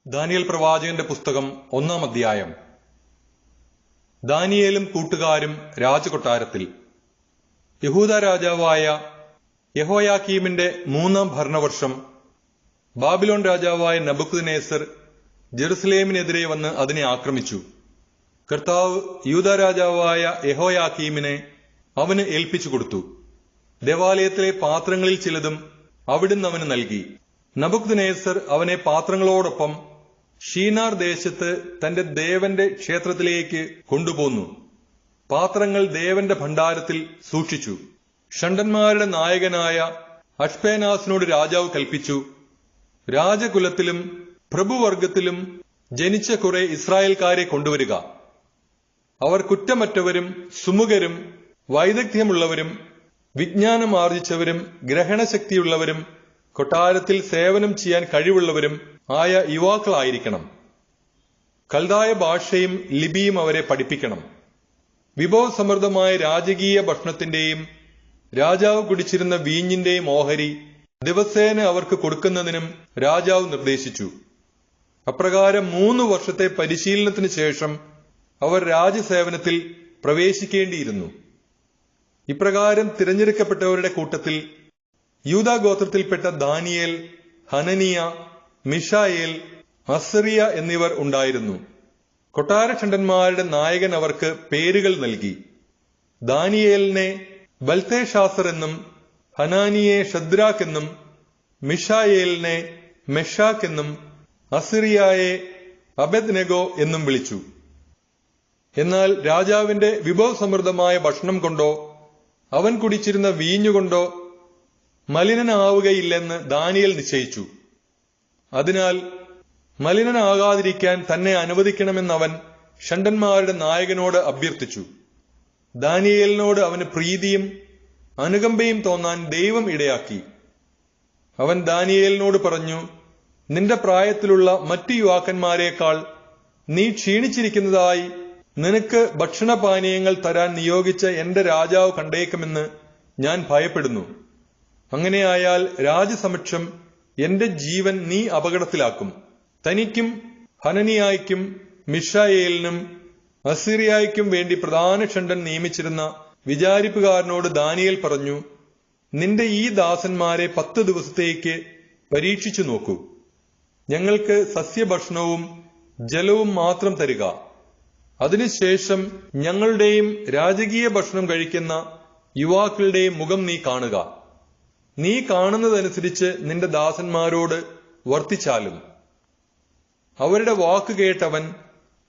Daniel പ്രവാചകന്റെ പുസ്തകം 1-ാം അധ്യായം. ദാനിയേലും കൂട്ടുകാരും രാജകൊട്ടാരത്തിൽ. യഹൂദ രാജാവായ യെഹോയാക്കീമിന്റെ 3-ാം ഭരണവർഷം ബാബിലോൺ രാജാവായ നബൂഖദ്നേസർ ജെറുസലേമിനെതിരെ വന്ന് അതിനെ ആക്രമിച്ചു. കർത്താവ് യൂദാ രാജാവായ യെഹോയാക്കീമിനെ അവന് ഏൽപ്പിച്ചു കൊടുത്തു. ദേവാലയത്തിലെ പാത്രങ്ങളിൽ ചിലതും അവിടുന്ന് അവന് നൽകി. നബൂഖദ്നേസർ അവനെ പാത്രങ്ങളോടൊപ്പം ഷീനാർ ദേശത്ത് തന്റെ ദേവന്റെ ക്ഷേത്രത്തിലേക്ക് കൊണ്ടുപോന്നു. പാത്രങ്ങൾ ദേവന്റെ ഭണ്ഡാരത്തിൽ സൂക്ഷിച്ചു. ഷണ്ഡന്മാരുടെ നായകനായ അഷ്പേനാസിനോട് രാജാവ് കൽപ്പിച്ചു, രാജകുലത്തിലും പ്രഭുവർഗത്തിലും ജനിച്ച കുറെ ഇസ്രായേൽക്കാരെ കൊണ്ടുവരിക. അവർ കുറ്റമറ്റവരും സുമുഖരും വൈദഗ്ധ്യമുള്ളവരും വിജ്ഞാനം ആർജിച്ചവരും ഗ്രഹണശക്തിയുള്ളവരും കൊട്ടാരത്തിൽ സേവനം ചെയ്യാൻ കഴിവുള്ളവരും ആയ യുവാക്കളായിരിക്കണം. കൽദായ ഭാഷയും ലിപിയും അവരെ പഠിപ്പിക്കണം. വിഭവസമൃദ്ധമായ രാജകീയ ഭക്ഷണത്തിന്റെയും രാജാവ് കുടിച്ചിരുന്ന വീഞ്ഞിന്റെയും ഓഹരി ദിവസേന അവർക്ക് കൊടുക്കുന്നതിനും രാജാവ് നിർദ്ദേശിച്ചു. അപ്രകാരം 3 വർഷത്തെ പരിശീലനത്തിന് ശേഷം അവർ രാജസേവനത്തിൽ പ്രവേശിക്കേണ്ടിയിരുന്നു. ഇപ്രകാരം തിരഞ്ഞെടുക്കപ്പെട്ടവരുടെ കൂട്ടത്തിൽ യൂദാ ഗോത്രത്തിൽപ്പെട്ട ദാനിയേൽ, ഹനനിയ, മിഷായേൽ, അസറിയ എന്നിവർ ഉണ്ടായിരുന്നു. കൊട്ടാരക്ഷണ്ടന്മാരുടെ നായകൻ അവർക്ക് പേരുകൾ നൽകി. ദാനിയേലിനെ ബൽത്തേഷാസർ എന്നും ഹനാനിയെ ഷദ്രാക്ക് എന്നും മിഷായേലിനെ മെഷാക്ക് എന്നും അസിറിയായെ അബെദ്നെഗോ എന്നും വിളിച്ചു. എന്നാൽ രാജാവിന്റെ വിഭവസമൃദ്ധമായ ഭക്ഷണം കൊണ്ടോ അവൻ കുടിച്ചിരുന്ന വീഞ്ഞുകൊണ്ടോ മലിനനാവുകയില്ലെന്ന് ദാനിയേൽ നിശ്ചയിച്ചു. അതിനാൽ മലിനനാകാതിരിക്കാൻ തന്നെ അനുവദിക്കണമെന്നവൻ ഷണ്ഡന്മാരുടെ നായകനോട് അഭ്യർത്ഥിച്ചു. ദാനിയേലിനോട് അവന് പ്രീതിയും അനുകമ്പയും തോന്നാൻ ദൈവം ഇടയാക്കി. അവൻ ദാനിയേലിനോട് പറഞ്ഞു, നിന്റെ പ്രായത്തിലുള്ള മറ്റു യുവാക്കന്മാരെക്കാൾ നീ ക്ഷീണിച്ചിരിക്കുന്നതായി നിനക്ക് ഭക്ഷണപാനീയങ്ങൾ തരാൻ നിയോഗിച്ച എന്റെ രാജാവ് കണ്ടേക്കുമെന്ന് ഞാൻ ഭയപ്പെടുന്നു. അങ്ങനെയായാൽ രാജസമക്ഷം എന്റെ ജീവൻ നീ അപകടത്തിലാക്കും. തനിക്കും ഹനനിയായ്ക്കും മിഷായേലിനും അസിറിയായ്ക്കും വേണ്ടി പ്രധാന ഷണ്ഡൻ നിയമിച്ചിരുന്ന വിചാരിപ്പുകാരനോട് ദാനിയേൽ പറഞ്ഞു, നിന്റെ ഈ ദാസന്മാരെ 10 ദിവസത്തേക്ക് പരീക്ഷിച്ചു നോക്കൂ. ഞങ്ങൾക്ക് സസ്യഭക്ഷണവും ജലവും മാത്രം തരിക. അതിനുശേഷം ഞങ്ങളുടെയും രാജകീയ ഭക്ഷണം കഴിക്കുന്ന യുവാക്കളുടെയും മുഖം നീ കാണുക. നീ കാണുന്നതനുസരിച്ച് നിന്റെ ദാസന്മാരോട് വർത്തിച്ചാലും. അവരുടെ വാക്ക് കേട്ടവൻ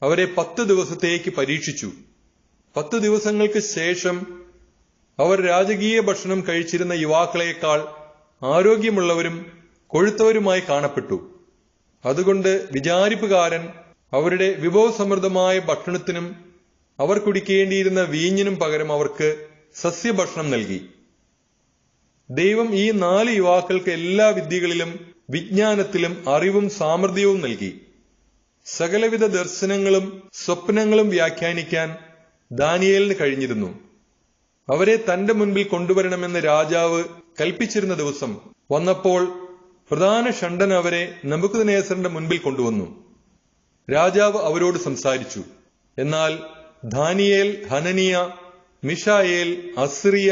അവരെ 10 ദിവസത്തേക്ക് പരീക്ഷിച്ചു. 10 ദിവസങ്ങൾക്ക് ശേഷം അവർ രാജകീയ ഭക്ഷണം കഴിച്ചിരുന്ന യുവാക്കളെക്കാൾ ആരോഗ്യമുള്ളവരും കൊഴുത്തവരുമായി കാണപ്പെട്ടു. അതുകൊണ്ട് വിചാരിപ്പുകാരൻ അവരുടെ വിഭവസമൃദ്ധമായ ഭക്ഷണത്തിനും അവർ കുടിക്കേണ്ടിയിരുന്ന വീഞ്ഞിനും പകരം അവർക്ക് സസ്യഭക്ഷണം നൽകി. ദൈവം ഈ 4 യുവാക്കൾക്ക് എല്ലാ വിദ്യകളിലും വിജ്ഞാനത്തിലും അറിവും സാമർഥ്യവും നൽകി. സകലവിധ ദർശനങ്ങളും സ്വപ്നങ്ങളും വ്യാഖ്യാനിക്കാൻ ദാനിയേലിന് കഴിഞ്ഞിരുന്നു. അവരെ തന്റെ മുൻപിൽ കൊണ്ടുവരണമെന്ന് രാജാവ് കൽപ്പിച്ചിരുന്ന ദിവസം വന്നപ്പോൾ പ്രധാന ഷണ്ഡൻ അവരെ നബൂഖദ്നേസറിന്റെ മുൻപിൽ കൊണ്ടുവന്നു. രാജാവ് അവരോട് സംസാരിച്ചു. എന്നാൽ ദാനിയേൽ, ഹനനിയ, മിഷായേൽ, അസിറിയ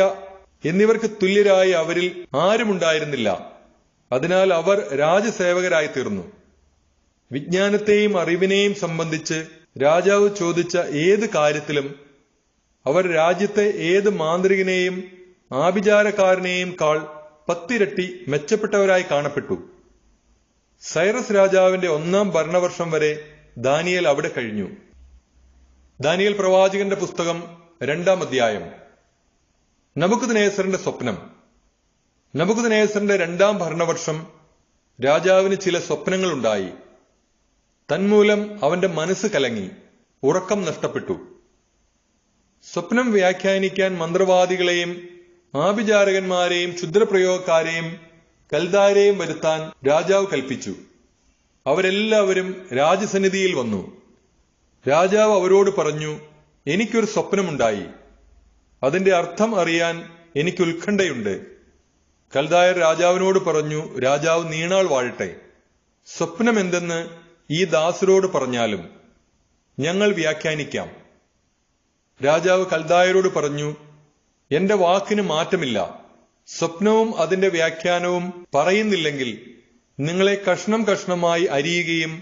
എന്നിവർക്ക് തുല്യരായി അവരിൽ ആരുമുണ്ടായിരുന്നില്ല. അതിനാൽ അവർ രാജസേവകരായി തീർന്നു. വിജ്ഞാനത്തെയും അറിവിനെയും സംബന്ധിച്ച് രാജാവ് ചോദിച്ച ഏത് കാര്യത്തിലും അവർ രാജ്യത്തെ ഏത് മാന്ത്രികനെയും ആഭിചാരക്കാരനെയും കാൾ 10 ഇരട്ടി മെച്ചപ്പെട്ടവരായി കാണപ്പെട്ടു. സൈറസ് രാജാവിന്റെ 1-ാം ഭരണവർഷം വരെ ദാനിയേൽ അവിടെ കഴിഞ്ഞു. ദാനിയേൽ പ്രവാചകന്റെ പുസ്തകം 2-ാം അധ്യായം. നബൂഖദ്നേസറിന്റെ സ്വപ്നം. നബൂഖദ്നേസറിന്റെ 2-ാം ഭരണവർഷം രാജാവിന് ചില സ്വപ്നങ്ങളുണ്ടായി. തന്മൂലം അവന്റെ മനസ്സ് കലങ്ങി, ഉറക്കം നഷ്ടപ്പെട്ടു. സ്വപ്നം വ്യാഖ്യാനിക്കാൻ മന്ത്രവാദികളെയും ആഭിചാരകന്മാരെയും ക്ഷുദ്രപ്രയോഗക്കാരെയും കൽദാരെയും വരുത്താൻ രാജാവ് കൽപ്പിച്ചു. അവരെല്ലാവരും രാജസന്നിധിയിൽ വന്നു. രാജാവ് അവരോട് പറഞ്ഞു, എനിക്കൊരു സ്വപ്നമുണ്ടായി. അതിന്റെ അർത്ഥം അറിയാൻ എനിക്ക് ഉത്കണ്ഠയുണ്ട്. കൽദായർ രാജാവിനോട് പറഞ്ഞു, രാജാവ് നീണാൾ വാഴട്ടെ. സ്വപ്നമെന്തെന്ന് ഈ ദാസരോട് പറഞ്ഞാലും ഞങ്ങൾ വ്യാഖ്യാനിക്കാം. രാജാവ് കൽദായരോട് പറഞ്ഞു, എന്റെ വാക്കിന് മാറ്റമില്ല. സ്വപ്നവും അതിന്റെ വ്യാഖ്യാനവും പറയുന്നില്ലെങ്കിൽ നിങ്ങളെ കഷ്ണം കഷ്ണമായി അരിയുകയും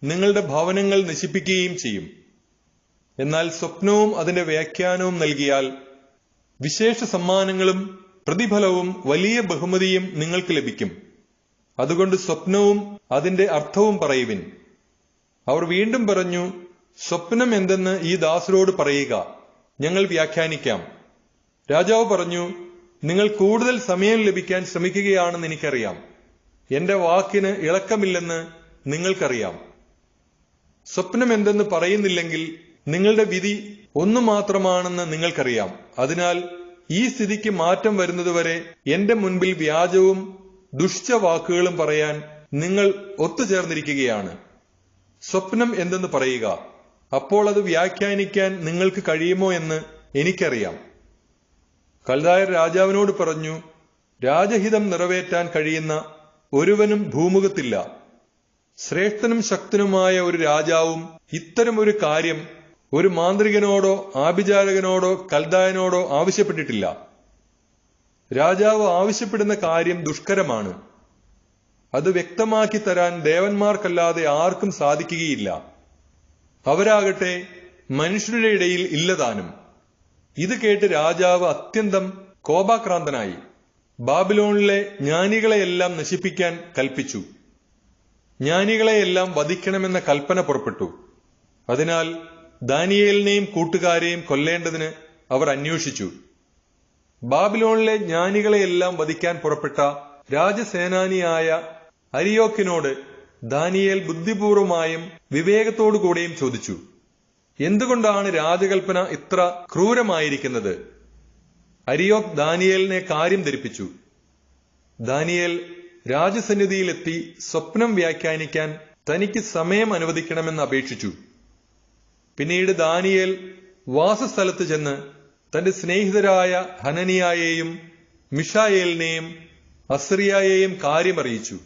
നിങ്ങളുടെ ഭവനങ്ങൾ നശിപ്പിക്കുകയും ചെയ്യും. എന്നാൽ സ്വപ്നവും അതിന്റെ വ്യാഖ്യാനവും നൽകിയാൽ വിശേഷ സമ്മാനങ്ങളും പ്രതിഫലവും വലിയ ബഹുമതിയും നിങ്ങൾക്ക് ലഭിക്കും. അതുകൊണ്ട് സ്വപ്നവും അതിന്റെ അർത്ഥവും പറയുവിൻ. അവർ വീണ്ടും പറഞ്ഞു, സ്വപ്നം എന്തെന്ന് ഈ ദാസരോട് പറയുക, ഞങ്ങൾ വ്യാഖ്യാനിക്കാം. രാജാവ് പറഞ്ഞു, നിങ്ങൾ കൂടുതൽ സമയം ലഭിക്കാൻ ശ്രമിക്കുകയാണെന്ന് എനിക്കറിയാം. എന്റെ വാക്കിന് ഇളക്കമില്ലെന്ന് നിങ്ങൾക്കറിയാം. സ്വപ്നം എന്തെന്ന് പറയുന്നില്ലെങ്കിൽ നിങ്ങളുടെ വിധി ഒന്നു മാത്രമാണെന്ന് നിങ്ങൾക്കറിയാം. അതിനാൽ ഈ സ്ഥിതിക്ക് മാറ്റം വരുന്നതുവരെ എന്റെ മുൻപിൽ വ്യാജവും ദുഷിച്ച വാക്കുകളും പറയാൻ നിങ്ങൾ ഒത്തുചേർന്നിരിക്കുകയാണ്. സ്വപ്നം എന്തെന്ന് പറയുക, അപ്പോൾ അത് വ്യാഖ്യാനിക്കാൻ നിങ്ങൾക്ക് കഴിയുമോ എന്ന് എനിക്കറിയാം. കൽദായർ രാജാവിനോട് പറഞ്ഞു, രാജഹിതം നിറവേറ്റാൻ കഴിയുന്ന ഒരുവനും ഭൂമുഖത്തില്ല. ശ്രേഷ്ഠനും ശക്തനുമായ ഒരു രാജാവും ഇത്തരം ഒരു കാര്യം ഒരു മാന്ത്രികനോടോ ആഭിചാരകനോടോ കൽദായനോടോ ആവശ്യപ്പെട്ടിട്ടില്ല. രാജാവ് ആവശ്യപ്പെടുന്ന കാര്യം ദുഷ്കരമാണ്. അത് വ്യക്തമാക്കി തരാൻ ദേവന്മാർക്കല്ലാതെ ആർക്കും സാധിക്കുകയില്ല. അവരാകട്ടെ മനുഷ്യരുടെ ഇടയിൽ ഇല്ലതാനും. ഇത് കേട്ട് രാജാവ് അത്യന്തം കോപാക്രാന്തനായി ബാബിലോണിലെ ജ്ഞാനികളെയെല്ലാം നശിപ്പിക്കാൻ കൽപ്പിച്ചു. ജ്ഞാനികളെയെല്ലാം വധിക്കണമെന്ന കൽപ്പന പുറപ്പെട്ടു. അതിനാൽ ദാനിയേലിനെയും കൂട്ടുകാരെയും കൊല്ലേണ്ടതിന് അവർ അന്വേഷിച്ചു. ബാബിലോണിലെ ജ്ഞാനികളെയെല്ലാം വധിക്കാൻ പുറപ്പെട്ട രാജസേനാനിയായ അരിയോക്കിനോട് ദാനിയേൽ ബുദ്ധിപൂർവമായും വിവേകത്തോടുകൂടെയും ചോദിച്ചു, എന്തുകൊണ്ടാണ് രാജകൽപ്പന ഇത്ര ക്രൂരമായിരിക്കുന്നത്? അരിയോക്ക് ദാനിയേലിനെ കാര്യം ധരിപ്പിച്ചു. ദാനിയേൽ രാജസന്നിധിയിലെത്തി സ്വപ്നം വ്യാഖ്യാനിക്കാൻ തനിക്ക് സമയം അനുവദിക്കണമെന്ന് അപേക്ഷിച്ചു. പിന്നീട് ദാനിയേൽ വാസസ്ഥലത്ത് ചെന്ന് തന്റെ സ്നേഹിതരായ ഹനനിയായെയും മിഷായേലിനെയും അസറിയായെയും കാര്യമറിയിച്ചു.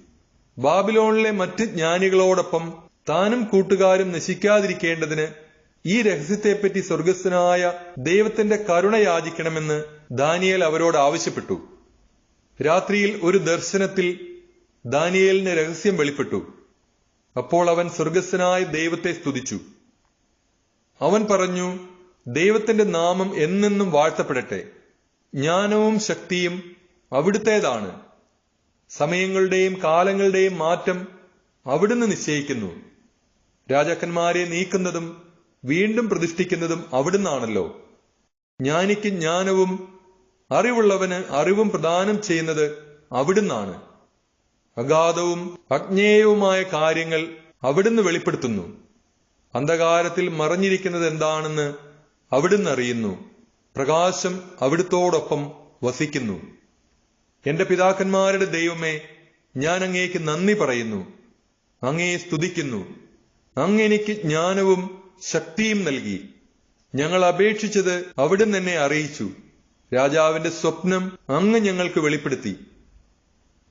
ബാബിലോണിലെ മറ്റ് ജ്ഞാനികളോടൊപ്പം താനും കൂട്ടുകാരും നശിക്കാതിരിക്കേണ്ടതിന് ഈ രഹസ്യത്തെപ്പറ്റി സ്വർഗസ്ഥനായ ദൈവത്തിന്റെ കരുണ യാചിക്കണമെന്ന് ദാനിയേൽ അവരോട് ആവശ്യപ്പെട്ടു. രാത്രിയിൽ ഒരു ദർശനത്തിൽ ദാനിയേലിന് രഹസ്യം വെളിപ്പെട്ടു. അപ്പോൾ അവൻ സ്വർഗസ്ഥനായ ദൈവത്തെ സ്തുതിച്ചു. അവൻ പറഞ്ഞു, ദൈവത്തിന്റെ നാമം എന്നെന്നും വാഴ്ത്തപ്പെടട്ടെ. ജ്ഞാനവും ശക്തിയും അവിടുത്തേതാണ്. സമയങ്ങളുടെയും കാലങ്ങളുടെയും മാറ്റം അവിടുന്ന് നിശ്ചയിക്കുന്നു. രാജാക്കന്മാരെ നീക്കുന്നതും വീണ്ടും പ്രതിഷ്ഠിക്കുന്നതും അവിടുന്നാണല്ലോ. ജ്ഞാനിക്ക് ജ്ഞാനവും അറിവുള്ളവന് അറിവും പ്രദാനം ചെയ്യുന്നത് അവിടുന്നാണ്. അഗാധവും അജ്ഞേയവുമായ കാര്യങ്ങൾ അവിടുന്ന് വെളിപ്പെടുത്തുന്നു. അന്ധകാരത്തിൽ മറഞ്ഞിരിക്കുന്നത് എന്താണെന്ന് അവിടുന്ന് അറിയുന്നു. പ്രകാശം അവിടുത്തോടൊപ്പം വസിക്കുന്നു. എന്റെ പിതാക്കന്മാരുടെ ദൈവമേ, ഞാൻ അങ്ങേക്ക് നന്ദി പറയുന്നു, അങ്ങയെ സ്തുതിക്കുന്നു. അങ്ങെനിക്ക് ജ്ഞാനവും ശക്തിയും നൽകി. ഞങ്ങൾ അപേക്ഷിച്ചത് അവിടുന്ന് എന്നെ അറിയിച്ചു. രാജാവിന്റെ സ്വപ്നം അങ്ങ് ഞങ്ങൾക്ക് വെളിപ്പെടുത്തി.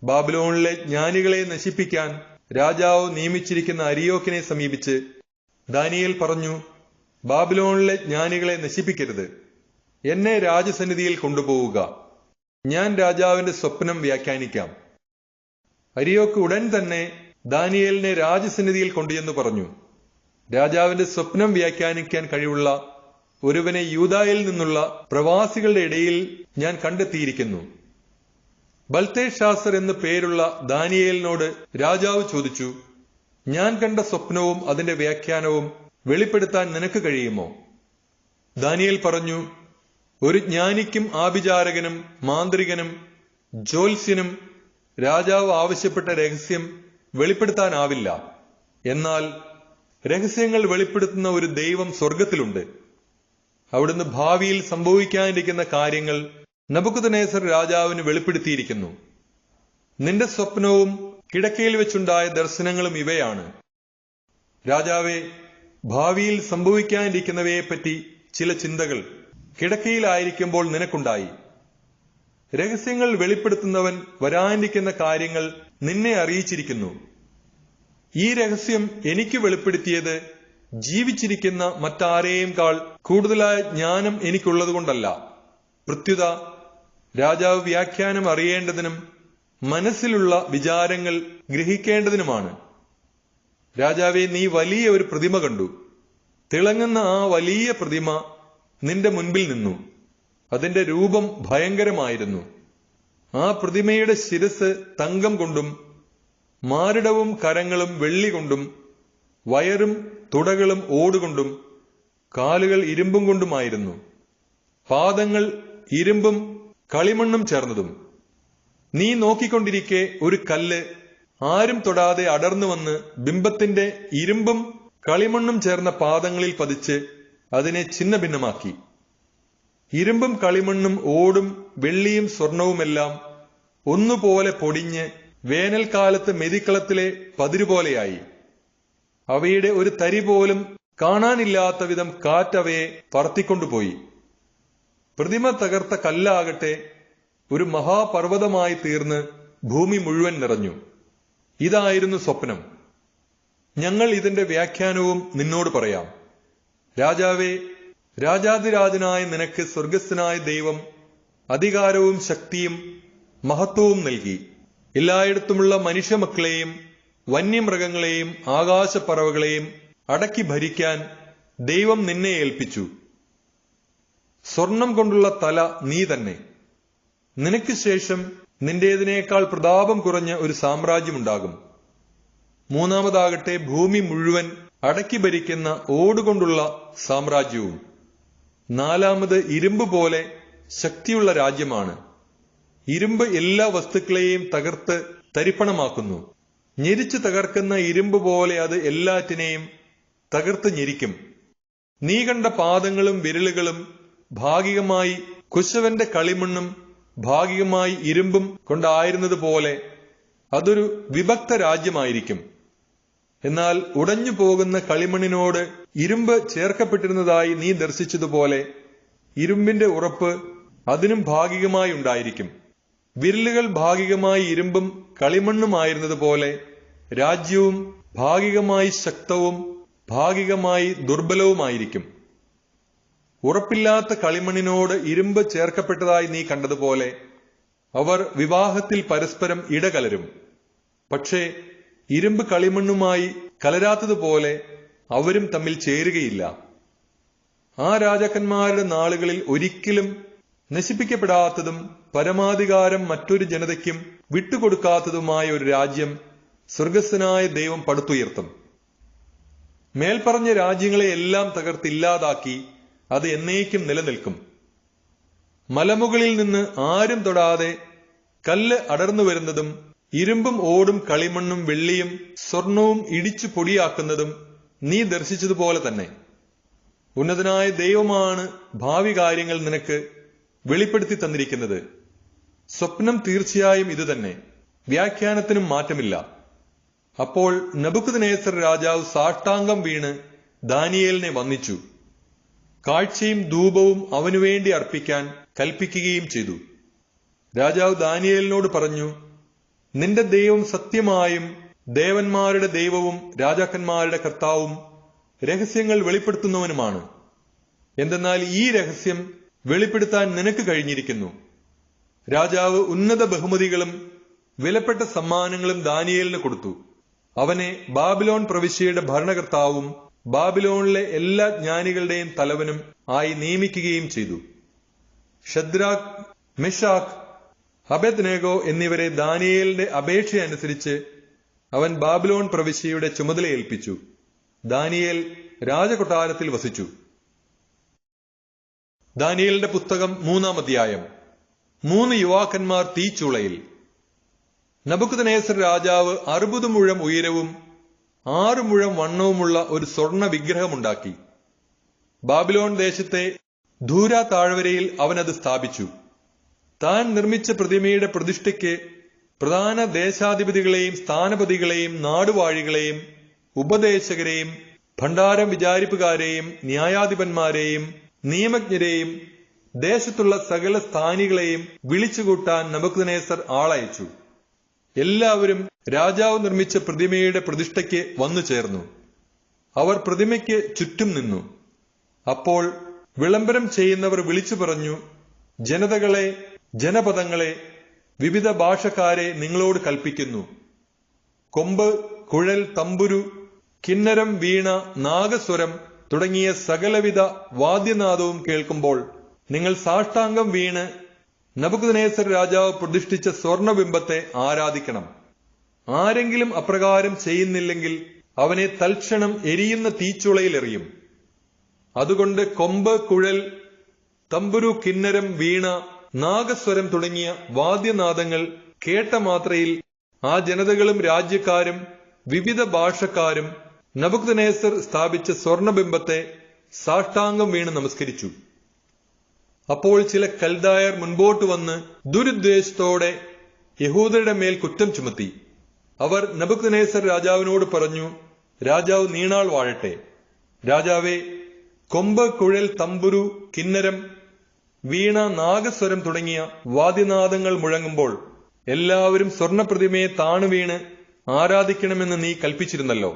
ബാബിലോണിലെ ജ്ഞാനികളെ നശിപ്പിക്കാൻ രാജാവ് നിയമിച്ചിരിക്കുന്ന അരിയോക്കിനെ സമീപിച്ച് ദാനിയേൽ പറഞ്ഞു, ബാബിലോണിലെ ജ്ഞാനികളെ നശിപ്പിക്കരുത്. എന്നെ രാജസന്നിധിയിൽ കൊണ്ടുപോവുക. ഞാൻ രാജാവിന്റെ സ്വപ്നം വ്യാഖ്യാനിക്കാം. അരിയോക്ക് ഉടൻ തന്നെ ദാനിയേലിനെ രാജസന്നിധിയിൽ കൊണ്ടുചെന്ന് പറഞ്ഞു, രാജാവിന്റെ സ്വപ്നം വ്യാഖ്യാനിക്കാൻ കഴിവുള്ള ഒരുവനെ യൂദായിൽ നിന്നുള്ള പ്രവാസികളുടെ ഇടയിൽ ഞാൻ കണ്ടെത്തിയിരിക്കുന്നു. ബൽത്തേഷാസർ എന്ന് പേരുള്ള ദാനിയേലിനോട് രാജാവ് ചോദിച്ചു, ഞാൻ കണ്ട സ്വപ്നവും അതിന്റെ വ്യാഖ്യാനവും വെളിപ്പെടുത്താൻ നിനക്ക് കഴിയുമോ? ദാനിയേൽ പറഞ്ഞു, ഒരു ജ്ഞാനിക്കും ആഭിചാരകനും മാന്ത്രികനും ജ്യോത്സ്യനും രാജാവ് ആവശ്യപ്പെട്ട രഹസ്യം വെളിപ്പെടുത്താനാവില്ല. എന്നാൽ രഹസ്യങ്ങൾ വെളിപ്പെടുത്തുന്ന ഒരു ദൈവം സ്വർഗത്തിലുണ്ട്. അവിടുന്ന് ഭാവിയിൽ സംഭവിക്കാനിരിക്കുന്ന കാര്യങ്ങൾ നബൂഖദ്നേസർ രാജാവിന് വെളിപ്പെടുത്തിയിരിക്കുന്നു. നിന്റെ സ്വപ്നവും കിടക്കയിൽ വെച്ചുണ്ടായ ദർശനങ്ങളും ഇവയാണ്. രാജാവേ, ഭാവിയിൽ സംഭവിക്കാനിരിക്കുന്നവയെപ്പറ്റി ചില ചിന്തകൾ കിടക്കയിലായിരിക്കുമ്പോൾ നിനക്കുണ്ടായി. രഹസ്യങ്ങൾ വെളിപ്പെടുത്തുന്നവൻ വരാനിരിക്കുന്ന കാര്യങ്ങൾ നിന്നെ അറിയിച്ചിരിക്കുന്നു. ഈ രഹസ്യം എനിക്ക് വെളിപ്പെടുത്തിയത് ജീവിച്ചിരിക്കുന്ന മറ്റാരെയുംകാൾ കൂടുതലായ ജ്ഞാനം എനിക്കുള്ളതുകൊണ്ടല്ല. പ്രത്യുത രാജാവ് വ്യാഖ്യാനം അറിയേണ്ടതിനും മനസ്സിലുള്ള വിചാരങ്ങൾ ഗ്രഹിക്കേണ്ടതിനുമാണ്. രാജാവേ, നീ വലിയ ഒരു പ്രതിമ കണ്ടു. തിളങ്ങുന്ന ആ വലിയ പ്രതിമ നിന്റെ മുൻപിൽ നിന്നു. അതിന്റെ രൂപം ഭയങ്കരമായിരുന്നു. ആ പ്രതിമയുടെ ശിരസ് തങ്കം കൊണ്ടും മാറിടവും കരങ്ങളും വെള്ളി കൊണ്ടും വയറും തുടകളും ഓടുകൊണ്ടും കാലുകൾ ഇരുമ്പും കൊണ്ടുമായിരുന്നു. പാദങ്ങൾ ഇരുമ്പും കളിമണ്ണും ചേർന്നതും. നീ നോക്കിക്കൊണ്ടിരിക്കെ ഒരു കല്ല് ആരും തൊടാതെ അടർന്നു വന്ന് ബിംബത്തിന്റെ ഇരുമ്പും കളിമണ്ണും ചേർന്ന പാദങ്ങളിൽ പതിച്ച് അതിനെ ഛിന്ന ഭിന്നമാക്കി. ഇരുമ്പും കളിമണ്ണും ഓടും വെള്ളിയും സ്വർണവുമെല്ലാം ഒന്നുപോലെ പൊടിഞ്ഞ് വേനൽക്കാലത്ത് മെതിക്കളത്തിലെ പതിരുപോലെയായി. അവയുടെ ഒരു തരി പോലും കാണാനില്ലാത്ത വിധം കാറ്റവയെ പറത്തിക്കൊണ്ടുപോയി. പ്രതിമ തകർത്ത കല്ലാകട്ടെ ഒരു മഹാപർവ്വതമായി തീർന്ന് ഭൂമി മുഴുവൻ നിറഞ്ഞു. ഇതായിരുന്നു സ്വപ്നം. ഞങ്ങൾ ഇതിന്റെ വ്യാഖ്യാനവും നിന്നോട് പറയാം. രാജാവേ, രാജാധിരാജനായ നിനക്ക് സ്വർഗസ്ഥനായ ദൈവം അധികാരവും ശക്തിയും മഹത്വവും നൽകി. എല്ലായിടത്തുമുള്ള മനുഷ്യമക്കളെയും വന്യമൃഗങ്ങളെയും ആകാശപ്പറവകളെയും അടക്കി ഭരിക്കാൻ ദൈവം നിന്നെ ഏൽപ്പിച്ചു. സ്വർണം കൊണ്ടുള്ള തല നീ തന്നെ. നിനക്ക് ശേഷം നിന്റേതിനേക്കാൾ പ്രതാപം കുറഞ്ഞ ഒരു സാമ്രാജ്യമുണ്ടാകും. മൂന്നാമതാകട്ടെ ഭൂമി മുഴുവൻ അടക്കി ഭരിക്കുന്ന ഓടുകൊണ്ടുള്ള സാമ്രാജ്യവും. നാലാമത് ഇരുമ്പ് പോലെ ശക്തിയുള്ള രാജ്യമാണ്. ഇരുമ്പ് എല്ലാ വസ്തുക്കളെയും തകർത്ത് തരിപ്പണമാക്കുന്നു. ഞെരിച്ചു തകർക്കുന്ന ഇരുമ്പ് പോലെ അത് എല്ലാറ്റിനെയും തകർത്ത് ഞെരിക്കും. നീ കണ്ട പാദങ്ങളും വിരലുകളും ഭാഗികമായി കുശവന്റെ കളിമണ്ണും ഭാഗികമായി ഇരുമ്പും കൊണ്ടായിരുന്നതുപോലെ അതൊരു വിഭക്ത രാജ്യമായിരിക്കും. എന്നാൽ ഉടഞ്ഞു പോകുന്ന കളിമണ്ണിനോട് ഇരുമ്പ് ചേർക്കപ്പെട്ടിരുന്നതായി നീ ദർശിച്ചതുപോലെ ഇരുമ്പിന്റെ ഉറപ്പ് അതിനും ഭാഗികമായി ഉണ്ടായിരിക്കും. വിരലുകൾ ഭാഗികമായി ഇരുമ്പും കളിമണ്ണുമായിരുന്നതുപോലെ രാജ്യവും ഭാഗികമായി ശക്തവും ഭാഗികമായി ദുർബലവുമായിരിക്കും. ഉറപ്പില്ലാത്ത കളിമണ്ണിനോട് ഇരുമ്പ് ചേർക്കപ്പെട്ടതായി നീ കണ്ടതുപോലെ അവർ വിവാഹത്തിൽ പരസ്പരം ഇടകലരും. പക്ഷേ ഇരുമ്പ് കളിമണ്ണുമായി കലരാത്തതുപോലെ അവരും തമ്മിൽ ചേരുകയില്ല. ആ രാജാക്കന്മാരുടെ നാളുകളിൽ ഒരിക്കലും നശിപ്പിക്കപ്പെടാത്തതും പരമാധികാരം മറ്റൊരു ജനതയ്ക്കും വിട്ടുകൊടുക്കാത്തതുമായ ഒരു രാജ്യം സ്വർഗസ്ഥനായ ദൈവം പടുത്തുയർത്തും. മേൽപ്പറഞ്ഞ രാജ്യങ്ങളെ എല്ലാം തകർത്തില്ലാതാക്കി അത് എന്നേക്കും നിലനിൽക്കും. മലമുകളിൽ നിന്ന് ആരും തൊടാതെ കല്ല് അടർന്നു വരുന്നതും ഇരുമ്പും ഓടും കളിമണ്ണും വെള്ളിയും സ്വർണവും ഇടിച്ചു പൊടിയാക്കുന്നതും നീ ദർശിച്ചതുപോലെ തന്നെ. ഉന്നതനായ ദൈവമാണ് ഭാവി കാര്യങ്ങൾ നിനക്ക് വെളിപ്പെടുത്തി തന്നിരിക്കുന്നത്. സ്വപ്നം തീർച്ചയായും ഇതുതന്നെ, വ്യാഖ്യാനത്തിനും മാറ്റമില്ല. അപ്പോൾ നെബൂഖദ്നേസർ രാജാവ് സാഷ്ടാംഗം വീണ് ദാനിയേലിനെ വന്ദിച്ചു. കാഴ്ചയും ധൂപവും അവനുവേണ്ടി അർപ്പിക്കാൻ കൽപ്പിക്കുകയും ചെയ്തു. രാജാവ് ദാനിയേലിനോട് പറഞ്ഞു, നിന്റെ ദൈവം സത്യമായും ദേവന്മാരുടെ ദൈവവും രാജാക്കന്മാരുടെ കർത്താവും രഹസ്യങ്ങൾ വെളിപ്പെടുത്തുന്നവനുമാണ്. എന്തെന്നാൽ ഈ രഹസ്യം വെളിപ്പെടുത്താൻ നിനക്ക് കഴിഞ്ഞിരിക്കുന്നു. രാജാവ് ഉന്നത ബഹുമതികളും വിലപ്പെട്ട സമ്മാനങ്ങളും ദാനിയേലിന് കൊടുത്തു. അവനെ ബാബിലോൺ പ്രവിശ്യയുടെ ഭരണകർത്താവും ബാബിലോണിലെ എല്ലാ ജ്ഞാനികളുടെയും തലവനും ആയി നിയമിക്കുകയും ചെയ്തു. ഷദ്രാക്, മെഷാക്, അബേദ്നേഗോ എന്നിവരെ ദാനിയേലിന്റെ അപേക്ഷയനുസരിച്ച് അവൻ ബാബിലോൺ പ്രവിശ്യയുടെ ചുമതല ഏൽപ്പിച്ചു. ദാനിയേൽ രാജകൊട്ടാരത്തിൽ വസിച്ചു. ദാനിയേലിന്റെ പുസ്തകം 3-ാം അധ്യായം. 3 യുവാക്കന്മാർ തീച്ചൂളയിൽ. നെബൂഖദ്നേസർ രാജാവ് 60 മുഴം ഉയരവും 6 മുഴം വണ്ണവുമുള്ള ഒരു സ്വർണ്ണ വിഗ്രഹമുണ്ടാക്കി. ബാബിലോൺ ദേശത്തെ ധൂര താഴ്വരയിൽ അവനത് സ്ഥാപിച്ചു. താൻ നിർമ്മിച്ച പ്രതിമയുടെ പ്രതിഷ്ഠയ്ക്ക് പ്രധാന ദേശാധിപതികളെയും സ്ഥാനപതികളെയും നാടുവാഴികളെയും ഉപദേശകരെയും ഭണ്ഡാരം വിചാരിപ്പുകാരെയും ന്യായാധിപന്മാരെയും നിയമജ്ഞരെയും ദേശത്തുള്ള സകല സ്ഥാനികളെയും വിളിച്ചുകൂട്ടാൻ നെബൂഖദ്നേസർ ആളയച്ചു. എല്ലാവരും രാജാവ് നിർമ്മിച്ച പ്രതിമയുടെ പ്രതിഷ്ഠയ്ക്ക് വന്നു ചേർന്നു. അവർ പ്രതിമയ്ക്ക് ചുറ്റും നിന്നു. അപ്പോൾ വിളംബരം ചെയ്യുന്നവർ വിളിച്ചു പറഞ്ഞു, ജനതകളെ, ജനപദങ്ങളെ, വിവിധ ഭാഷക്കാരെ നിങ്ങളോട് കൽപ്പിക്കുന്നു, കൊമ്പ്, കുഴൽ, തമ്പുരു, കിന്നരം, വീണ, നാഗസ്വരം തുടങ്ങിയ സകലവിധ വാദ്യനാദവും കേൾക്കുമ്പോൾ നിങ്ങൾ സാഷ്ടാംഗം വീണ് നബൂഖദ്നേസർ രാജാവ് പ്രതിഷ്ഠിച്ച സ്വർണബിംബത്തെ ആരാധിക്കണം. ആരെങ്കിലും അപ്രകാരം ചെയ്യുന്നില്ലെങ്കിൽ അവനെ തൽക്ഷണം എരിയുന്ന തീച്ചുളയിൽ എറിയും. അതുകൊണ്ട് കൊമ്പ്, കുഴൽ, തമ്പുരു, കിന്നരം, വീണ, നാഗസ്വരം തുടങ്ങിയ വാദ്യനാദങ്ങൾ കേട്ട മാത്രയിൽ ആ ജനതകളും രാജ്യക്കാരും വിവിധ ഭാഷക്കാരും നബൂഖദ്നേസർ സ്ഥാപിച്ച സ്വർണബിംബത്തെ സാഷ്ടാംഗം വീണ് നമസ്കരിച്ചു. അപ്പോൾ ചില കൽദായർ മുൻപോട്ട് വന്ന് ദുരുദ്ദേശത്തോടെ യഹൂദരുടെ മേൽ കുറ്റം ചുമത്തി. അവർ നബൂഖദ്നേസർ രാജാവിനോട് പറഞ്ഞു, രാജാവ് നീണാൾ വാഴട്ടെ. രാജാവേ, കൊമ്പ്, കുഴൽ, തമ്പുരു, കിന്നരം, വീണ, നാഗസ്വരം തുടങ്ങിയ വാദ്യനാദങ്ങൾ മുഴങ്ങുമ്പോൾ എല്ലാവരും സ്വർണപ്രതിമയെ താണുവീണ് ആരാധിക്കണമെന്ന് നീ കൽപ്പിച്ചിരുന്നല്ലോ.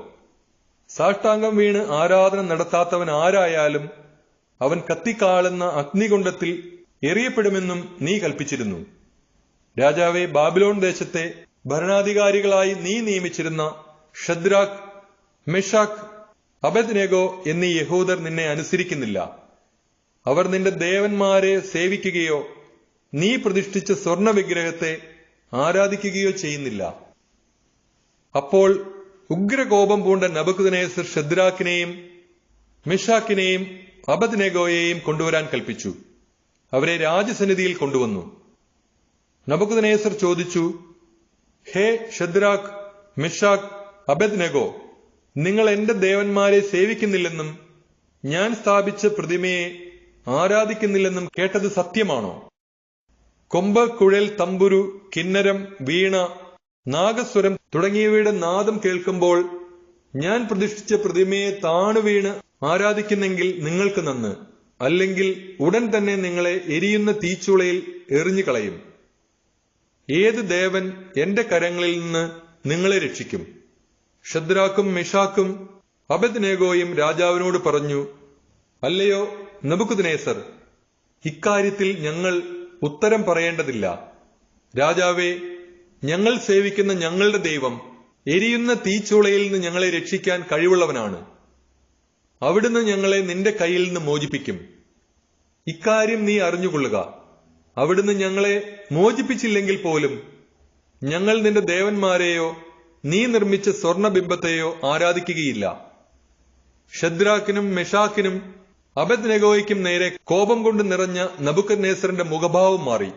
സാഷ്ടാംഗം വീണ് ആരാധന നടത്താത്തവൻ ആരായാലും അവൻ കത്തിക്കാളുന്ന അഗ്നികുണ്ഡത്തിൽ എറിയപ്പെടുമെന്നും നീ കൽപ്പിച്ചിരുന്നു. രാജാവേ, ബാബിലോൺ ദേശത്തെ ഭരണാധികാരികളായി നീ നിയമിച്ചിരുന്ന ഷദ്രാക്ക്, മെഷാക്ക്, അബേദ്നെഗോ എന്നീ യഹൂദർ നിന്നെ അനുസരിക്കുന്നില്ല. അവർ നിന്റെ ദേവന്മാരെ സേവിക്കുകയോ നീ പ്രതിഷ്ഠിച്ച സ്വർണ വിഗ്രഹത്തെ ആരാധിക്കുകയോ ചെയ്യുന്നില്ല. അപ്പോൾ ഉഗ്രകോപം പൂണ്ട നബൂഖദ്നേസർ ഷദ്രാക്കിനെയും മിഷാക്കിനെയും അബേദ്നെഗോയെയും കൊണ്ടുവരാൻ കൽപ്പിച്ചു. അവരെ രാജസന്നിധിയിൽ കൊണ്ടുവന്നു. നബൂഖദ്നേസർ ചോദിച്ചു, ഹേ ഷദ്രാക്ക്, മിഷാക്ക്, അബേദ്നെഗോ, നിങ്ങൾ എന്റെ ദേവന്മാരെ സേവിക്കുന്നില്ലെന്നും ഞാൻ സ്ഥാപിച്ച പ്രതിമയെ ആരാധിക്കുന്നില്ലെന്നും കേട്ടത് സത്യമാണോ? കൊമ്പ്, കുഴൽ, തമ്പുരു, കിന്നരം, വീണ, നാഗസ്വരം തുടങ്ങിയവയുടെ നാദം കേൾക്കുമ്പോൾ ഞാൻ പ്രതിഷ്ഠിച്ച പ്രതിമയെ താണുവീണ് ആരാധിക്കുന്നെങ്കിൽ നിങ്ങൾക്ക് നന്ന്. അല്ലെങ്കിൽ ഉടൻ തന്നെ നിങ്ങളെ എരിയുന്ന തീച്ചുളയിൽ എറിഞ്ഞു കളയും. ഏത് ദേവൻ എന്റെ കരങ്ങളിൽ നിന്ന് നിങ്ങളെ രക്ഷിക്കും? ഷദ്രാക്കും മിഷാക്കും അബേദ്നെഗോയും രാജാവിനോട് പറഞ്ഞു, അല്ലയോ നബൂഖദ്നേസർ, ഇക്കാര്യത്തിൽ ഞങ്ങൾ ഉത്തരം പറയേണ്ടതില്ല. രാജാവേ, ഞങ്ങൾ സേവിക്കുന്ന ഞങ്ങളുടെ ദൈവം എരിയുന്ന തീച്ചൂളയിൽ നിന്ന് ഞങ്ങളെ രക്ഷിക്കാൻ കഴിവുള്ളവനാണ്. അവിടുന്ന് ഞങ്ങളെ നിന്റെ കയ്യിൽ നിന്ന് മോചിപ്പിക്കും. ഇക്കാര്യം നീ അറിഞ്ഞുകൊള്ളുക. അവിടുന്ന് ഞങ്ങളെ മോചിപ്പിച്ചില്ലെങ്കിൽ പോലും ഞങ്ങൾ നിന്റെ ദേവന്മാരെയോ നീ നിർമ്മിച്ച സ്വർണബിംബത്തെയോ ആരാധിക്കുകയില്ല. ഷദ്രാക്കിനും മെഷാക്കിനും അബേദ്നെഗോയ്ക്കും നേരെ കോപം കൊണ്ട് നിറഞ്ഞ നബൂഖദ്നേസറിന്റെ മുഖഭാവം മാറി.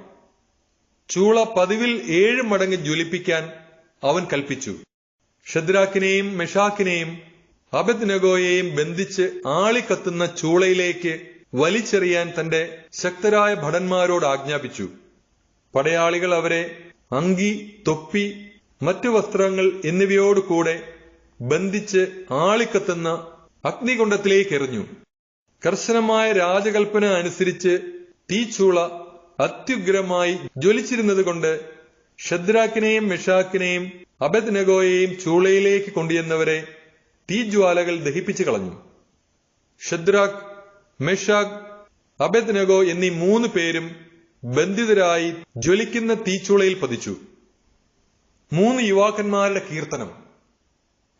ചൂള പതിവിൽ 7 മടങ്ങ് ജ്വലിപ്പിക്കാൻ അവൻ കൽപ്പിച്ചു. ഷദ്രാക്കിനെയും മെഷാക്കിനെയും അബേദ്നെഗോയെയും ബന്ധിച്ച് ആളിക്കത്തുന്ന ചൂളയിലേക്ക് വലിച്ചെറിയാൻ തന്റെ ശക്തരായ ഭടന്മാരോട് ആജ്ഞാപിച്ചു. പടയാളികൾ അവരെ അങ്കി, തൊപ്പി, മറ്റു വസ്ത്രങ്ങൾ എന്നിവയോടുകൂടെ ബന്ധിച്ച് ആളിക്കത്തുന്ന അഗ്നികുണ്ഡത്തിലേക്ക് എറിഞ്ഞു. കർശനമായ രാജകൽപ്പന അനുസരിച്ച് തീച്ചൂള അത്യുഗ്രമായി ജ്വലിച്ചിരുന്നതുകൊണ്ട് ഷദ്രാക്കിനെയും മെഷാക്കിനെയും അബേദ്നെഗോയെയും ചൂളയിലേക്ക് കൊണ്ടുവന്നവരെ തീജ്വാലകൾ ദഹിപ്പിച്ചു കളഞ്ഞു. ഷദ്രാക്ക്, മെഷാക്ക്, അബേദ്നെഗോ എന്നീ 3 പേരും ബന്ധിതരായി ജ്വലിക്കുന്ന തീച്ചൂളയിൽ പതിച്ചു. 3 യുവാക്കന്മാരുടെ കീർത്തനം.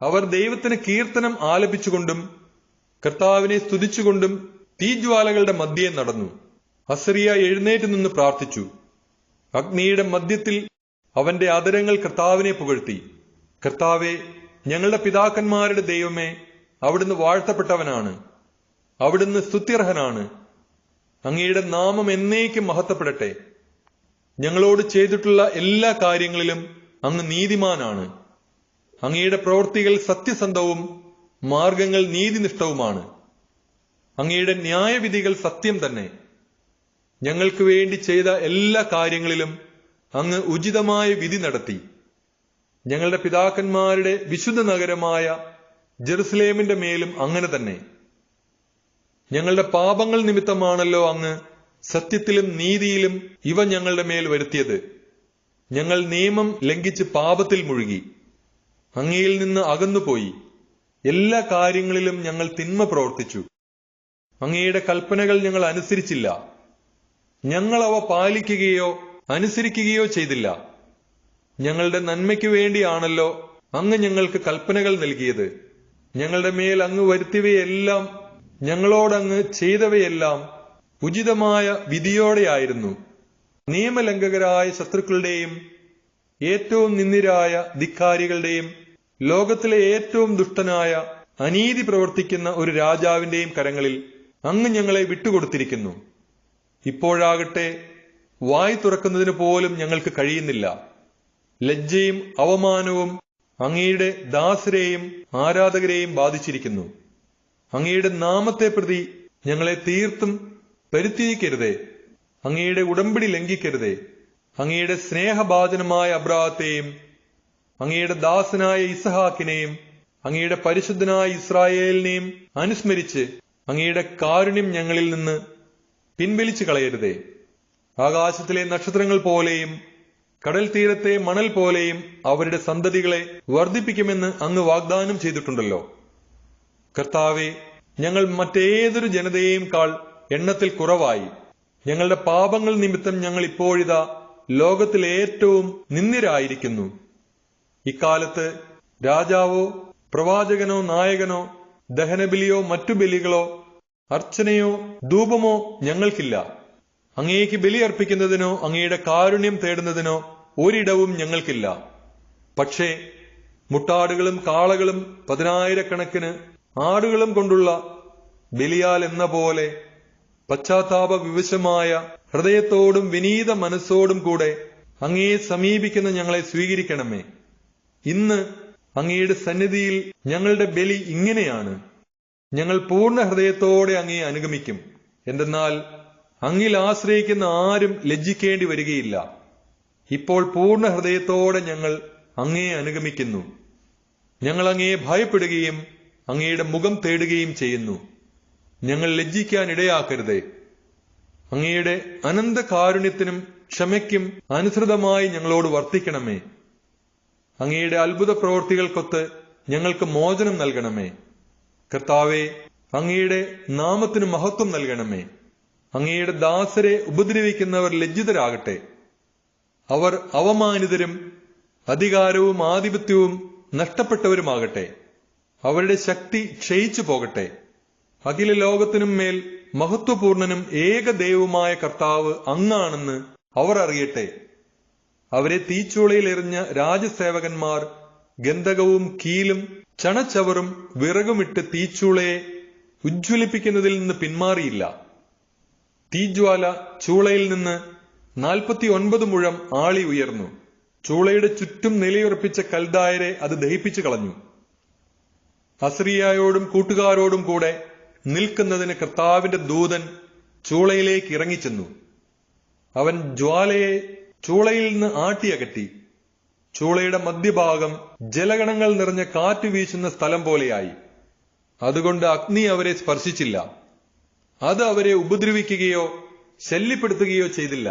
അവർ ദൈവത്തിന് കീർത്തനം ആലപിച്ചുകൊണ്ടും കർത്താവിനെ സ്തുതിച്ചുകൊണ്ടും തീജ്വാലകളുടെ മധ്യേ നടന്നു. അസറിയ എഴുന്നേറ്റ് നിന്ന് പ്രാർത്ഥിച്ചു. അഗ്നിയുടെ മധ്യത്തിൽ അവന്റെ അധരങ്ങൾ കർത്താവിനെ പുകഴ്ത്തി. കർത്താവെ, ഞങ്ങളുടെ പിതാക്കന്മാരുടെ ദൈവമേ, അവിടുന്ന് വാഴ്ത്തപ്പെട്ടവനാണ്, അവിടുന്ന് സ്തുത്യർഹനാണ്. അങ്ങയുടെ നാമം എന്നേക്കും മഹത്വപ്പെടട്ടെ. ഞങ്ങളോട് ചെയ്തിട്ടുള്ള എല്ലാ കാര്യങ്ങളിലും അങ്ങ് നീതിമാനാണ്. അങ്ങയുടെ പ്രവൃത്തികൾ സത്യസന്ധവും മാർഗങ്ങൾ നീതിനിഷ്ഠവുമാണ്. അങ്ങയുടെ ന്യായവിധികൾ സത്യം തന്നെ. ഞങ്ങൾക്ക് വേണ്ടി ചെയ്ത എല്ലാ കാര്യങ്ങളിലും അങ്ങ് ഉചിതമായ വിധി നടത്തി. ഞങ്ങളുടെ പിതാക്കന്മാരുടെ വിശുദ്ധ നഗരമായ ജെറുസലേമിന്റെ മേലും അങ്ങനെ തന്നെ. ഞങ്ങളുടെ പാപങ്ങൾ നിമിത്തമാണല്ലോ അങ്ങ് സത്യത്തിലും നീതിയിലും ഇവ ഞങ്ങളുടെ മേൽ വരുത്തിയത്. ഞങ്ങൾ നിയമം ലംഘിച്ച് പാപത്തിൽ മുഴുകി. അങ്ങയിൽ നിന്ന് അകന്നുപോയി. എല്ലാ കാര്യങ്ങളിലും ഞങ്ങൾ തിന്മ പ്രവർത്തിച്ചു. അങ്ങയുടെ കൽപ്പനകൾ ഞങ്ങൾ അനുസരിച്ചില്ല. ഞങ്ങൾ അവ പാലിക്കുകയോ അനുസരിക്കുകയോ ചെയ്തില്ല. ഞങ്ങളുടെ നന്മയ്ക്കു വേണ്ടിയാണല്ലോ അങ്ങ് ഞങ്ങൾക്ക് കൽപ്പനകൾ നൽകിയത്. ഞങ്ങളുടെ മേൽ അങ്ങ് വരുത്തിയവയെല്ലാം, ഞങ്ങളോടങ്ങ് ചെയ്തവയെല്ലാം ഉചിതമായ വിധിയോടെയായിരുന്നു. നിയമലംഘകരായ ശത്രുക്കളുടെയും ഏറ്റവും നിന്ദ്യരായ ധിക്കാരികളുടെയും ലോകത്തിലെ ഏറ്റവും ദുഷ്ടനായ അനീതി പ്രവർത്തിക്കുന്ന ഒരു രാജാവിന്റെയും കരങ്ങളിൽ അങ്ങ് ഞങ്ങളെ വിട്ടുകൊടുത്തിരിക്കുന്നു. ഇപ്പോഴാകട്ടെ വായ് തുറക്കുന്നതിന് പോലും ഞങ്ങൾക്ക് കഴിയുന്നില്ല. ലജ്ജയും അവമാനവും അങ്ങയുടെ ദാസരെയും ആരാധകരെയും ബാധിച്ചിരിക്കുന്നു. അങ്ങയുടെ നാമത്തെ പ്രതി ഞങ്ങളെ തീർത്തും പരിത്യജിക്കരുതേ. അങ്ങയുടെ ഉടമ്പടി ലംഘിക്കരുതേ. അങ്ങയുടെ സ്നേഹഭാജനമായ അബ്രാഹത്തെയും അങ്ങയുടെ ദാസനായ ഇസഹാക്കിനെയും അങ്ങയുടെ പരിശുദ്ധനായ ഇസ്രായേലിനെയും അനുസ്മരിച്ച് അങ്ങയുടെ കാരുണ്യം ഞങ്ങളിൽ നിന്ന് പിൻവലിച്ചു കളയരുതേ. ആകാശത്തിലെ നക്ഷത്രങ്ങൾ പോലെയും കടൽ തീരത്തെ മണൽ പോലെയും അവരുടെ സന്തതികളെ വർദ്ധിപ്പിക്കുമെന്ന് അങ്ങ് വാഗ്ദാനം ചെയ്തിട്ടുണ്ടല്ലോ. കർത്താവെ, ഞങ്ങൾ മറ്റേതൊരു ജനതയെയും കാൾ എണ്ണത്തിൽ കുറവായി. ഞങ്ങളുടെ പാപങ്ങൾ നിമിത്തം ഞങ്ങൾ ഇപ്പോഴിതാ ലോകത്തിൽ ഏറ്റവും നിന്ദ്യരായിരിക്കുന്നു. ഇക്കാലത്ത് രാജാവോ പ്രവാചകനോ നായകനോ ദഹനബലിയോ മറ്റു ബലികളോ അർച്ചനയോ ധൂപമോ ഞങ്ങൾക്കില്ല. അങ്ങേക്ക് ബലി അർപ്പിക്കുന്നതിനോ അങ്ങയുടെ കാരുണ്യം തേടുന്നതിനോ ഒരിടവും ഞങ്ങൾക്കില്ല. പക്ഷേ മുട്ടാടുകളും കാളകളും 10,000 ആടുകളും കൊണ്ടുള്ള ബലിയാൽ എന്ന പോലെ പശ്ചാത്താപ വിവശമായ ഹൃദയത്തോടും വിനീത മനസ്സോടും കൂടെ അങ്ങയെ സമീപിക്കുന്ന ഞങ്ങളെ സ്വീകരിക്കണമേ. ഇന്ന് അങ്ങയുടെ സന്നിധിയിൽ ഞങ്ങളുടെ ബലി ഇങ്ങനെയാണ്. ഞങ്ങൾ പൂർണ്ണ ഹൃദയത്തോടെ അങ്ങയെ അനുഗമിക്കും. എന്തെന്നാൽ അങ്ങിൽ ആശ്രയിക്കുന്ന ആരും ലജ്ജിക്കേണ്ടി വരികയില്ല. ഇപ്പോൾ പൂർണ്ണ ഹൃദയത്തോടെ ഞങ്ങൾ അങ്ങയെ അനുഗമിക്കുന്നു. ഞങ്ങൾ അങ്ങയെ ഭയപ്പെടുകയും അങ്ങയുടെ മുഖം തേടുകയും ചെയ്യുന്നു. ഞങ്ങൾ ലജ്ജിക്കാൻ ഇടയാക്കരുതേ. അങ്ങയുടെ അനന്ത കാരുണ്യത്തിനും ക്ഷമയ്ക്കും അനുസൃതമായി ഞങ്ങളോട് വർത്തിക്കണമേ. അങ്ങയുടെ അത്ഭുത പ്രവൃത്തികൾക്കൊത്ത് ഞങ്ങൾക്ക് മോചനം നൽകണമേ. കർത്താവെ, അങ്ങയുടെ നാമത്തിന് മഹത്വം നൽകണമേ. അങ്ങയുടെ ദാസരെ ഉപദ്രവിക്കുന്നവർ ലജ്ജിതരാകട്ടെ. അവർ അവമാനിതരും അധികാരവും ആധിപത്യവും നഷ്ടപ്പെട്ടവരുമാകട്ടെ. അവരുടെ ശക്തി ക്ഷയിച്ചു പോകട്ടെ. അഖില ലോകത്തിനും മേൽ മഹത്വപൂർണനും ഏക ദൈവവുമായ കർത്താവ് അങ്ങാണെന്ന് അവർ അറിയട്ടെ. അവരെ തീച്ചൂളയിൽ എറിഞ്ഞ രാജസേവകന്മാർ ഗന്ധകവും കീലും ചണച്ചവറും വിറകുമിട്ട് തീച്ചൂളയെ ഉജ്ജ്വലിപ്പിക്കുന്നതിൽ നിന്ന് പിന്മാറിയില്ല. തീജ്വാല ചൂളയിൽ നിന്ന് 49 മുഴം ആളി ഉയർന്നു. ചൂളയുടെ ചുറ്റും നിലയുറപ്പിച്ച കൽദായരെ അത് ദഹിപ്പിച്ചു കളഞ്ഞു. അസ്രിയായോടും കൂട്ടുകാരോടും കൂടെ നിൽക്കുന്നതിന് കർത്താവിന്റെ ദൂതൻ ചൂളയിലേക്ക് ഇറങ്ങിച്ചെന്നു. അവൻ ജ്വാലയെ ചൂളയിൽ നിന്ന് ആട്ടിയകറ്റി. ചൂളയുടെ മധ്യഭാഗം ജലഗണങ്ങൾ നിറഞ്ഞ കാറ്റ് വീശുന്ന സ്ഥലം പോലെയായി. അതുകൊണ്ട് അഗ്നി അവരെ സ്പർശിച്ചില്ല. അത് അവരെ ഉപദ്രവിക്കുകയോ ശല്യപ്പെടുത്തുകയോ ചെയ്തില്ല.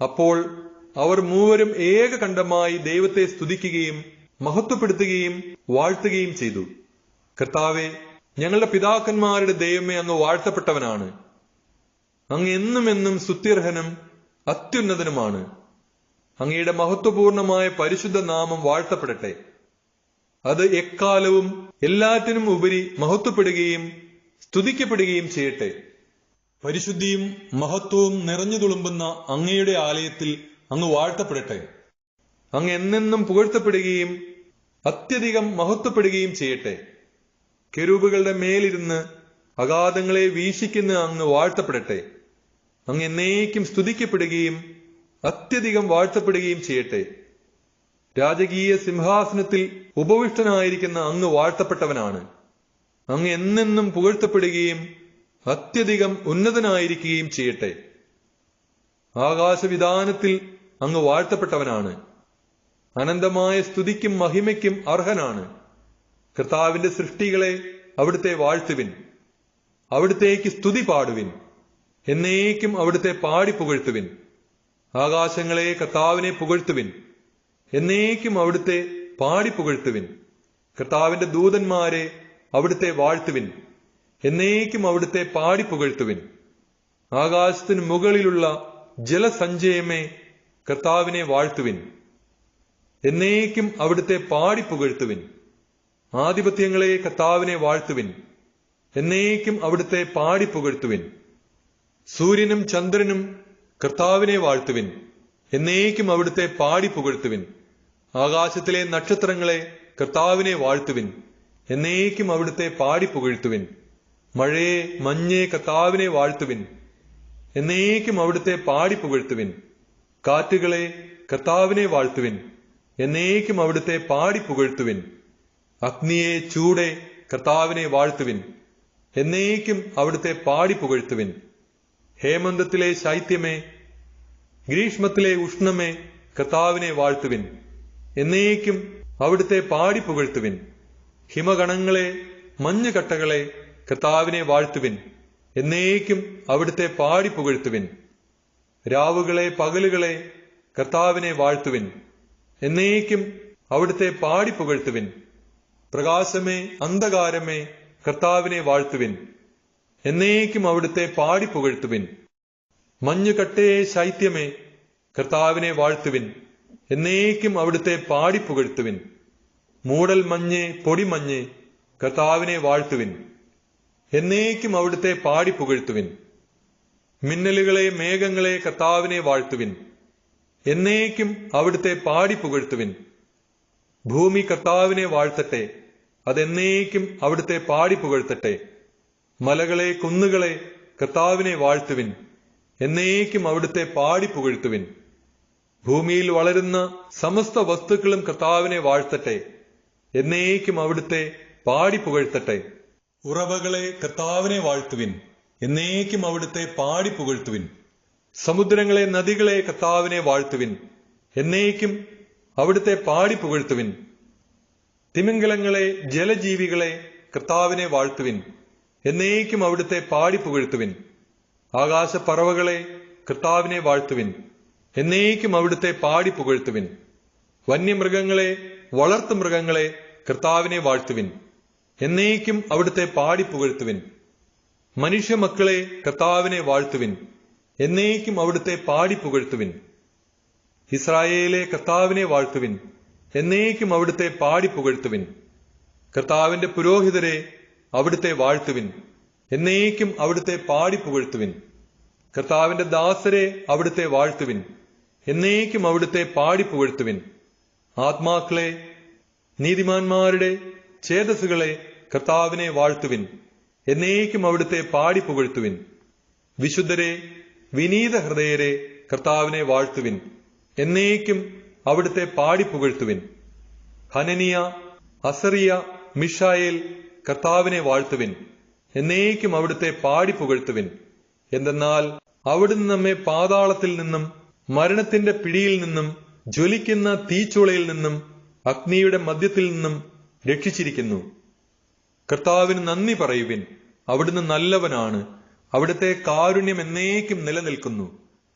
അപ്പോൾ അവർ മൂവരും ഏകകണ്ഠമായി ദൈവത്തെ സ്തുതിക്കുകയും മഹത്വപ്പെടുത്തുകയും വാഴ്ത്തുകയും ചെയ്തു. കർത്താവെ, ഞങ്ങളുടെ പിതാക്കന്മാരുടെ ദൈവമേ, അങ്ങ് വാഴ്ത്തപ്പെട്ടവനാണ്. അങ്ങ് എന്നും എന്നും സ്തുത്യർഹനും അത്യുന്നതനുമാണ്. അങ്ങയുടെ മഹത്വപൂർണമായ പരിശുദ്ധ നാമം വാഴ്ത്തപ്പെടട്ടെ. അത് എക്കാലവും എല്ലാറ്റിനും ഉപരി മഹത്വപ്പെടുകയും സ്തുതിക്കപ്പെടുകയും ചെയ്യട്ടെ. പരിശുദ്ധിയും മഹത്വവും നിറഞ്ഞു തുളുമ്പുന്ന അങ്ങയുടെ ആലയത്തിൽ അങ്ങ് വാഴ്ത്തപ്പെടട്ടെ. അങ്ങ് എന്നെന്നും പുകഴ്ത്തപ്പെടുകയും അത്യധികം മഹത്വപ്പെടുകയും ചെയ്യട്ടെ. കെരൂബുകളുടെ മേലിരുന്ന് അഗാധങ്ങളെ വീക്ഷിക്കുന്ന അങ്ങ് വാഴ്ത്തപ്പെടട്ടെ. അങ്ങ് എന്നേക്കും സ്തുതിക്കപ്പെടുകയും അത്യധികം വാഴ്ത്തപ്പെടുകയും ചെയ്യട്ടെ. രാജകീയ സിംഹാസനത്തിൽ ഉപവിഷ്ടനായിരിക്കുന്ന അങ്ങ് വാഴ്ത്തപ്പെട്ടവനാണ്. അങ്ങ് എന്നെന്നും പുകഴ്ത്തപ്പെടുകയും അത്യധികം ഉന്നതനായിരിക്കുകയും ചെയ്യട്ടെ. ആകാശവിധാനത്തിൽ അങ്ങ് വാഴ്ത്തപ്പെട്ടവനാണ്. അനന്തമായ സ്തുതിക്കും മഹിമയ്ക്കും അർഹനാണ്. കർത്താവിന്റെ സൃഷ്ടികളെ അവിടുത്തെ വാഴ്ത്തുവിൻ. അവിടുത്തേക്ക് സ്തുതി പാടുവിൻ. എന്നേക്കും അവിടുത്തെ പാടി പുകഴ്ത്തുവിൻ. ആകാശങ്ങളെ കർത്താവിനെ പുകഴ്ത്തുവിൻ. എന്നേക്കും അവിടുത്തെ പാടിപ്പുകഴ്ത്തുവിൻ. കർത്താവിന്റെ ദൂതന്മാരെ അവിടുത്തെ വാഴ്ത്തുവിൻ. എന്നേക്കും അവിടുത്തെ പാടിപ്പുകഴ്ത്തുവിൻ. ആകാശത്തിന് മുകളിലുള്ള ജലസഞ്ചയമേ കർത്താവിനെ വാഴ്ത്തുവിൻ. എന്നേക്കും അവിടുത്തെ പാടിപ്പുകഴ്ത്തുവിൻ. ആധിപത്യങ്ങളെ കർത്താവിനെ വാഴ്ത്തുവിൻ. എന്നേക്കും അവിടുത്തെ പാടിപ്പുകഴ്ത്തുവിൻ. സൂര്യനും ചന്ദ്രനും കർത്താവിനെ വാഴ്ത്തുവിൻ. എന്നേക്കും അവിടുത്തെ പാടിപ്പുകഴ്ത്തുവിൻ. ആകാശത്തിലെ നക്ഷത്രങ്ങളെ കർത്താവിനെ വാഴ്ത്തുവിൻ. എന്നേക്കും അവിടുത്തെ പാടിപ്പുകഴ്ത്തുവിൻ. മഴയെ മഞ്ഞേ കർത്താവിനെ വാഴ്ത്തുവിൻ. എന്നേക്കും അവിടുത്തെ പാടിപ്പുകഴ്ത്തുവിൻ. കാറ്റുകളെ കർത്താവിനെ വാഴ്ത്തുവിൻ. എന്നേക്കും അവിടുത്തെ പാടിപ്പുകഴ്ത്തുവിൻ. അഗ്നിയെ ചൂടെ കർത്താവിനെ വാഴ്ത്തുവിൻ. എന്നേക്കും അവിടുത്തെ പാടിപ്പുകഴ്ത്തുവിൻ. ഹേമന്തത്തിലെ ശൈത്യമേ, ഗ്രീഷ്മത്തിലെ ഉഷ്ണമേ കർത്താവിനെ വാഴ്ത്തുവിൻ. എന്നേക്കും അവിടുത്തെ പാടിപ്പുകഴ്ത്തുവിൻ. ഹിമഗണങ്ങളെ, മഞ്ഞുകട്ടകളെ കർത്താവിനെ വാഴ്ത്തുവിൻ. എന്നേക്കും അവിടുത്തെ പാടിപ്പുകഴ്ത്തുവിൻ. രാവുകളെ, പകലുകളെ കർത്താവിനെ വാഴ്ത്തുവിൻ. എന്നേക്കും അവിടുത്തെ പാടിപ്പുകഴ്ത്തുവിൻ. പ്രകാശമേ, അന്ധകാരമേ കർത്താവിനെ വാഴ്ത്തുവിൻ. എന്നേക്കും അവിടുത്തെ പാടിപ്പുകഴ്ത്തുവിൻ. മഞ്ഞുകട്ടയെ, ശൈത്യമേ കർത്താവിനെ വാഴ്ത്തുവിൻ. എന്നേക്കും അവിടുത്തെ പാടിപ്പുകഴ്ത്തുവിൻ. മൂടൽ മഞ്ഞ്, പൊടിമഞ്ഞ് കർത്താവിനെ വാഴ്ത്തുവിൻ. എന്നേക്കും അവിടുത്തെ പാടിപ്പുകഴ്ത്തുവിൻ. മിന്നലുകളെ, മേഘങ്ങളെ കർത്താവിനെ വാഴ്ത്തുവിൻ. എന്നേക്കും അവിടുത്തെ പാടിപ്പുകഴ്ത്തുവിൻ. ഭൂമി കർത്താവിനെ വാഴ്ത്തട്ടെ. അതെന്നേക്കും അവിടുത്തെ പാടിപ്പുകഴ്ത്തട്ടെ. മലകളെ, കുന്നുകളെ കർത്താവിനെ വാഴ്ത്തുവിൻ. എന്നേക്കും അവിടുത്തെ പാടിപ്പുകഴ്ത്തുവിൻ. ഭൂമിയിൽ വളരുന്ന സമസ്ത വസ്തുക്കളും കർത്താവിനെ വാഴ്ത്തട്ടെ. എന്നേക്കും അവിടുത്തെ പാടിപ്പുകഴ്ത്തട്ടെ. ഉറവകളെ കർത്താവിനെ വാഴ്ത്തുവിൻ. എന്നേക്കും അവിടുത്തെ പാടിപ്പുകഴ്ത്തുവിൻ. സമുദ്രങ്ങളെ, നദികളെ കർത്താവിനെ വാഴ്ത്തുവിൻ. എന്നേക്കും അവിടുത്തെ പാടിപ്പുകഴ്ത്തുവിൻ. തിമിംഗലങ്ങളെ, ജലജീവികളെ കർത്താവിനെ വാഴ്ത്തുവിൻ. എന്നേക്കും അവിടുത്തെ പാടിപ്പുകഴ്ത്തുവിൻ. ആകാശപ്പറവകളെ കർത്താവിനെ വാഴ്ത്തുവിൻ. എന്നേക്കും അവിടുത്തെ പാടിപ്പുകഴ്ത്തുവിൻ. വന്യമൃഗങ്ങളെ, വളർത്തുമൃഗങ്ങളെ കർത്താവിനെ വാഴ്ത്തുവിൻ. എന്നേക്കും അവിടുത്തെ പാടിപ്പുകഴ്ത്തുവിൻ. മനുഷ്യമക്കളെ കർത്താവിനെ വാഴ്ത്തുവിൻ. എന്നേക്കും അവിടുത്തെ പാടിപ്പുകഴ്ത്തുവിൻ. ഇസ്രായേലെ കർത്താവിനെ വാഴ്ത്തുവിൻ. എന്നേക്കും അവിടുത്തെ പാടിപ്പുകഴ്ത്തുവിൻ. കർത്താവിന്റെ പുരോഹിതരെ അവിടുത്തെ വാഴ്ത്തുവിൻ. എന്നേക്കും അവിടുത്തെ പാടിപ്പുകഴ്ത്തുവിൻ. കർത്താവിന്റെ ദാസരെ അവിടുത്തെ വാഴ്ത്തുവിൻ. എന്നേക്കും അവിടുത്തെ പാടിപ്പുകഴ്ത്തുവിൻ. ആത്മാക്കളെ, നീതിമാന്മാരുടെ ചേതസ്സുകളെ കർത്താവിനെ വാഴ്ത്തുവിൻ. എന്നേക്കും അവിടുത്തെ പാടിപ്പുകഴ്ത്തുവിൻ. വിശുദ്ധരെ, വിനീത ഹൃദയരെ കർത്താവിനെ വാഴ്ത്തുവിൻ. എന്നേക്കും അവിടുത്തെ പാടിപ്പുകഴ്ത്തുവിൻ. ഹനനിയ, അസറിയ, മിഷായേൽ കർത്താവിനെ വാഴ്ത്തുവിൻ. എന്നേക്കും അവിടുത്തെ പാടിപ്പുകഴ്ത്തുവിൻ. എന്തെന്നാൽ അവിടുന്ന് നമ്മെ പാതാളത്തിൽ നിന്നും, മരണത്തിന്റെ പിടിയിൽ നിന്നും, ജ്വലിക്കുന്ന തീച്ചൂളയിൽ നിന്നും, അഗ്നിയുടെ മധ്യത്തിൽ നിന്നും രക്ഷിച്ചിരിക്കുന്നു. കർത്താവിന് നന്ദി പറയുവിൻ. അവിടുന്ന് നല്ലവനാണ്. അവിടുത്തെ കാരുണ്യം എന്നേക്കും നിലനിൽക്കുന്നു.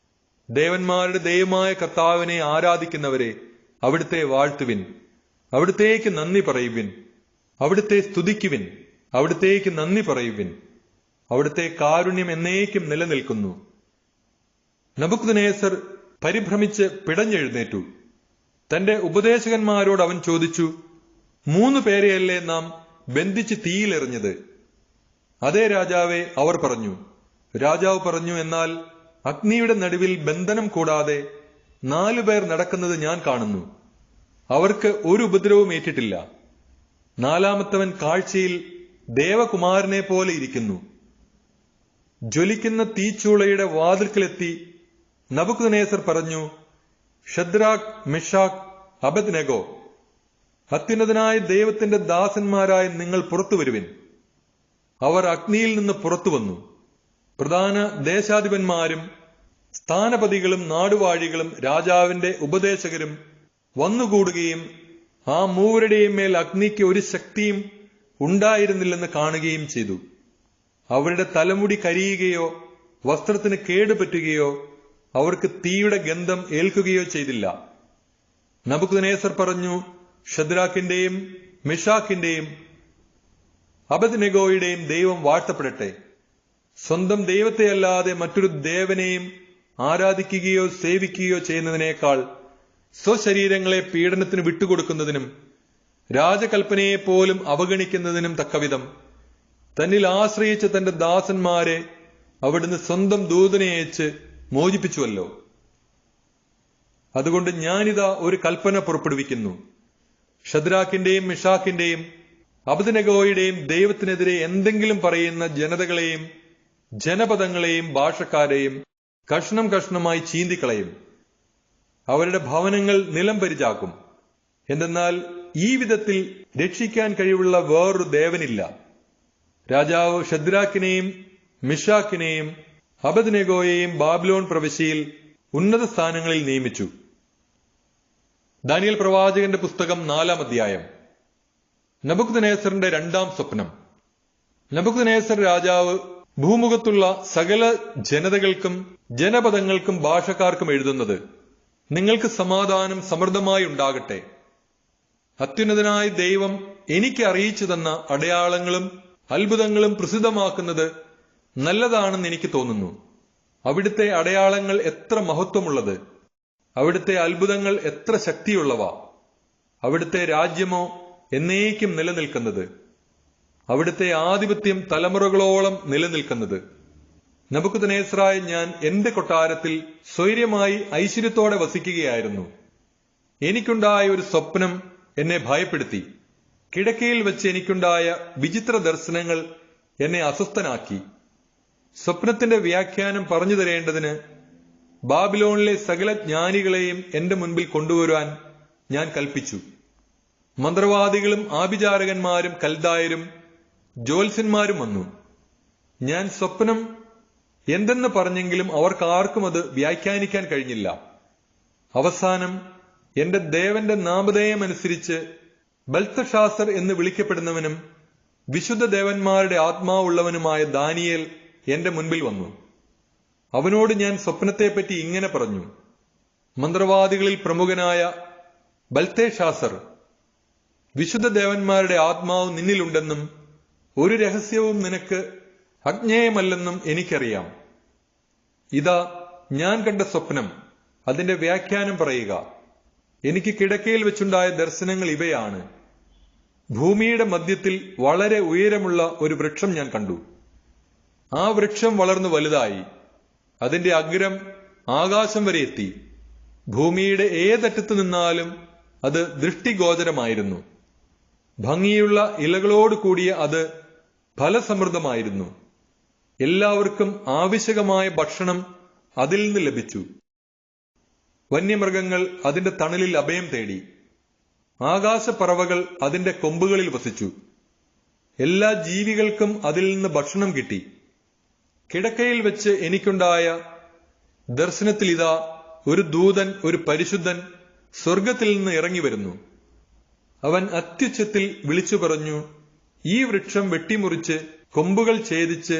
ദേവന്മാരുടെ ദൈവമായ കർത്താവിനെ ആരാധിക്കുന്നവരെ അവിടുത്തെ വാഴ്ത്തുവിൻ. അവിടുത്തേക്ക് നന്ദി പറയുവിൻ. അവിടുത്തെ സ്തുതിക്കുവിൻ. അവിടുത്തേക്ക് നന്ദി പറയുവിൻ. അവിടുത്തെ കാരുണ്യം എന്നേക്കും നിലനിൽക്കുന്നു. നബൂഖദ്നേസർ പരിഭ്രമിച്ച് പിടഞ്ഞെഴുന്നേറ്റു. തന്റെ ഉപദേശകന്മാരോട് അവൻ ചോദിച്ചു, 3 പേരെയല്ലേ നാം ബന്ധിച്ച് തീയിലെറിഞ്ഞത്? അതേ രാജാവേ, അവർ പറഞ്ഞു. രാജാവ് പറഞ്ഞു, എന്നാൽ അഗ്നിയുടെ നടുവിൽ ബന്ധനം കൂടാതെ 4 പേർ നടക്കുന്നത് ഞാൻ കാണുന്നു. അവർക്ക് ഒരു ഉപദ്രവവും ഏറ്റിട്ടില്ല. 4-മത്തവൻ കാഴ്ചയിൽ ദേവകുമാരനെ പോലെ ഇരിക്കുന്നു. ജ്വലിക്കുന്ന തീച്ചൂളയുടെ വാതിൽക്കലെത്തി നബൂഖദ്നേസർ പറഞ്ഞു, ഷദ്രാഖ്, മെഷാഖ്, അബദ്നെഗോ, അത്യുന്നതനായ ദൈവത്തിന്റെ ദാസന്മാരായ നിങ്ങൾ പുറത്തു വരുവിൻ. അവർ അഗ്നിയിൽ നിന്ന് പുറത്തു വന്നു. പ്രധാന ദേശാധിപന്മാരും സ്ഥാനപതികളും നാടുവാഴികളും രാജാവിന്റെ ഉപദേശകരും വന്നുകൂടുകയും ആ 3 മേൽ അഗ്നിക്ക് ഒരു ശക്തിയും ഉണ്ടായിരുന്നില്ലെന്ന് കാണുകയും ചെയ്തു. അവരുടെ തലമുടി കരിയുകയോ വസ്ത്രത്തിന് കേടുപറ്റുകയോ അവർക്ക് തീയുടെ ഗന്ധം ഏൽക്കുകയോ ചെയ്തില്ല. നബൂഖദ്നേസർ പറഞ്ഞു, ഷദ്രാക്കിന്റെയും മിഷാക്കിന്റെയും അബദ്നെഗോയുടെയും ദൈവം വാഴ്ത്തപ്പെടട്ടെ. സ്വന്തം ദൈവത്തെയല്ലാതെ മറ്റൊരു ദേവനെയും ആരാധിക്കുകയോ സേവിക്കുകയോ ചെയ്യുന്നതിനേക്കാൾ സ്വശരീരങ്ങളെ പീഡനത്തിന് വിട്ടുകൊടുക്കുന്നതിനും രാജകൽപ്പനയെപ്പോലും അവഗണിക്കുന്നതിനും തക്കവിധം തന്നിൽ ആശ്രയിച്ച തന്റെ ദാസന്മാരെ അവിടുന്ന് സ്വന്തം ദൂതനെ അയച്ച് മോചിപ്പിച്ചുവല്ലോ. അതുകൊണ്ട് ഞാനിതാ ഒരു കൽപ്പന പുറപ്പെടുവിക്കുന്നു. ഷദ്രാക്കിന്റെയും മിഷാക്കിന്റെയും അബദ്നെഗോയുടെയും ദൈവത്തിനെതിരെ എന്തെങ്കിലും പറയുന്ന ജനതകളെയും ജനപദങ്ങളെയും ഭാഷക്കാരെയും കഷ്ണം കഷ്ണമായി ചീന്തിക്കളയും. അവരുടെ ഭവനങ്ങൾ നിലം പരിചാക്കും. എന്തെന്നാൽ ഈ വിധത്തിൽ രക്ഷിക്കാൻ കഴിവുള്ള വേറൊരു ദേവനില്ല. രാജാവ് ഷദ്രാക്കിനെയും മിഷാക്കിനെയും അബദ്നെഗോയെയും ബാബിലോൺ പ്രവിശ്യയിൽ ഉന്നത സ്ഥാനങ്ങളിൽ നിയമിച്ചു. ദാനിയേൽ പ്രവാചകന്റെ പുസ്തകം 4-ാം അധ്യായം. നബൂഖദ്നേസറിന്റെ 2-ാം സ്വപ്നം. നബൂഖദ്നേസർ രാജാവ് ഭൂമുഖത്തുള്ള സകല ജനതകൾക്കും ജനപദങ്ങൾക്കും ഭാഷക്കാർക്കും എഴുതുന്നത്: നിങ്ങൾക്ക് സമാധാനം സമൃദ്ധമായി ഉണ്ടാകട്ടെ. അത്യുന്നതനായ ദൈവം എനിക്ക് അറിയിച്ചു തന്ന അടയാളങ്ങളും അത്ഭുതങ്ങളും പ്രസിദ്ധമാക്കുന്നത് നല്ലതാണെന്ന് എനിക്ക് തോന്നുന്നു. അവിടുത്തെ അടയാളങ്ങൾ എത്ര മഹത്വമുള്ളത്! അവിടുത്തെ അത്ഭുതങ്ങൾ എത്ര ശക്തിയുള്ളവ! അവിടുത്തെ രാജ്യമോ എന്നേക്കും നിലനിൽക്കുന്നത്. അവിടുത്തെ ആധിപത്യം തലമുറകളോളം നിലനിൽക്കുന്നത്. നബൂഖദ്നേസറായ ഞാൻ എന്റെ കൊട്ടാരത്തിൽ സ്വൈര്യമായി ഐശ്വര്യത്തോടെ വസിക്കുകയായിരുന്നു. എനിക്കുണ്ടായ ഒരു സ്വപ്നം എന്നെ ഭയപ്പെടുത്തി. കിടക്കയിൽ വെച്ച് എനിക്കുണ്ടായ വിചിത്ര ദർശനങ്ങൾ എന്നെ അസ്വസ്ഥനാക്കി. സ്വപ്നത്തിന്റെ വ്യാഖ്യാനം പറഞ്ഞു തരേണ്ടതിന് ബാബിലോണിലെ സകല ജ്ഞാനികളെയും എന്റെ മുൻപിൽ കൊണ്ടുവരുവാൻ ഞാൻ കൽപ്പിച്ചു. മന്ത്രവാദികളും ആഭിചാരകന്മാരും കൽദായരും ജ്യോത്സ്യന്മാരും വന്നു. ഞാൻ സ്വപ്നം എന്തെന്ന് പറഞ്ഞെങ്കിലും അവർക്കാർക്കും അത് വ്യാഖ്യാനിക്കാൻ കഴിഞ്ഞില്ല. അവസാനം എന്റെ ദേവന്റെ നാമധേയമനുസരിച്ച് ബൽത്തഷാസർ എന്ന് വിളിക്കപ്പെടുന്നവനും വിശുദ്ധ ദേവന്മാരുടെ ആത്മാവുള്ളവനുമായ ദാനിയേൽ എന്റെ മുൻപിൽ വന്നു. അവനോട് ഞാൻ സ്വപ്നത്തെപ്പറ്റി ഇങ്ങനെ പറഞ്ഞു: മന്ത്രവാദികളിൽ പ്രമുഖനായ ബൽത്തേഷാസർ, വിശുദ്ധ ദേവന്മാരുടെ ആത്മാവ് നിന്നിലുണ്ടെന്നും ഒരു രഹസ്യവും നിനക്ക് അജ്ഞേയമല്ലെന്നും എനിക്കറിയാം. ഇതാ ഞാൻ കണ്ട സ്വപ്നം, അതിന്റെ വ്യാഖ്യാനം പറയുക. എനിക്ക് കിടക്കയിൽ വെച്ചുണ്ടായ ദർശനങ്ങൾ ഇവയാണ്. ഭൂമിയുടെ മധ്യത്തിൽ വളരെ ഉയരമുള്ള ഒരു വൃക്ഷം ഞാൻ കണ്ടു. ആ വൃക്ഷം വളർന്നു വലുതായി. അതിന്റെ അഗ്രം ആകാശം വരെ എത്തി. ഭൂമിയുടെ ഏതറ്റത്തു നിന്നാലും അത് ദൃഷ്ടിഗോചരമായിരുന്നു. ഭംഗിയുള്ള ഇലകളോട് കൂടിയ അത് ഫലസമൃദ്ധമായിരുന്നു. എല്ലാവർക്കും ആവശ്യകമായ ഭക്ഷണം അതിൽ നിന്ന് ലഭിച്ചു. വന്യമൃഗങ്ങൾ അതിന്റെ തണലിൽ അഭയം തേടി. ആകാശപ്പറവകൾ അതിന്റെ കൊമ്പുകളിൽ വസിച്ചു. എല്ലാ ജീവികൾക്കും അതിൽ നിന്ന് ഭക്ഷണം കിട്ടി. കിടക്കയിൽ വെച്ച് എനിക്കുണ്ടായ ദർശനത്തിൽ ഇതാ ഒരു ദൂതൻ, ഒരു പരിശുദ്ധൻ സ്വർഗത്തിൽ നിന്ന് ഇറങ്ങി വരുന്നു. അവൻ അത്യുച്ചത്തിൽ വിളിച്ചു പറഞ്ഞു: ഈ വൃക്ഷം വെട്ടിമുറിച്ച് കൊമ്പുകൾ ഛേദിച്ച്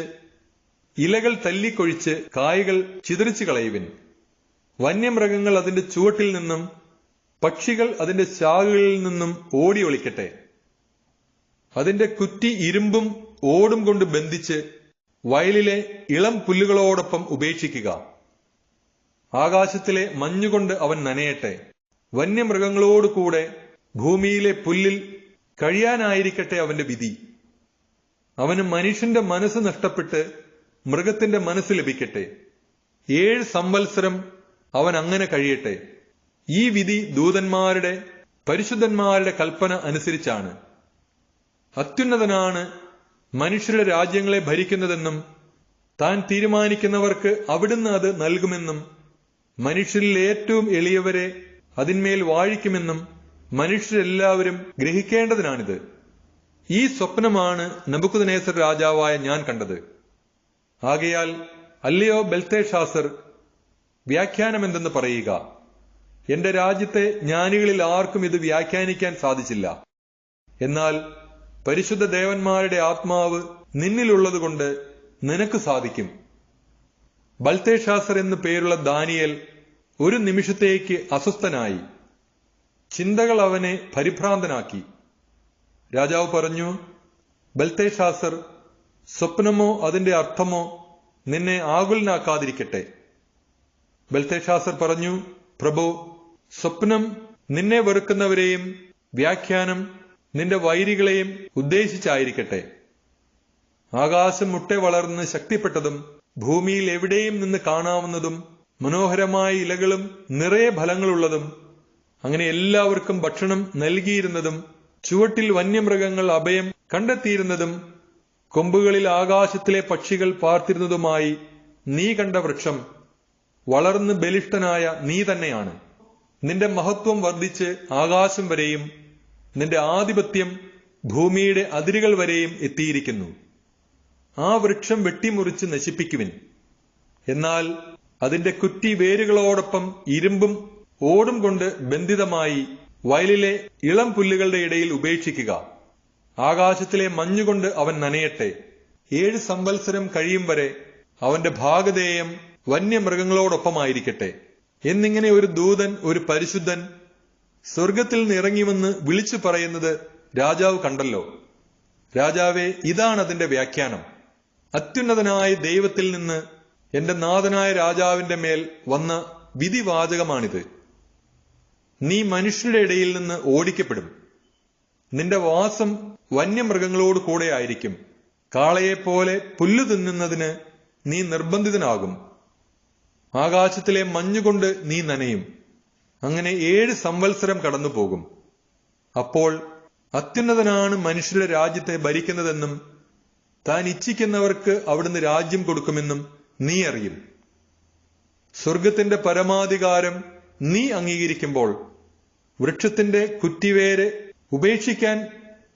ഇലകൾ തല്ലിക്കൊഴിച്ച് കായകൾ ചിതറിച്ചു കളയുവിൻ. വന്യമൃഗങ്ങൾ അതിന്റെ ചുവട്ടിൽ നിന്നും പക്ഷികൾ അതിന്റെ ശാഖകളിൽ നിന്നും ഓടി ഒളിക്കട്ടെ. അതിന്റെ കുറ്റി ഇരുമ്പും ഓടും കൊണ്ട് ബന്ധിച്ച് വയലിലെ ഇളം പുല്ലുകളോടൊപ്പം ഉപേക്ഷിക്കുക. ആകാശത്തിലെ മഞ്ഞുകൊണ്ട് അവൻ നനയട്ടെ. വന്യമൃഗങ്ങളോടുകൂടെ ഭൂമിയിലെ പുല്ലിൽ കഴിയാനായിരിക്കട്ടെ അവന്റെ വിധി. അവന് മനുഷ്യന്റെ മനസ്സ് നഷ്ടപ്പെട്ട് മൃഗത്തിന്റെ മനസ്സ് ലഭിക്കട്ടെ. 7 സംവത്സരം അവൻ അങ്ങനെ കഴിയട്ടെ. ഈ വിധി ദൂതന്മാരുടെ പരിശുദ്ധന്മാരുടെ കൽപ്പന അനുസരിച്ചാണ്. അത്യുന്നതനാണ് മനുഷ്യരുടെ രാജ്യങ്ങളെ ഭരിക്കുന്നതെന്നും താൻ തീരുമാനിക്കുന്നവർക്ക് അവിടുന്ന് അത് നൽകുമെന്നും മനുഷ്യരിൽ ഏറ്റവും എളിയവരെ അതിന്മേൽ വാഴിക്കുമെന്നും മനുഷ്യരെല്ലാവരും ഗ്രഹിക്കേണ്ടതിനാണിത്. ഈ സ്വപ്നമാണ് നബൂഖദ്നേസർ രാജാവായ ഞാൻ കണ്ടത്. ആകയാൽ അല്ലയോ ബെൽത്തേഷാസർ, വ്യാഖ്യാനമെന്തെന്ന് പറയുക. എന്റെ രാജ്യത്തെ ജ്ഞാനികളിൽ ആർക്കും ഇത് വ്യാഖ്യാനിക്കാൻ സാധിച്ചില്ല. എന്നാൽ പരിശുദ്ധ ദേവന്മാരുടെ ആത്മാവ് നിന്നിലുള്ളതുകൊണ്ട് നിനക്ക് സാധിക്കും. ബൽത്തേഷാസർ എന്നു പേരുള്ള ദാനിയേൽ ഒരു നിമിഷത്തേക്ക് അസ്വസ്ഥനായി. ചിന്തകൾ അവനെ പരിഭ്രാന്തനാക്കി. രാജാവ് പറഞ്ഞു, ബൽത്തേഷാസർ, സ്വപ്നമോ അതിന്റെ അർത്ഥമോ നിന്നെ ആകുലനാക്കാതിരിക്കട്ടെ. ബൽത്തേഷാസർ പറഞ്ഞു, പ്രഭോ, സ്വപ്നം നിന്നെ വെറുക്കുന്നവരെയും വ്യാഖ്യാനം നിന്റെ വൈരികളെയും ഉദ്ദേശിച്ചായിരിക്കട്ടെ. ആകാശം മുട്ടെ വളർന്ന് ശക്തിപ്പെട്ടതും ഭൂമിയിൽ എവിടെയും നിന്ന് കാണാവുന്നതും മനോഹരമായ ഇലകളും നിറയെ ഫലങ്ങളുള്ളതും അങ്ങനെ എല്ലാവർക്കും ഭക്ഷണം നൽകിയിരുന്നതും ചുവട്ടിൽ വന്യമൃഗങ്ങൾ അഭയം കണ്ടെത്തിയിരുന്നതും കൊമ്പുകളിൽ ആകാശത്തിലെ പക്ഷികൾ പാർത്തിരുന്നതുമായി നീ കണ്ട വൃക്ഷം വളർന്ന് ബലിഷ്ഠനായ നീ തന്നെയാണ്. നിന്റെ മഹത്വം വർദ്ധിച്ച് ആകാശം വരെയും നിന്റെ ആധിപത്യം ഭൂമിയുടെ അതിരുകൾ വരെയും എത്തിയിരിക്കുന്നു. ആ വൃക്ഷം വെട്ടിമുറിച്ച് നശിപ്പിക്കുവിൻ. എന്നാൽ അതിന്റെ കുറ്റി വേരുകളോടൊപ്പം ഇരുമ്പും ഓടും കൊണ്ട് ബന്ധിതമായി വയലിലെ ഇളം പുല്ലുകളുടെ ഇടയിൽ ഉപേക്ഷിക്കുക. ആകാശത്തിലെ മഞ്ഞുകൊണ്ട് അവൻ നനയട്ടെ. 7 സംവത്സരം കഴിയും വരെ അവന്റെ ഭാഗധേയം വന്യമൃഗങ്ങളോടൊപ്പമായിരിക്കട്ടെ. എന്നിങ്ങനെ ഒരു ദൂതൻ, ഒരു പരിശുദ്ധൻ സ്വർഗത്തിൽ നിന്ന് ഇറങ്ങിവന്ന് വിളിച്ചു പറയുന്നത് രാജാവ് കണ്ടല്ലോ. രാജാവേ, ഇതാണ് അതിന്റെ വ്യാഖ്യാനം. അത്യുന്നതനായ ദൈവത്തിൽ നിന്ന് എന്റെ നാഥനായ രാജാവിന്റെ മേൽ വന്ന വിധിവാചകമാണിത്. നീ മനുഷ്യരുടെ ഇടയിൽ നിന്ന് ഓടിക്കപ്പെടും. നിന്റെ വാസം വന്യമൃഗങ്ങളോട് കൂടെ ആയിരിക്കും. കാളയെപ്പോലെ പുല്ലു തിന്നുന്നതിന് നീ നിർബന്ധിതനാകും. ആകാശത്തിലെ മഞ്ഞുകൊണ്ട് നീ നനയും. അങ്ങനെ 7 സംവത്സരം കടന്നുപോകും. അപ്പോൾ അത്യുന്നതനാണ് മനുഷ്യരുടെ രാജ്യത്തെ ഭരിക്കുന്നതെന്നും താൻ ഇച്ഛിക്കുന്നവർക്ക് അവിടുന്ന് രാജ്യം കൊടുക്കുമെന്നും നീ അറിയും. സ്വർഗത്തിന്റെ പരമാധികാരം നീ അംഗീകരിക്കുമ്പോൾ വൃക്ഷത്തിന്റെ കുറ്റിവേര് ഉപേക്ഷിക്കാൻ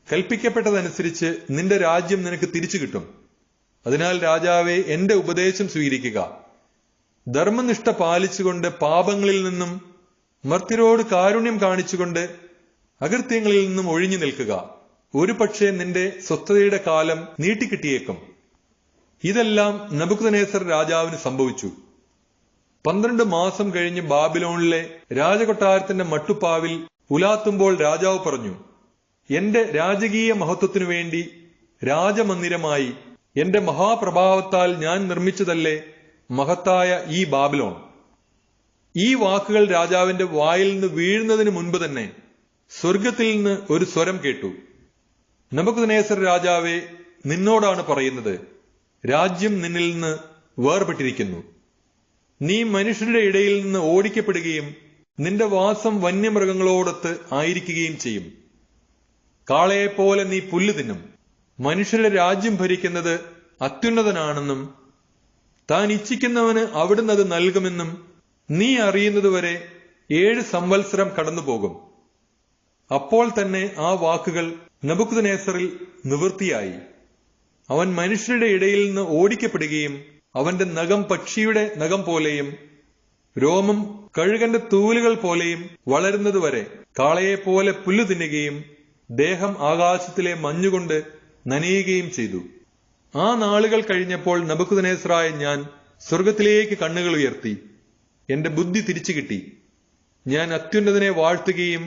കൽപ്പിക്കപ്പെട്ടതനുസരിച്ച് നിന്റെ രാജ്യം നിനക്ക് തിരിച്ചു കിട്ടും. അതിനാൽ രാജാവേ, എന്റെ ഉപദേശം സ്വീകരിക്കുക. ധർമ്മനിഷ്ഠ പാലിച്ചുകൊണ്ട് പാപങ്ങളിൽ നിന്നും മർത്യരോട് കാരുണ്യം കാണിച്ചുകൊണ്ട് അകൃത്യങ്ങളിൽ നിന്നും ഒഴിഞ്ഞു നിൽക്കുക. ഒരു പക്ഷേ നിന്റെ സ്വസ്ഥതയുടെ കാലം നീട്ടിക്കിട്ടിയേക്കും. ഇതെല്ലാം നബൂഖദ്നേസർ രാജാവിന് സംഭവിച്ചു. 12 മാസം കഴിഞ്ഞ് ബാബിലോണിലെ രാജകൊട്ടാരത്തിന്റെ മട്ടുപ്പാവിൽ ഉലാത്തുമ്പോൾ രാജാവ് പറഞ്ഞു, എന്റെ രാജകീയ മഹത്വത്തിനു വേണ്ടി രാജമന്ദിരമായി എന്റെ മഹാപ്രഭാവത്താൽ ഞാൻ നിർമ്മിച്ചതല്ലേ മഹത്തായ ഈ ബാബിലോൺ. ഈ വാക്കുകൾ രാജാവിന്റെ വായിൽ നിന്ന് വീഴുന്നതിന് മുൻപ് തന്നെ സ്വർഗത്തിൽ നിന്ന് ഒരു സ്വരം കേട്ടു. നബൂഖദ്നേസർ രാജാവേ, നിന്നോടാണ് പറയുന്നത്, രാജ്യം നിന്നിൽ നിന്ന് വേർപെട്ടിരിക്കുന്നു. നീ മനുഷ്യരുടെ ഇടയിൽ നിന്ന് ഓടിക്കപ്പെടുകയും നിന്റെ വാസം വന്യമൃഗങ്ങളോടൊത്ത് ആയിരിക്കുകയും ചെയ്യും. കാളയെപ്പോലെ നീ പുല്ല് തിന്നും. മനുഷ്യരുടെ രാജ്യം ഭരിക്കുന്നത് അത്യുന്നതനാണെന്നും താൻ ഇച്ഛിക്കുന്നവന് അവിടുന്ന് അത് നൽകുമെന്നും നീ അറിയുന്നതുവരെ 7 സംവത്സരം കടന്നുപോകും. അപ്പോൾ തന്നെ ആ വാക്കുകൾ നബൂഖദ്നേസറിൽ നിവൃത്തിയായി. അവൻ മനുഷ്യരുടെ ഇടയിൽ നിന്ന് ഓടിക്കപ്പെടുകയും അവന്റെ നഖം പക്ഷിയുടെ നഖം പോലെയും രോമം കഴുകന്റെ തൂലുകൾ പോലെയും വളരുന്നതുവരെ കാളയെപ്പോലെ പുല്ലു തിന്നുകയും ദേഹം ആകാശത്തിലെ മഞ്ഞുകൊണ്ട് നനയുകയും ചെയ്തു. ആ നാളുകൾ കഴിഞ്ഞപ്പോൾ നബൂഖദ്നേസറായ ഞാൻ സ്വർഗത്തിലേക്ക് കണ്ണുകൾ ഉയർത്തി. എന്റെ ബുദ്ധി തിരിച്ചു കിട്ടി. ഞാൻ അത്യുന്നതനെ വാഴ്ത്തുകയും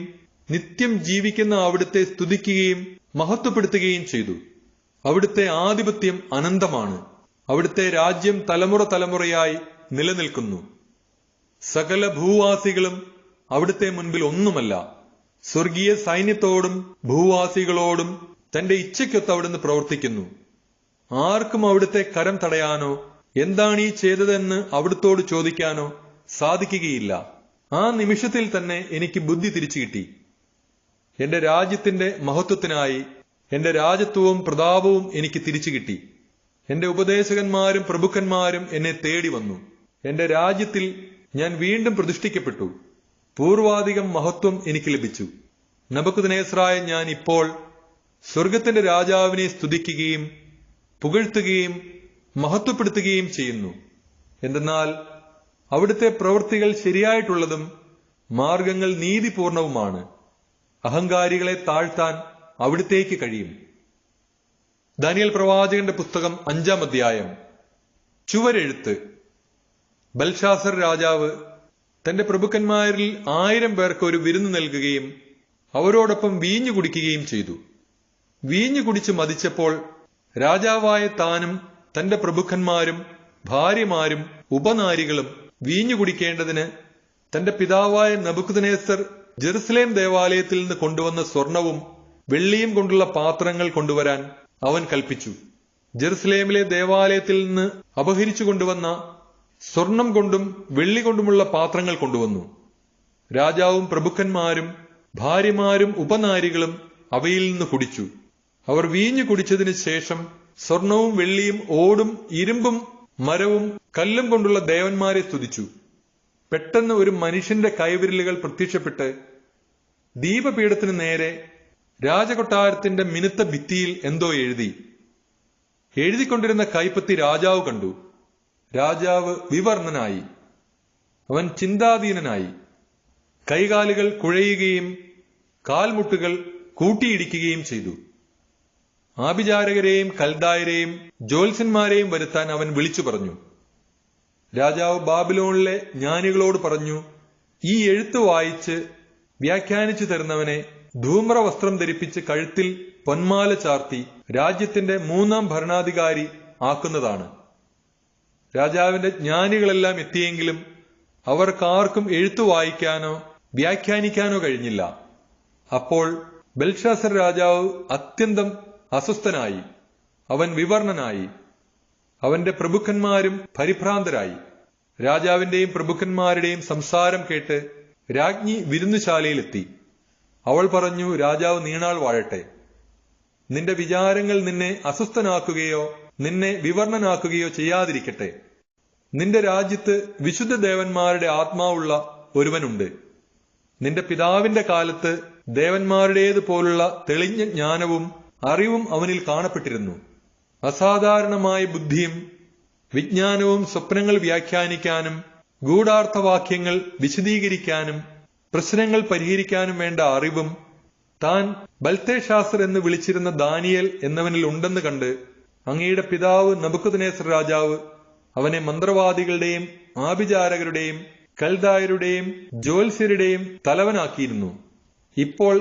നിത്യം ജീവിക്കുന്ന അവിടുത്തെ സ്തുതിക്കുകയും മഹത്വപ്പെടുത്തുകയും ചെയ്തു. അവിടുത്തെ ആധിപത്യം അനന്തമാണ്. അവിടുത്തെ രാജ്യം തലമുറ തലമുറയായി നിലനിൽക്കുന്നു. സകല ഭൂവാസികളും അവിടുത്തെ മുൻപിൽ ഒന്നുമല്ല. സ്വർഗീയ സൈന്യത്തോടും ഭൂവാസികളോടും തന്റെ ഇച്ഛയ്ക്കൊത്ത് അവിടുന്ന് പ്രവർത്തിക്കുന്നു. ആർക്കും അവിടുത്തെ കരം തടയാനോ എന്താണ് ഈ ചെയ്തതെന്ന് അവിടുത്തോട് ചോദിക്കാനോ സാധിക്കുകയില്ല. ആ നിമിഷത്തിൽ തന്നെ എനിക്ക് ബുദ്ധി തിരിച്ചു കിട്ടി. എന്റെ രാജ്യത്തിന്റെ മഹത്വത്തിനായി എന്റെ രാജത്വവും പ്രതാപവും എനിക്ക് തിരിച്ചു കിട്ടി. എന്റെ ഉപദേശകന്മാരും പ്രഭുക്കന്മാരും എന്നെ തേടി വന്നു. എന്റെ രാജ്യത്തിൽ ഞാൻ വീണ്ടും പ്രതിഷ്ഠിക്കപ്പെട്ടു. പൂർവാധികം മഹത്വം എനിക്ക് ലഭിച്ചു. നബൂഖദ്നേസറായ ഞാൻ ഇപ്പോൾ സ്വർഗത്തിന്റെ രാജാവിനെ സ്തുതിക്കുകയും പുകഴ്ത്തുകയും മഹത്വപ്പെടുത്തുകയും ചെയ്യുന്നു. എന്തെന്നാൽ അവിടുത്തെ പ്രവൃത്തികൾ ശരിയായിട്ടുള്ളതും മാർഗങ്ങൾ നീതിപൂർണവുമാണ്. അഹങ്കാരികളെ താഴ്ത്താൻ അവിടുത്തേക്ക് കഴിയും. ദാനിയേൽ പ്രവാചകന്റെ പുസ്തകം 5-ാം അധ്യായം. ചുവരെഴുത്ത്. ബൽഷാസർ രാജാവ് തന്റെ പ്രഭുക്കന്മാരിൽ 1000 പേർക്ക് ഒരു വിരുന്ന് നൽകുകയും അവരോടൊപ്പം വീഞ്ഞു കുടിക്കുകയും ചെയ്തു. വീഞ്ഞു കുടിച്ച് മതിച്ചപ്പോൾ രാജാവായ താനും തന്റെ പ്രഭുക്കന്മാരും ഭാര്യമാരും ഉപനാരികളും വീഞ്ഞു കുടിക്കേണ്ടതിന് തന്റെ പിതാവായ നബൂഖദ്നേസർ ജെറുസലേം ദേവാലയത്തിൽ നിന്ന് കൊണ്ടുവന്ന സ്വർണവും വെള്ളിയും കൊണ്ടുള്ള പാത്രങ്ങൾ കൊണ്ടുവരാൻ അവൻ കൽപ്പിച്ചു. ജെറുസലേമിലെ ദേവാലയത്തിൽ നിന്ന് അപഹരിച്ചു കൊണ്ടുവന്ന സ്വർണം കൊണ്ടും വെള്ളി കൊണ്ടുമുള്ള പാത്രങ്ങൾ കൊണ്ടുവന്നു. രാജാവും പ്രഭുക്കന്മാരും ഭാര്യമാരും ഉപനാരികളും അവയിൽ നിന്ന് കുടിച്ചു. അവർ വീഞ്ഞു കുടിച്ചതിനു ശേഷം സ്വർണവും വെള്ളിയും ഓടും ഇരുമ്പും മരവും കല്ലും കൊണ്ടുള്ള ദേവന്മാരെ സ്തുതിച്ചു. പെട്ടെന്ന് ഒരു മനുഷ്യന്റെ കൈവിരലുകൾ പ്രത്യക്ഷപ്പെട്ട് ദീപപീഠത്തിനു നേരെ രാജകൊട്ടാരത്തിന്റെ മിനുത്ത ഭിത്തിയിൽ എന്തോ എഴുതിക്കൊണ്ടിരുന്ന കൈപ്പത്തി രാജാവ് കണ്ടു. രാജാവ് വിവർണനായി. അവൻ ചിന്താധീനനായി. കൈകാലുകൾ കുഴയുകയും കാൽമുട്ടുകൾ കൂട്ടിയിടിക്കുകയും ചെയ്തു. ആഭിചാരകരെയും കൽദായരെയും ജ്യോത്സ്യന്മാരെയും വരുത്താൻ അവൻ വിളിച്ചു പറഞ്ഞു. രാജാവ് ബാബിലോണിലെ ജ്ഞാനികളോട് പറഞ്ഞു, ഈ എഴുത്ത് വായിച്ച് വ്യാഖ്യാനിച്ചു തരുന്നവനെ ധൂമ്രവസ്ത്രം ധരിപ്പിച്ച് കഴുത്തിൽ പൊന്മാല ചാർത്തി രാജ്യത്തിന്റെ 3ാം ഭരണാധികാരി ആക്കുന്നതാണ്. രാജാവിന്റെ ജ്ഞാനികളെല്ലാം എത്തിയെങ്കിലും അവർക്കാർക്കും എഴുത്തു വായിക്കാനോ വ്യാഖ്യാനിക്കാനോ കഴിഞ്ഞില്ല. അപ്പോൾ ബെൽഷാസർ രാജാവ് അത്യന്തം അസ്വസ്ഥനായി. അവൻ വിവർണനായി. അവന്റെ പ്രഭുക്കന്മാരും പരിഭ്രാന്തരായി. രാജാവിന്റെയും പ്രഭുക്കന്മാരുടെയും സംസാരം കേട്ട് രാജ്ഞി വിരുന്നുശാലയിലെത്തി. അവൾ പറഞ്ഞു, രാജാവ് നീണാൾ വാഴട്ടെ. നിന്റെ വിചാരങ്ങൾ നിന്നെ അസ്വസ്ഥനാക്കുകയോ നിന്നെ വിവർണനാക്കുകയോ ചെയ്യാതിരിക്കട്ടെ. നിന്റെ രാജ്യത്ത് വിശുദ്ധ ദേവന്മാരുടെ ആത്മാവുള്ള ഒരുവനുണ്ട്. നിന്റെ പിതാവിന്റെ കാലത്ത് ദേവന്മാരുടേതുപോലുള്ള തെളിഞ്ഞ ജ്ഞാനവും അറിവും അവനിൽ കാണപ്പെട്ടിരുന്നു. അസാധാരണമായ ബുദ്ധിയും വിജ്ഞാനവും സ്വപ്നങ്ങൾ വ്യാഖ്യാനിക്കാനും ഗൂഢാർത്ഥവാക്യങ്ങൾ വിശദീകരിക്കാനും പ്രശ്നങ്ങൾ പരിഹരിക്കാനും വേണ്ട അറിവും താൻ ബൽത്തേഷാസർ എന്ന് വിളിച്ചിരുന്ന ദാനിയേൽ എന്നവനിൽ ഉണ്ടെന്ന് കണ്ട് അങ്ങയുടെ പിതാവ് നബൂഖദ്നേസർ രാജാവ് അവനെ മന്ത്രവാദികളുടെയും ആഭിചാരകരുടെയും കൽദായരുടെയും ജ്യോത്സ്യരുടെയും തലവനാക്കിയിരുന്നു. ഇപ്പോൾ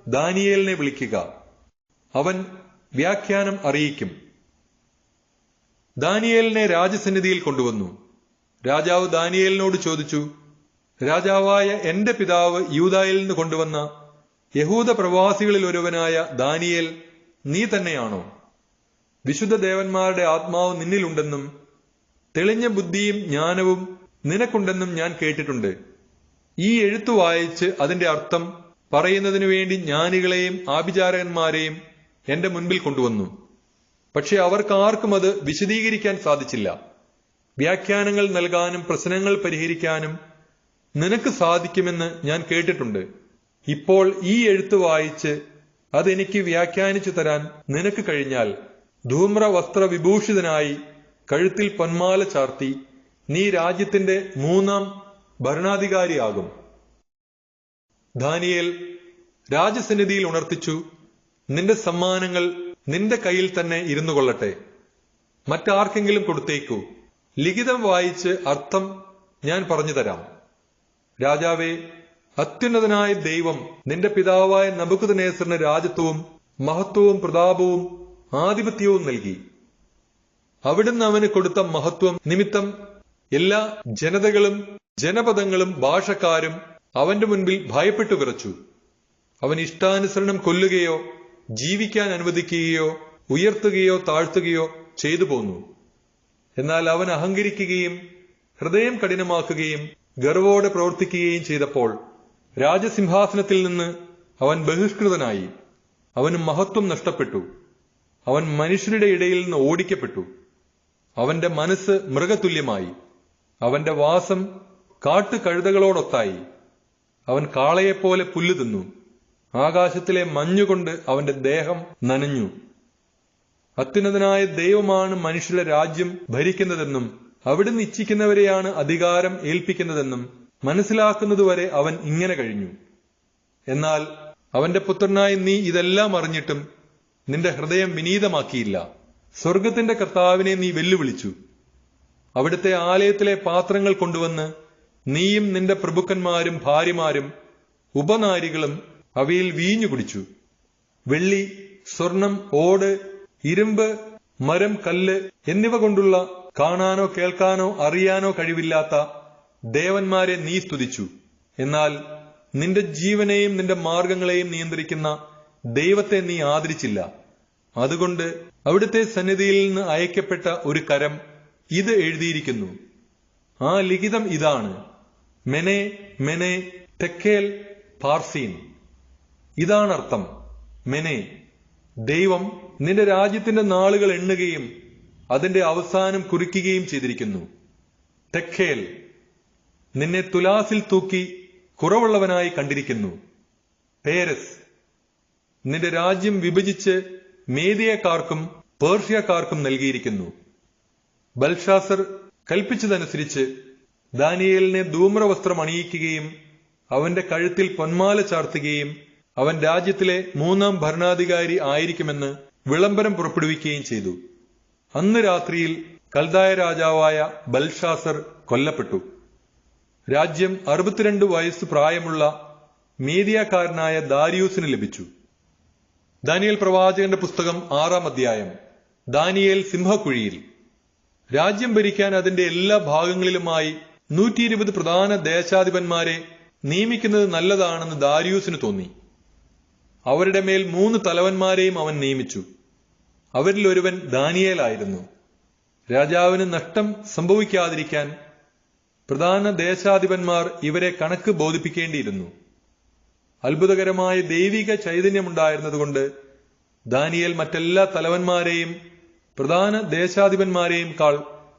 ദാനിയേലിനെ വിളിക്കുക, അവൻ വ്യാഖ്യാനം അറിയിക്കും. ദാനിയേലിനെ രാജസന്നിധിയിൽ കൊണ്ടുവന്നു. രാജാവ് ദാനിയേലിനോട് ചോദിച്ചു, രാജാവായ എന്റെ പിതാവ് യൂദായിൽ നിന്ന് കൊണ്ടുവന്ന യഹൂദ പ്രവാസികളിൽ ഒരുവനായ ദാനിയേൽ നീ തന്നെയാണോ? വിശുദ്ധ ദേവന്മാരുടെ ആത്മാവ് നിന്നിലുണ്ടെന്നും തെളിഞ്ഞ ബുദ്ധിയും ജ്ഞാനവും നിനക്കുണ്ടെന്നും ഞാൻ കേട്ടിട്ടുണ്ട്. ഈ എഴുത്തു വായിച്ച് അതിന്റെ അർത്ഥം പറയുന്നതിനു വേണ്ടി ജ്ഞാനികളെയും ആഭിചാരകന്മാരെയും എന്റെ മുൻപിൽ കൊണ്ടുവന്നു. പക്ഷെ അവർക്കാർക്കും അത് വിശദീകരിക്കാൻ സാധിച്ചില്ല. വ്യാഖ്യാനങ്ങൾ നൽകാനും പ്രശ്നങ്ങൾ പരിഹരിക്കാനും നിനക്ക് സാധിക്കുമെന്ന് ഞാൻ കേട്ടിട്ടുണ്ട്. ഇപ്പോൾ ഈ എഴുത്ത് വായിച്ച് അതെനിക്ക് വ്യാഖ്യാനിച്ചു തരാൻ നിനക്ക് കഴിഞ്ഞാൽ ധൂമ്ര വസ്ത്ര വിഭൂഷിതനായി കഴുത്തിൽ പൊന്മാല ചാർത്തി നീ രാജ്യത്തിന്റെ 3ാം ഭരണാധികാരിയാകും. ദാനിയേൽ രാജസന്നിധിയിൽ ഉണർത്തിച്ചു, നിന്റെ സമ്മാനങ്ങൾ നിന്റെ കയ്യിൽ തന്നെ ഇരുന്നു കൊള്ളട്ടെ. മറ്റാർക്കെങ്കിലും കൊടുത്തേക്കൂ. ലിഖിതം വായിച്ച് അർത്ഥം ഞാൻ പറഞ്ഞു തരാം. രാജാവേ, അത്യുന്നതനായ ദൈവം നിന്റെ പിതാവായ നബൂഖദ്നേസറിന് രാജത്വവും മഹത്വവും പ്രതാപവും ആധിപത്യവും നൽകി. അവിടുന്ന് അവന് കൊടുത്ത മഹത്വം നിമിത്തം എല്ലാ ജനതകളും ജനപദങ്ങളും ഭാഷക്കാരും അവന്റെ മുൻപിൽ ഭയപ്പെട്ടു വിറച്ചു. അവൻ ഇഷ്ടാനുസരണം കൊല്ലുകയോ ജീവിക്കാൻ അനുവദിക്കുകയോ ഉയർത്തുകയോ താഴ്ത്തുകയോ ചെയ്തു പോന്നു. എന്നാൽ അവൻ അഹങ്കരിക്കുകയും ഹൃദയം കഠിനമാക്കുകയും ഗർവോടെ പ്രവർത്തിക്കുകയും ചെയ്തപ്പോൾ രാജസിംഹാസനത്തിൽ നിന്ന് അവൻ ബഹിഷ്കൃതനായി. അവന് മഹത്വം നഷ്ടപ്പെട്ടു. അവൻ മനുഷ്യരുടെ ഇടയിൽ നിന്ന് ഓടിക്കപ്പെട്ടു. അവന്റെ മനസ്സ് മൃഗതുല്യമായി. അവന്റെ വാസം കാട്ടുകഴുതകളോടൊത്തായി. അവൻ കാളയെപ്പോലെ പുല്ല് തിന്നു. ആകാശത്തിലെ മഞ്ഞുകൊണ്ട് അവന്റെ ദേഹം നനഞ്ഞു. അത്യുന്നതനായ ദൈവമാണ് മനുഷ്യരുടെ രാജ്യം ഭരിക്കുന്നതെന്നും അവിടുന്ന് ഇച്ഛിക്കുന്നവരെയാണ് അധികാരം ഏൽപ്പിക്കുന്നതെന്നും മനസ്സിലാക്കുന്നതുവരെ അവൻ ഇങ്ങനെ കഴിഞ്ഞു. എന്നാൽ അവന്റെ പുത്രനായി നീ ഇതെല്ലാം അറിഞ്ഞിട്ടും നിന്റെ ഹൃദയം വിനീതമാക്കിയില്ല. സ്വർഗത്തിന്റെ കർത്താവിനെ നീ വെല്ലുവിളിച്ചു. അവിടുത്തെ ആലയത്തിലെ പാത്രങ്ങൾ കൊണ്ടുവന്ന് നീയും നിന്റെ പ്രഭുക്കന്മാരും ഭാര്യമാരും ഉപനാരികളും അവയിൽ വീഞ്ഞു കുടിച്ചു. വെള്ളി, സ്വർണം, ഓട്, ഇരുമ്പ്, മരം, കല്ല് എന്നിവ കൊണ്ടുള്ള കാണാനോ കേൾക്കാനോ അറിയാനോ കഴിവില്ലാത്ത ദേവന്മാരെ നീ സ്തുതിച്ചു. എന്നാൽ നിന്റെ ജീവനെയും നിന്റെ മാർഗങ്ങളെയും നിയന്ത്രിക്കുന്ന ദൈവത്തെ നീ ആദരിച്ചില്ല. അതുകൊണ്ട് അവിടുത്തെ സന്നിധിയിൽ നിന്ന് അയക്കപ്പെട്ട ഒരു കരം ഇത് എഴുതിയിരിക്കുന്നു. ആ ലിഖിതം ഇതാണ്: മെനെ മെനെ തെക്കേൽ പാർസീൻ. ഇതാണർത്ഥം: മെനെ, ദൈവം നിന്റെ രാജ്യത്തിന്റെ നാളുകൾ എണ്ണുകയും അതിന്റെ അവസാനം കുറിക്കുകയും ചെയ്തിരിക്കുന്നു. തെക്കേൽ, നിന്നെ തുലാസിൽ തൂക്കി കുറവുള്ളവനായി കണ്ടിരിക്കുന്നു. പേരസ്, നിന്റെ രാജ്യം വിഭജിച്ച് മേദിയക്കാർക്കും പേർഷ്യക്കാർക്കും നൽകിയിരിക്കുന്നു. ബൽഷാസർ കൽപ്പിച്ചതനുസരിച്ച് ദാനിയേലിനെ ധൂമ്രവസ്ത്രം അണിയിക്കുകയും അവന്റെ കഴുത്തിൽ പൊന്മാല ചാർത്തുകയും അവൻ രാജ്യത്തിലെ 3-ാം ഭരണാധികാരി ആയിരിക്കുമെന്ന് വിളംബരം പുറപ്പെടുവിക്കുകയും ചെയ്തു. അന്ന് രാത്രിയിൽ കൽദായ രാജാവായ ബൽഷാസർ കൊല്ലപ്പെട്ടു. രാജ്യം 62 വയസ്സ് പ്രായമുള്ള മേദിയക്കാരനായ ദാരിയൂസിന് ലഭിച്ചു. ദാനിയേൽ പ്രവാചകന്റെ പുസ്തകം 6-ാം അധ്യായം. ദാനിയേൽ സിംഹക്കുഴിയിൽ. രാജ്യം ഭരിക്കാൻ അതിന്റെ എല്ലാ ഭാഗങ്ങളിലുമായി 120 പ്രധാന ദേശാധിപന്മാരെ നിയമിക്കുന്നത് നല്ലതാണെന്ന് ദാരിയൂസിന് തോന്നി. അവരുടെ മേൽ 3 തലവന്മാരെയും അവൻ നിയമിച്ചു. അവരിൽ ഒരുവൻ ദാനിയേലായിരുന്നു. രാജാവിന് നഷ്ടം സംഭവിക്കാതിരിക്കാൻ പ്രധാന ദേശാധിപന്മാർ ഇവരെ കണക്ക് ബോധിപ്പിക്കേണ്ടിയിരുന്നു. അത്ഭുതകരമായ ദൈവിക ചൈതന്യമുണ്ടായിരുന്നതുകൊണ്ട് ദാനിയേൽ മറ്റെല്ലാ തലവന്മാരെയും പ്രധാന ദേശാധിപന്മാരെയും കാൾ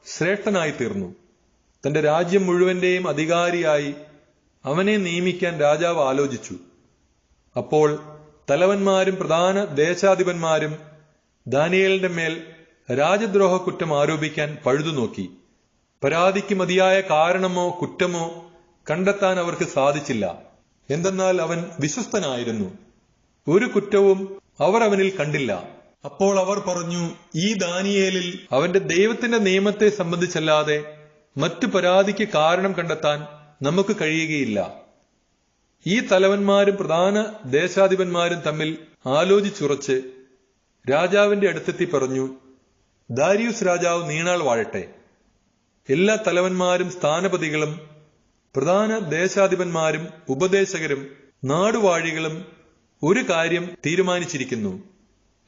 ശ്രേഷ്ഠനായി തീർന്നു. തന്റെ രാജ്യം മുഴുവന്റെയും അധികാരിയായി അവനെ നിയമിക്കാൻ രാജാവ് ആലോചിച്ചു. അപ്പോൾ തലവന്മാരും പ്രധാന ദേശാധിപന്മാരും ദാനിയേലിന്റെ മേൽ രാജദ്രോഹ കുറ്റം ആരോപിക്കാൻ പഴുതുനോക്കി. പരാതിക്ക് മതിയായ കാരണമോ കുറ്റമോ കണ്ടെത്താൻ അവർക്ക് സാധിച്ചില്ല. എന്തെന്നാൽ അവൻ വിശ്വസ്തനായിരുന്നു. ഒരു കുറ്റവും അവർ അവനിൽ കണ്ടില്ല. അപ്പോൾ അവർ പറഞ്ഞു, ഈ ദാനിയേലിൽ അവന്റെ ദൈവത്തിന്റെ നിയമത്തെ സംബന്ധിച്ചല്ലാതെ മറ്റു പരാതിക്ക് കാരണം കണ്ടെത്താൻ നമുക്ക് കഴിയുകയില്ല. ഈ തലവന്മാരും പ്രധാന ദേശാധിപന്മാരും തമ്മിൽ ആലോചിച്ചുറച്ച് രാജാവിന്റെ അടുത്തെത്തി പറഞ്ഞു, ദാരിയൂസ് രാജാവ് നീണാൾ വാഴട്ടെ. എല്ലാ തലവന്മാരും സ്ഥാനപതികളും പ്രധാന ദേശാധിപന്മാരും ഉപദേശകരും നാടുവാഴികളും ഒരു കാര്യം തീരുമാനിച്ചിരിക്കുന്നു.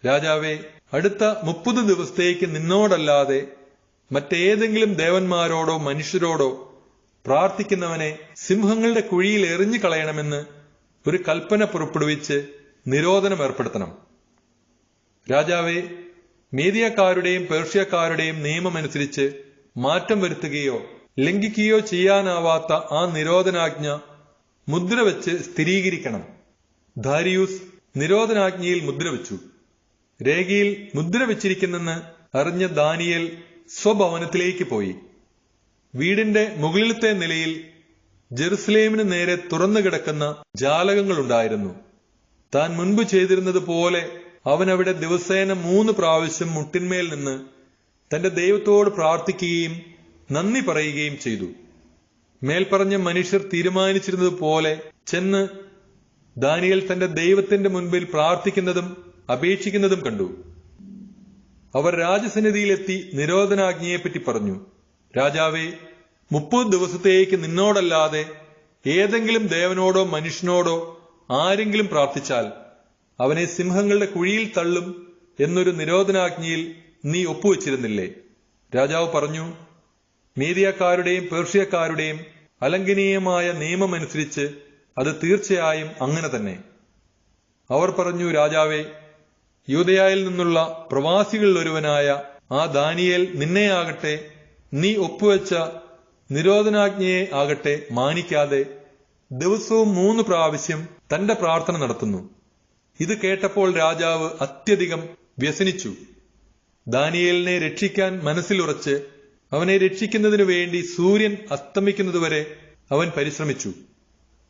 രാജാവേ, അടുത്ത 30 ദിവസത്തേക്ക് നിന്നോടല്ലാതെ മറ്റേതെങ്കിലും ദേവന്മാരോടോ മനുഷ്യരോടോ പ്രാർത്ഥിക്കുന്നവനെ സിംഹങ്ങളുടെ കുഴിയിൽ എറിഞ്ഞു കളയണമെന്ന് ഒരു കൽപ്പന പുറപ്പെടുവിച്ച് നിരോധനം ഏർപ്പെടുത്തണം. രാജാവേ, മേദിയക്കാരുടെയും പേർഷ്യക്കാരുടെയും നിയമമനുസരിച്ച് മാറ്റം വരുത്തുകയോ ലംഘിക്കുകയോ ചെയ്യാനാവാത്ത ആ നിരോധനാജ്ഞ മുദ്രവെച്ച് സ്ഥിരീകരിക്കണം. ദാരിയൂസ് നിരോധനാജ്ഞയിൽ മുദ്രവെച്ചു. രേഖയിൽ മുദ്രവെച്ചിരിക്കുന്നെന്ന് അറിഞ്ഞ ദാനിയേൽ സ്വഭവനത്തിലേക്ക് പോയി. വീടിന്റെ മുകളിലത്തെ നിലയിൽ ജെറുസലേമിന് നേരെ തുറന്നു കിടക്കുന്ന ജാലകങ്ങളുണ്ടായിരുന്നു. താൻ മുൻപ് ചെയ്തിരുന്നത് പോലെ അവൻ അവിടെ ദിവസേന 3 പ്രാവശ്യം മുട്ടിന്മേൽ നിന്ന് തന്റെ ദൈവത്തോട് പ്രാർത്ഥിക്കുകയും നന്ദി പറയുകയും ചെയ്തു. മേൽപ്പറഞ്ഞ മനുഷ്യർ തീരുമാനിച്ചിരുന്നത് പോലെ ചെന്ന് ദാനിയേൽ തന്റെ ദൈവത്തിന്റെ മുൻപിൽ പ്രാർത്ഥിക്കുന്നതും അപേക്ഷിക്കുന്നതും കണ്ടു. അവർ രാജസന്നിധിയിലെത്തി നിരോധനാജ്ഞയെപ്പറ്റി പറഞ്ഞു, രാജാവേ, 30 ദിവസത്തേക്ക് നിന്നോടല്ലാതെ ഏതെങ്കിലും ദേവനോടോ മനുഷ്യനോടോ ആരെങ്കിലും പ്രാർത്ഥിച്ചാൽ അവനെ സിംഹങ്ങളുടെ കുഴിയിൽ തള്ളും എന്നൊരു നിരോധനാജ്ഞയിൽ നീ ഒപ്പുവെച്ചിരുന്നില്ലേ? രാജാവ് പറഞ്ഞു, മേദിയക്കാരുടെയും പേർഷ്യക്കാരുടെയും അലംഘനീയമായ നിയമമനുസരിച്ച് അത് തീർച്ചയായും അങ്ങനെ തന്നെ. അവർ പറഞ്ഞു, രാജാവേ, യൂദയായിൽ നിന്നുള്ള പ്രവാസികളിൽ ഒരുവനായ ആ ദാനിയേൽ നിന്നെയാകട്ടെ നീ ഒപ്പുവെച്ച നിരോധനാജ്ഞയെ ആകട്ടെ മാനിക്കാതെ ദിവസവും 3 പ്രാവശ്യം തന്റെ പ്രാർത്ഥന നടത്തുന്നു. ഇത് കേട്ടപ്പോൾ രാജാവ് അത്യധികം വ്യസനിച്ചു. ദാനിയേലിനെ രക്ഷിക്കാൻ മനസ്സിലുറച്ച് അവനെ രക്ഷിക്കുന്നതിനു വേണ്ടി സൂര്യൻ അസ്തമിക്കുന്നതുവരെ അവൻ പരിശ്രമിച്ചു.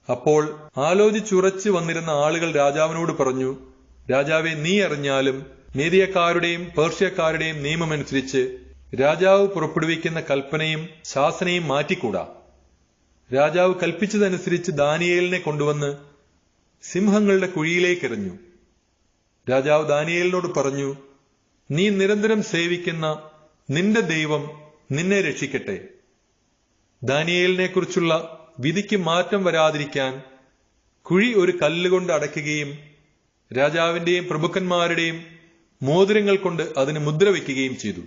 അപ്പോൾ ആലോചിച്ചുറച്ചു വന്നിരുന്ന ആളുകൾ രാജാവിനോട് പറഞ്ഞു, രാജാവെ, നീ അറിഞ്ഞാലും മേദിയക്കാരുടെയും പേർഷ്യക്കാരുടെയും നിയമമനുസരിച്ച് രാജാവ് പുറപ്പെടുവിക്കുന്ന കൽപ്പനയും ശാസനയും മാറ്റിക്കൂടാ. രാജാവ് കൽപ്പിച്ചതനുസരിച്ച് ദാനിയേലിനെ കൊണ്ടുവന്ന് സിംഹങ്ങളുടെ കുഴിയിലേക്കെറിഞ്ഞു. രാജാവ് ദാനിയേലിനോട് പറഞ്ഞു, നീ നിരന്തരം സേവിക്കുന്ന നിന്റെ ദൈവം നിന്നെ രക്ഷിക്കട്ടെ. ദാനിയേലിനെ കുറിച്ചുള്ള വിധിക്ക് മാറ്റം വരാതിരിക്കാൻ കുഴി ഒരു കല്ലുകൊണ്ട് അടയ്ക്കുകയും രാജാവിന്റെയും പ്രഭുക്കന്മാരുടെയും മോതിരങ്ങൾ കൊണ്ട് അതിന് മുദ്ര വയ്ക്കുകയും ചെയ്തു.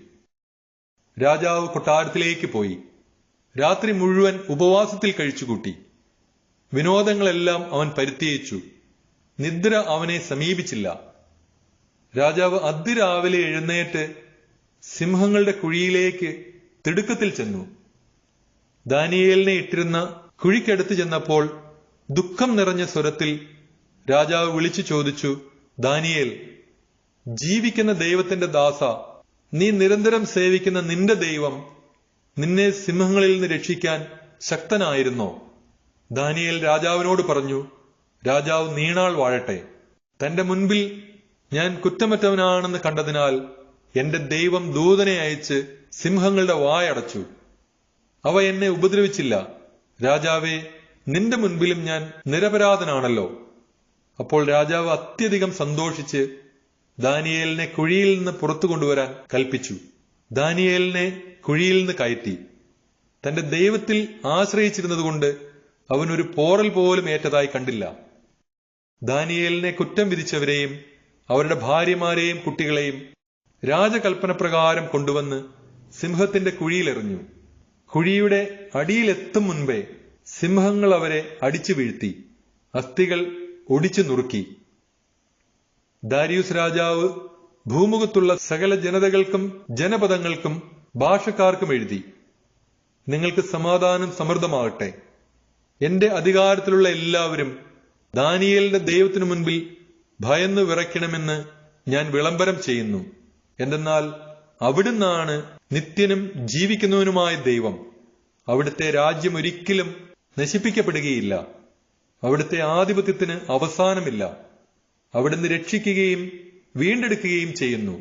രാജാവ് കൊട്ടാരത്തിലേക്ക് പോയി രാത്രി മുഴുവൻ ഉപവാസത്തിൽ കഴിച്ചുകൂട്ടി. വിനോദങ്ങളെല്ലാം അവൻ പരിത്യജിച്ചു. നിദ്ര അവനെ സമീപിച്ചില്ല. രാജാവ് അതിരാവിലെ എഴുന്നേറ്റ് സിംഹങ്ങളുടെ കുഴിയിലേക്ക് തിടുക്കത്തിൽ ചെന്നു. ദാനിയേലിനെ ഇട്ടിരുന്ന കുഴിക്കടുത്ത് ചെന്നപ്പോൾ ദുഃഖം നിറഞ്ഞ സ്വരത്തിൽ രാജാവ് വിളിച്ചു ചോദിച്ചു, ദാനിയേൽ, ജീവിക്കുന്ന ദൈവത്തിന്റെ ദാസ, നീ നിരന്തരം സേവിക്കുന്ന നിന്റെ ദൈവം നിന്നെ സിംഹങ്ങളിൽ നിന്ന് രക്ഷിക്കാൻ ശക്തനായിരുന്നോ? ദാനിയേൽ രാജാവിനോട് പറഞ്ഞു, രാജാവ് നീണാൾ വാഴട്ടെ. തന്റെ മുൻപിൽ ഞാൻ കുറ്റമറ്റവനാണെന്ന് കണ്ടതിനാൽ എന്റെ ദൈവം ദൂതനെ അയച്ച് സിംഹങ്ങളുടെ വായടച്ചു. അവ എന്നെ ഉപദ്രവിച്ചില്ല. രാജാവേ, നിന്റെ മുൻപിലും ഞാൻ നിരപരാധനാണല്ലോ. അപ്പോൾ രാജാവ് അത്യധികം സന്തോഷിച്ച് ദാനിയേലിനെ കുഴിയിൽ നിന്ന് പുറത്തു കൊണ്ടുവരാൻ കൽപ്പിച്ചു. ദാനിയേലിനെ കുഴിയിൽ നിന്ന് കയറ്റി. തന്റെ ദൈവത്തിൽ ആശ്രയിച്ചിരുന്നതുകൊണ്ട് അവനൊരു പോറൽ പോലും ഏറ്റതായി കണ്ടില്ല. ദാനിയേലിനെ കുറ്റം വിധിച്ചവരെയും അവരുടെ ഭാര്യമാരെയും കുട്ടികളെയും രാജകൽപ്പന പ്രകാരം കൊണ്ടുവന്ന് സിംഹത്തിന്റെ കുഴിയിലെറിഞ്ഞു. കുഴിയുടെ അടിയിലെത്തും മുൻപേ സിംഹങ്ങൾ അവരെ അടിച്ചു വീഴ്ത്തി, അസ്ഥികൾ ഒടിച്ചു നുറുക്കി. ദാരിയൂസ് രാജാവ് ഭൂമുഖത്തുള്ള സകല ജനതകൾക്കും ജനപദങ്ങൾക്കും ഭാഷക്കാർക്കും എഴുതി, നിങ്ങൾക്ക് സമാധാനം സമൃദ്ധമാകട്ടെ. എന്റെ അധികാരത്തിലുള്ള എല്ലാവരും ദാനിയേലിന്റെ ദൈവത്തിനു മുൻപിൽ ഭയന്നു വിറയ്ക്കണമെന്ന് ഞാൻ വിളംബരം ചെയ്യുന്നു. എന്തെന്നാൽ അവിടുന്നാണ് നിത്യനും ജീവിക്കുന്നവനുമായ ദൈവം. അവിടുത്തെ രാജ്യം ഒരിക്കലും നശിപ്പിക്കപ്പെടുകയില്ല. അവിടുത്തെ ആധിപത്യത്തിന് അവസാനമില്ല. അവിടുന്ന് രക്ഷിക്കുകയും വീണ്ടെടുക്കുകയും ചെയ്യുന്നു.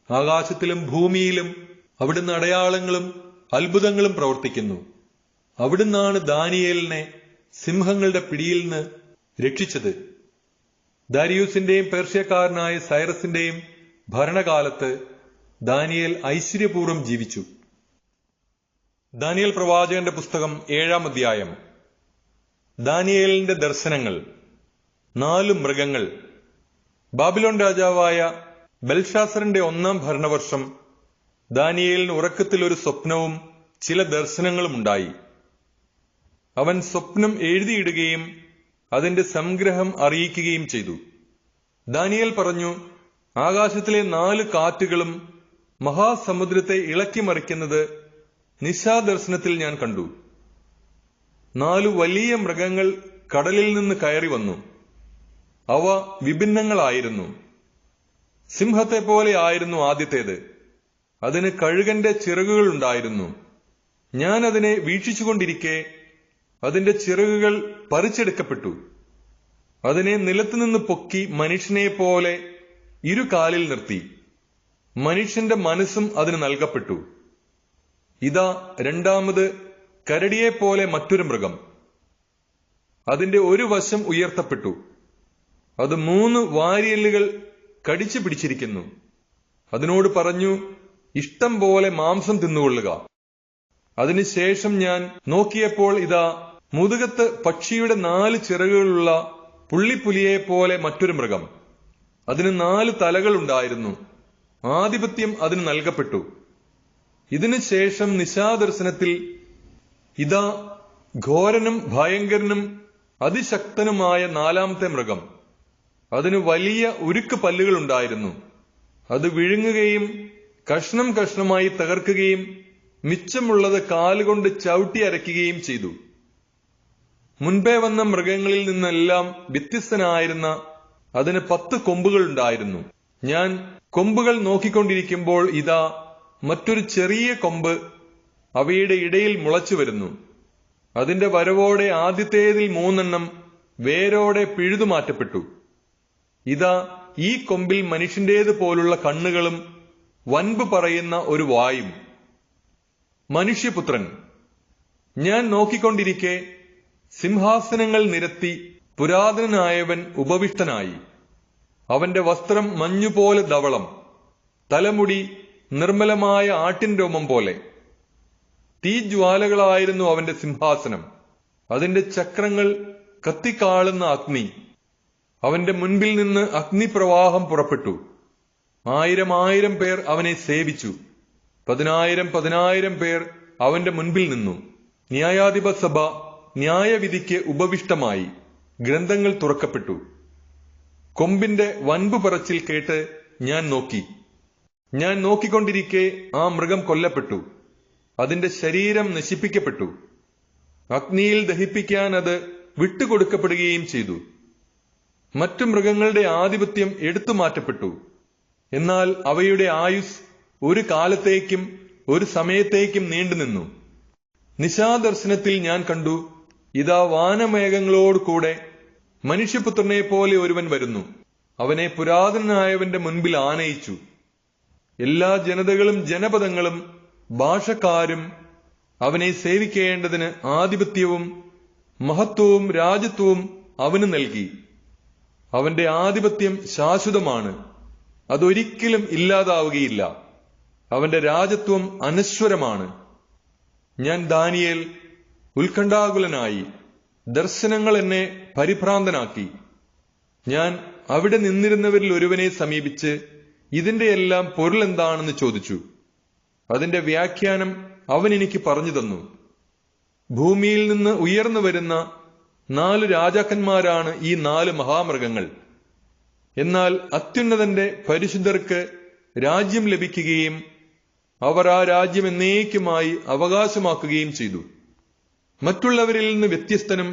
ആകാശത്തിലും ഭൂമിയിലും അവിടുന്ന് അടയാളങ്ങളും അത്ഭുതങ്ങളും പ്രവർത്തിക്കുന്നു. അവിടുന്നാണ് ദാനിയേലിനെ സിംഹങ്ങളുടെ പിടിയിൽ നിന്ന് രക്ഷിച്ചത്. ദാരിയൂസിന്റെയും പേർഷ്യക്കാരനായ സൈറസിന്റെയും ഭരണകാലത്ത് ദാനിയേൽ ഐശ്വര്യപൂർവ്വം ജീവിച്ചു. ദാനിയേൽ പ്രവാചകന്റെ പുസ്തകം 7-ാം അധ്യായം. ദാനിയേലിന്റെ ദർശനങ്ങൾ. 4 മൃഗങ്ങൾ. ബാബിലോൺ രാജാവായ ബെൽഷാസറിന്റെ 1-ാം ഭരണവർഷം ദാനിയേലിന് ഉറക്കത്തിൽ ഒരു സ്വപ്നവും ചില ദർശനങ്ങളും ഉണ്ടായി. അവൻ സ്വപ്നം എഴുതിയിടുകയും അതിന്റെ സംഗ്രഹം അറിയിക്കുകയും ചെയ്തു. ദാനിയേൽ പറഞ്ഞു, ആകാശത്തിലെ 4 കാറ്റുകളും മഹാസമുദ്രത്തെ ഇളക്കി മറിക്കുന്നത് നിശാദർശനത്തിൽ ഞാൻ കണ്ടു. 4 വലിയ മൃഗങ്ങൾ കടലിൽ നിന്ന് കയറി വന്നു. അവ വിഭിന്നങ്ങളായിരുന്നു. സിംഹത്തെ പോലെ ആയിരുന്നു ആദ്യത്തേത്. അതിന് കഴുകന്റെ ചിറകുകൾ ഉണ്ടായിരുന്നു. ഞാൻ അതിനെ വീക്ഷിച്ചുകൊണ്ടിരിക്കെ അതിന്റെ ചിറകുകൾ പറിച്ചെടുക്കപ്പെട്ടു. അതിനെ നിലത്തുനിന്ന് പൊക്കി മനുഷ്യനെ പോലെ 2 കാലിൽ നിർത്തി. മനുഷ്യന്റെ മനസ്സും അതിന് നൽകപ്പെട്ടു. ഇതാ, രണ്ടാമത് കരടിയെപ്പോലെ മറ്റൊരു മൃഗം. അതിന്റെ ഒരു വശം ഉയർത്തപ്പെട്ടു. അത് 3 വാരിയെല്ലുകൾ കടിച്ചു പിടിച്ചിരിക്കുന്നു. അതിനോട് പറഞ്ഞു, ഇഷ്ടം പോലെ മാംസം തിന്നുകൊള്ളുക. അതിനുശേഷം ഞാൻ നോക്കിയപ്പോൾ ഇതാ, മുതുകത്ത് പക്ഷിയുടെ 4 ചിറകുകളുള്ള പുള്ളിപ്പുലിയെപ്പോലെ മറ്റൊരു മൃഗം. അതിന് 4 തലകളുണ്ടായിരുന്നു. ആധിപത്യം അതിന് നൽകപ്പെട്ടു. ഇതിനുശേഷം നിശാദർശനത്തിൽ ഇതാ, ഘോരനും ഭയങ്കരനും അതിശക്തനുമായ 4-ാമത്തെ മൃഗം. അതിന് വലിയ ഉരുക്ക് പല്ലുകളുണ്ടായിരുന്നു. അത് വിഴുങ്ങുകയും കഷ്ണം കഷ്ണമായി തകർക്കുകയും മിച്ചമുള്ളത് കാലുകൊണ്ട് ചവിട്ടി അരയ്ക്കുകയും ചെയ്തു. മുൻപേ വന്ന മൃഗങ്ങളിൽ നിന്നെല്ലാം വ്യത്യസ്തനായിരുന്ന അതിന് 10 കൊമ്പുകളുണ്ടായിരുന്നു. ഞാൻ കൊമ്പുകൾ നോക്കിക്കൊണ്ടിരിക്കുമ്പോൾ ഇതാ, മറ്റൊരു ചെറിയ കൊമ്പ് അവയുടെ ഇടയിൽ മുളച്ചു വരുന്നു. അതിന്റെ വരവോടെ ആദ്യത്തേതിൽ 3 വേരോടെ പിഴുതുമാറ്റപ്പെട്ടു. ഇതാ, ഈ കൊമ്പിൽ മനുഷ്യന്റേതുപോലുള്ള കണ്ണുകളും വൻപ് പറയുന്ന ഒരു വായും. മനുഷ്യപുത്രൻ, ഞാൻ നോക്കിക്കൊണ്ടിരിക്കെ സിംഹാസനങ്ങൾ നിരത്തി പുരാതനനായവൻ ഉപവിഷ്ടനായി. അവന്റെ വസ്ത്രം മഞ്ഞുപോലെ ധവളം, തലമുടി നിർമ്മലമായ ആട്ടിൻ രോമം പോലെ. തീജ്വാലകളായിരുന്നു അവന്റെ സിംഹാസനം, അതിന്റെ ചക്രങ്ങൾ കത്തിക്കാളുന്ന അഗ്നി. അവന്റെ മുൻപിൽ നിന്ന് അഗ്നിപ്രവാഹം പുറപ്പെട്ടു. 1000 പേർ അവനെ സേവിച്ചു. 10,000 പേർ അവന്റെ മുൻപിൽ നിന്നു. ന്യായാധിപ സഭ ന്യായവിധിക്ക് ഉപവിഷ്ടമായി. ഗ്രന്ഥങ്ങൾ തുറക്കപ്പെട്ടു. കൊമ്പിന്റെ വൻപു പറച്ചിൽ കേട്ട് ഞാൻ നോക്കി. ഞാൻ നോക്കിക്കൊണ്ടിരിക്കെ ആ മൃഗം കൊല്ലപ്പെട്ടു. അതിന്റെ ശരീരം നശിപ്പിക്കപ്പെട്ടു. അഗ്നിയിൽ ദഹിപ്പിക്കാൻ അത് വിട്ടുകൊടുക്കപ്പെടുകയും ചെയ്തു. മറ്റു മൃഗങ്ങളുടെ ആധിപത്യം എടുത്തു മാറ്റപ്പെട്ടു. എന്നാൽ അവയുടെ ആയുസ് ഒരു കാലത്തേക്കും ഒരു സമയത്തേക്കും നീണ്ടുനിന്നു. നിശാദർശനത്തിൽ ഞാൻ കണ്ടു, ഇതാ വാനമേഘങ്ങളോട് കൂടെ മനുഷ്യപുത്രനെ പോലെ ഒരുവൻ വരുന്നു. അവനെ പുരാതനനായവന്റെ മുൻപിൽ ആനയിച്ചു. എല്ലാ ജനതകളും ജനപദങ്ങളും ഭാഷക്കാരും അവനെ സേവിക്കേണ്ടതിന് ആധിപത്യവും മഹത്വവും രാജത്വവും അവന് നൽകി. അവന്റെ ആധിപത്യം ശാശ്വതമാണ്, അതൊരിക്കലും ഇല്ലാതാവുകയില്ല. അവന്റെ രാജത്വം അനശ്വരമാണ്. ഞാൻ ദാനിയേൽ ഉത്കണ്ഠാകുലനായി. ദർശനങ്ങൾ എന്നെ പരിഭ്രാന്തനാക്കി. ഞാൻ അവിടെ നിന്നിരുന്നവരിൽ ഒരുവനെ സമീപിച്ച് ഇതിന്റെ എല്ലാം പൊരുൾ എന്താണെന്ന് ചോദിച്ചു. അതിന്റെ വ്യാഖ്യാനം അവൻ എനിക്ക് പറഞ്ഞു തന്നു. ഭൂമിയിൽ നിന്ന് ഉയർന്നു വരുന്ന 4 രാജാക്കന്മാരാണ് ഈ 4 മഹാമൃഗങ്ങൾ. എന്നാൽ അത്യുന്നതന്റെ പരിശുദ്ധർക്ക് രാജ്യം ലഭിക്കുകയും അവർ ആ രാജ്യം എന്നേക്കുമായി അവകാശമാക്കുകയും ചെയ്തു. മറ്റുള്ളവരിൽ നിന്ന് വ്യത്യസ്തനും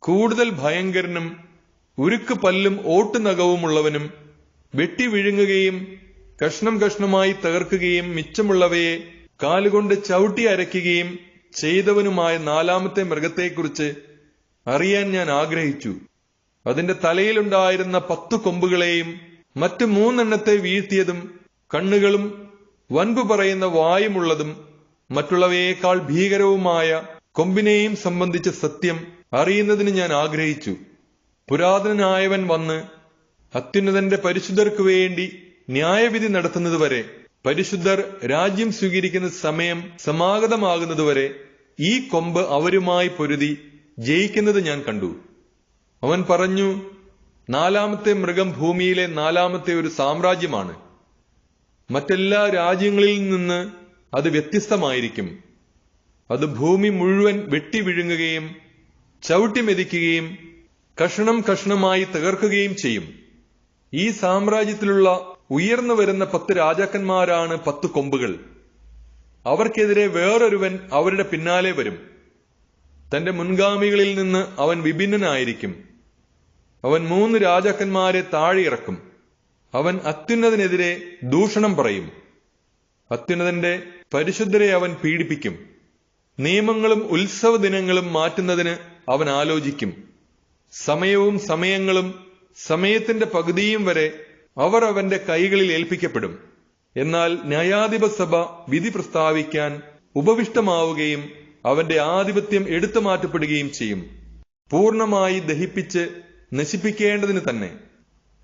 കൂടുതൽ ഭയങ്കരനും ഉരുക്ക് പല്ലും ഓട്ടുനഖവുമുള്ളവനും വെട്ടി വിഴുങ്ങുകയും കഷ്ണം കഷ്ണമായി തകർക്കുകയും മിച്ചമുള്ളവയെ കാലുകൊണ്ട് ചവിട്ടി അരയ്ക്കുകയും ചെയ്തവനുമായ 4ാമത്തെ മൃഗത്തെക്കുറിച്ച് അറിയാൻ ഞാൻ ആഗ്രഹിച്ചു. അതിന്റെ തലയിലുണ്ടായിരുന്ന 10 കൊമ്പുകളെയും മറ്റു 3 വീഴ്ത്തിയതും കണ്ണുകളും വൻപു പറയുന്ന വായുമുള്ളതും മറ്റുള്ളവയേക്കാൾ ഭീകരവുമായ കൊമ്പിനെയും സംബന്ധിച്ച സത്യം അറിയുന്നതിന് ഞാൻ ആഗ്രഹിച്ചു. പുരാതനനായവൻ വന്ന് അത്യുന്നതന്റെ പരിശുദ്ധർക്കു വേണ്ടി ന്യായവിധി നടത്തുന്നതുവരെ, പരിശുദ്ധർ രാജ്യം സ്വീകരിക്കുന്ന സമയം സമാഗതമാകുന്നതുവരെ ഈ കൊമ്പ് അവരുമായി പൊരുതി ജയിക്കുന്നത് ഞാൻ കണ്ടു. അവൻ പറഞ്ഞു, 4ാമത്തെ മൃഗം ഭൂമിയിലെ 4ാമത്തെ ഒരു സാമ്രാജ്യമാണ്. മറ്റെല്ലാ രാജ്യങ്ങളിൽ നിന്ന് അത് വ്യത്യസ്തമായിരിക്കും. അത് ഭൂമി മുഴുവൻ വെട്ടി വിഴുങ്ങുകയും ചവിട്ടി മെതിക്കുകയും കഷണം കഷണമായി തകർക്കുകയും ചെയ്യും. ഈ സാമ്രാജ്യത്തിലുള്ള ഉയർന്നു വരുന്ന 10 രാജാക്കന്മാരാണ് 10 കൊമ്പുകൾ. അവർക്കെതിരെ വേറൊരുവൻ അവരുടെ പിന്നാലെ വരും. തന്റെ മുൻഗാമികളിൽ നിന്ന് അവൻ വിഭിന്നനായിരിക്കും. അവൻ 3 രാജാക്കന്മാരെ താഴെയിറക്കും. അവൻ അത്യുന്നതനെതിരെ ദൂഷണം പറയും. അത്യുന്നതന്റെ പരിശുദ്ധരെ അവൻ പീഡിപ്പിക്കും. നിയമങ്ങളും ഉത്സവ ദിനങ്ങളും മാറ്റുന്നതിന് അവൻ ആലോചിക്കും. സമയവും സമയങ്ങളും സമയത്തിന്റെ പകുതിയും വരെ അവർ അവന്റെ കൈകളിൽ ഏൽപ്പിക്കപ്പെടും. എന്നാൽ ന്യായാധിപ സഭ വിധി പ്രസ്താവിക്കാൻ ഉപവിഷ്ടമാവുകയും അവന്റെ ആധിപത്യം എടുത്തു മാറ്റപ്പെടുകയും ചെയ്യും. പൂർണ്ണമായി ദഹിപ്പിച്ച് നശിപ്പിക്കേണ്ടതിന് തന്നെ.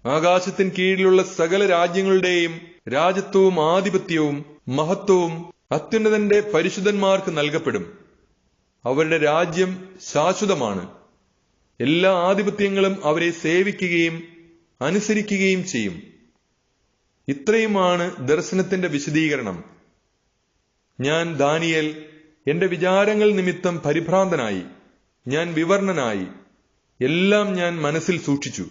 ആകാശത്തിന് കീഴിലുള്ള സകല രാജ്യങ്ങളുടെയും രാജത്വവും ആധിപത്യവും മഹത്വവും അത്യുന്നതന്റെ പരിശുദ്ധന്മാർക്ക് നൽകപ്പെടും. അവരുടെ രാജ്യം ശാശ്വതമാണ്. എല്ലാ ആധിപത്യങ്ങളും അവരെ സേവിക്കുകയും അനുസരിക്കുകയും ചെയ്യും. ഇത്രയുമാണ് ദർശനത്തിന്റെ വിശദീകരണം. ഞാൻ ദാനിയേൽ എന്റെ വിചാരങ്ങൾ നിമിത്തം പരിഭ്രാന്തനായി. ഞാൻ വിവർണനായി. എല്ലാം ഞാൻ മനസ്സിൽ സൂക്ഷിച്ചു.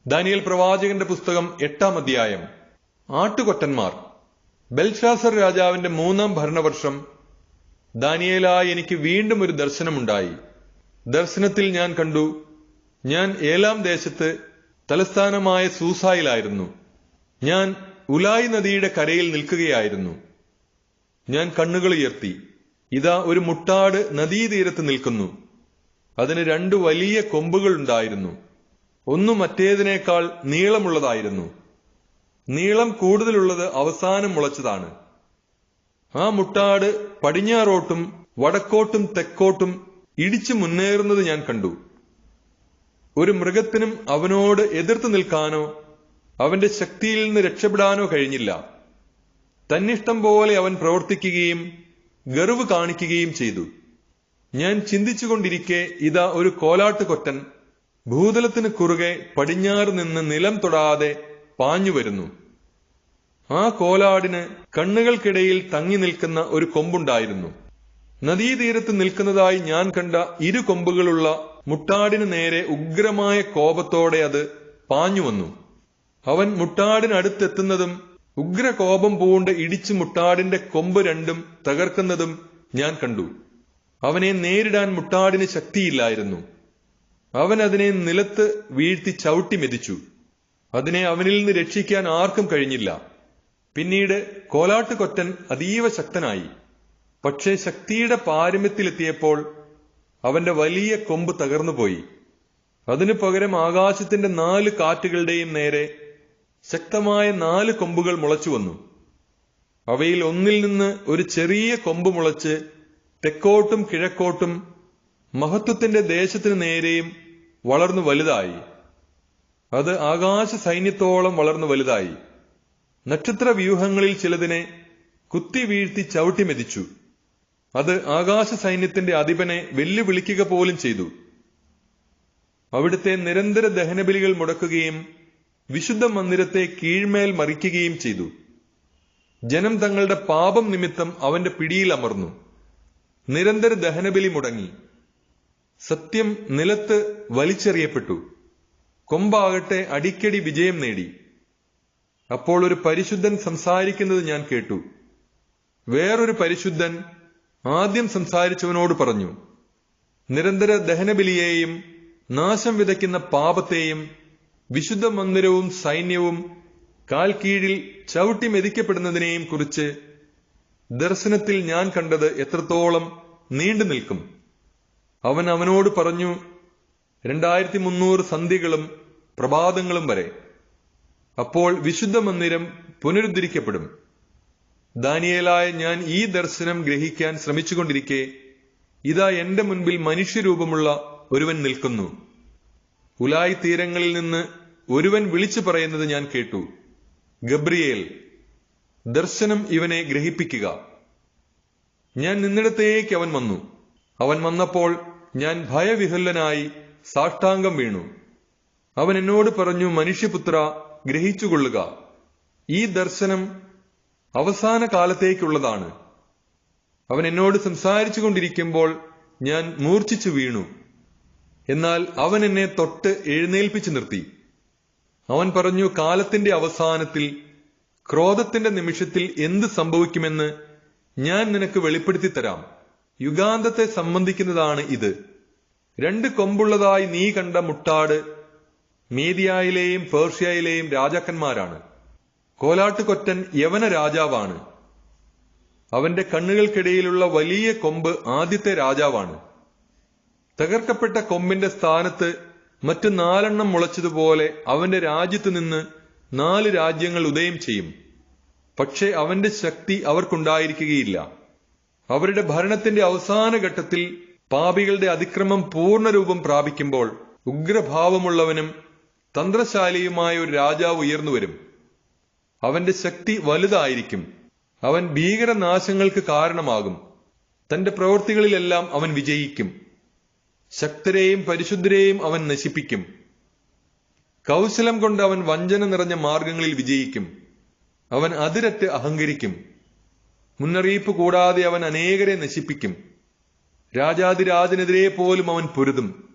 ദാനിയേൽ പ്രവാചകന്റെ പുസ്തകം 8-ാം അധ്യായം. ആട്ടുകൊറ്റന്മാർ. ബെൽഷാസർ രാജാവിന്റെ 3-ാം ഭരണവർഷം ദാനിയേലായി എനിക്ക് വീണ്ടും ഒരു ദർശനമുണ്ടായി. ദർശനത്തിൽ ഞാൻ കണ്ടു, ഞാൻ ഏലാം ദേശത്ത് തലസ്ഥാനമായ സൂസായിലായിരുന്നു. ഞാൻ ഉലായി നദിയുടെ കരയിൽ നിൽക്കുകയായിരുന്നു. ഞാൻ കണ്ണുകൾ ഉയർത്തി. ഇതാ, ഒരു മുട്ടാട് നദീതീരത്ത് നിൽക്കുന്നു. അതിന് 2 വലിയ കൊമ്പുകൾ ഉണ്ടായിരുന്നു. ഒന്ന് മറ്റേതിനേക്കാൾ നീളമുള്ളതായിരുന്നു. നീളം കൂടുതലുള്ളത് അവസാനം മുളച്ചതാണ്. ആ മുട്ടാട് പടിഞ്ഞാറോട്ടും വടക്കോട്ടും തെക്കോട്ടും ഇടിച്ചു മുന്നേറുന്നത് ഞാൻ കണ്ടു. ഒരു മൃഗത്തിനും അവനോട് എതിർത്ത് നിൽക്കാനോ അവന്റെ ശക്തിയിൽ നിന്ന് രക്ഷപ്പെടാനോ കഴിഞ്ഞില്ല. തന്നിഷ്ടം പോലെ അവൻ പ്രവർത്തിക്കുകയും ഗർവ് കാണിക്കുകയും ചെയ്തു. ഞാൻ ചിന്തിച്ചുകൊണ്ടിരിക്കെ ഇതാ ഒരു കോലാട്ടുകൊറ്റൻ ഭൂതലത്തിന് കുറുകെ പടിഞ്ഞാറ് നിന്ന് നിലം തൊടാതെ പാഞ്ഞു വരുന്നു. ആ കോലാടിന് കണ്ണുകൾക്കിടയിൽ തങ്ങി നിൽക്കുന്ന ഒരു കൊമ്പുണ്ടായിരുന്നു. നദീതീരത്ത് നിൽക്കുന്നതായി ഞാൻ കണ്ട ഇരു കൊമ്പുകളുള്ള മുട്ടാടിന് നേരെ ഉഗ്രമായ കോപത്തോടെ അത് പാഞ്ഞു വന്നു. അവൻ മുട്ടാടിനടുത്തെത്തുന്നതും ഉഗ്രകോപം പൂണ്ട് ഇടിച്ചു മുട്ടാടിന്റെ കൊമ്പ് രണ്ടും തകർക്കുന്നതും ഞാൻ കണ്ടു. അവനെ നേരിടാൻ മുട്ടാടിന് ശക്തിയില്ലായിരുന്നു. അവൻ അതിനെ നിലത്ത് വീഴ്ത്തി ചവിട്ടി മെതിച്ചു. അതിനെ അവനിൽ നിന്ന് രക്ഷിക്കാൻ ആർക്കും കഴിഞ്ഞില്ല. പിന്നീട് കോലാട്ടുകൊറ്റൻ അതീവ ശക്തനായി. പക്ഷേ ശക്തിയുടെ പാരമ്യത്തിലെത്തിയപ്പോൾ അവന്റെ വലിയ കൊമ്പ് തകർന്നുപോയി. അതിനു പകരം ആകാശത്തിന്റെ 4 കാറ്റുകളുടെയും നേരെ ശക്തമായ 4 കൊമ്പുകൾ മുളച്ചു വന്നു. അവയിൽ ഒന്നിൽ നിന്ന് ഒരു ചെറിയ കൊമ്പ് മുളച്ച് തെക്കോട്ടും കിഴക്കോട്ടും മഹത്വത്തിന്റെ ദേശത്തിനു നേരെയും വളർന്നു വലുതായി. അത് ആകാശ സൈന്യത്തോളം വളർന്നു വലുതായി. നക്ഷത്ര വ്യൂഹങ്ങളിൽ ചിലതിനെ കുത്തി വീഴ്ത്തി ചവിട്ടി മെതിച്ചു. അത് ആകാശ സൈന്യത്തിന്റെ അധിപനെ വെല്ലുവിളിക്കുക പോലും ചെയ്തു. അവിടുത്തെ നിരന്തര ദഹനബലികൾ മുടക്കുകയും വിശുദ്ധ മന്ദിരത്തെ കീഴ്മേൽ മറിക്കുകയും ചെയ്തു. ജനം തങ്ങളുടെ പാപം നിമിത്തം അവന്റെ പിടിയിൽ അമർന്നു. നിരന്തര ദഹനബലി മുടങ്ങി. സത്യം നിലത്ത് വലിച്ചെറിയപ്പെട്ടു. കൊമ്പാകട്ടെ അടിക്കടി വിജയം നേടി. അപ്പോൾ ഒരു പരിശുദ്ധൻ സംസാരിക്കുന്നത് ഞാൻ കേട്ടു. വേറൊരു പരിശുദ്ധൻ ആദ്യം സംസാരിച്ചവനോട് പറഞ്ഞു, നിരന്തര ദഹനബലിയെയും നാശം വിതയ്ക്കുന്ന പാപത്തെയും വിശുദ്ധ മന്ദിരവും സൈന്യവും കാൽ കീഴിൽ ചവിട്ടി മെതിക്കപ്പെടുന്നതിനെയും കുറിച്ച് ദർശനത്തിൽ ഞാൻ കണ്ടത് എത്രത്തോളം നീണ്ടു നിൽക്കും. അവൻ അവനോട് പറഞ്ഞു, 2300 സന്ധ്യകളും പ്രഭാതങ്ങളും വരെ. അപ്പോൾ വിശുദ്ധ മന്ദിരം പുനരുദ്ധരിക്കപ്പെടും. ദാനിയേലായ ഞാൻ ഈ ദർശനം ഗ്രഹിക്കാൻ ശ്രമിച്ചുകൊണ്ടിരിക്കെ ഇതാ എന്റെ മുൻപിൽ മനുഷ്യരൂപമുള്ള ഒരുവൻ നിൽക്കുന്നു. ഉലായി തീരങ്ങളിൽ നിന്ന് ഒരുവൻ വിളിച്ചു പറയുന്നത് ഞാൻ കേട്ടു, ഗബ്രിയേൽ, ദർശനം ഇവനെ ഗ്രഹിപ്പിക്കുക. ഞാൻ നിന്നിടത്തേക്ക് അവൻ വന്നു. അവൻ വന്നപ്പോൾ ഞാൻ ഭയവിഹ്വലനായി സാഷ്ടാംഗം വീണു. അവൻ എന്നോട് പറഞ്ഞു, മനുഷ്യപുത്ര, ഗ്രഹിച്ചുകൊള്ളുക. ഈ ദർശനം അവസാന കാലത്തേക്കുള്ളതാണ്. അവൻ എന്നോട് സംസാരിച്ചു കൊണ്ടിരിക്കുമ്പോൾ ഞാൻ മൂർച്ഛിച്ചു വീണു. എന്നാൽ അവൻ എന്നെ തൊട്ട് എഴുന്നേൽപ്പിച്ചു നിർത്തി. അവൻ പറഞ്ഞു, കാലത്തിന്റെ അവസാനത്തിൽ, ക്രോധത്തിന്റെ നിമിഷത്തിൽ എന്ത് സംഭവിക്കുമെന്ന് ഞാൻ നിനക്ക് വെളിപ്പെടുത്തി തരാം. യുഗാന്തത്തെ സംബന്ധിക്കുന്നതാണ് ഇത്. 2 കൊമ്പുള്ളതായി നീ കണ്ട മുട്ടാട് മീദിയായിലെയും പേർഷ്യയിലെയും രാജാക്കന്മാരാണ്. കോലാട്ടുകൊറ്റൻ യവന രാജാവാണ്. അവന്റെ കണ്ണുകൾക്കിടയിലുള്ള വലിയ കൊമ്പ് ആദ്യത്തെ രാജാവാണ്. തകർക്കപ്പെട്ട കൊമ്പിന്റെ സ്ഥാനത്ത് മറ്റു 4 മുളച്ചതുപോലെ അവന്റെ രാജ്യത്തു നിന്ന് 4 രാജ്യങ്ങൾ ഉദയം ചെയ്യും. പക്ഷേ അവന്റെ ശക്തി അവർക്കുണ്ടായിരിക്കുകയില്ല. അവരുടെ ഭരണത്തിന്റെ അവസാന ഘട്ടത്തിൽ പാപികളുടെ അതിക്രമം പൂർണ്ണരൂപം പ്രാപിക്കുമ്പോൾ ഉഗ്രഭാവമുള്ളവനും തന്ത്രശാലിയുമായ ഒരു രാജാവ് ഉയർന്നുവരും. അവന്റെ ശക്തി വലുതായിരിക്കും. അവൻ ഭീകരനാശങ്ങൾക്ക് കാരണമാകും. തന്റെ പ്രവൃത്തികളിലെല്ലാം അവൻ വിജയിക്കും. ശക്തരെയും പരിശുദ്ധരെയും അവൻ നശിപ്പിക്കും. കൗശലം കൊണ്ട് അവൻ വഞ്ചന നിറഞ്ഞ മാർഗങ്ങളിൽ വിജയിക്കും. അവൻ അതിരറ്റ് അഹങ്കരിക്കും. മുന്നറിയിപ്പ് കൂടാതെ അവൻ അനേകരെ നശിപ്പിക്കും. രാജാതിരാജനെതിരെ പോലും അവൻ പൊരുതും.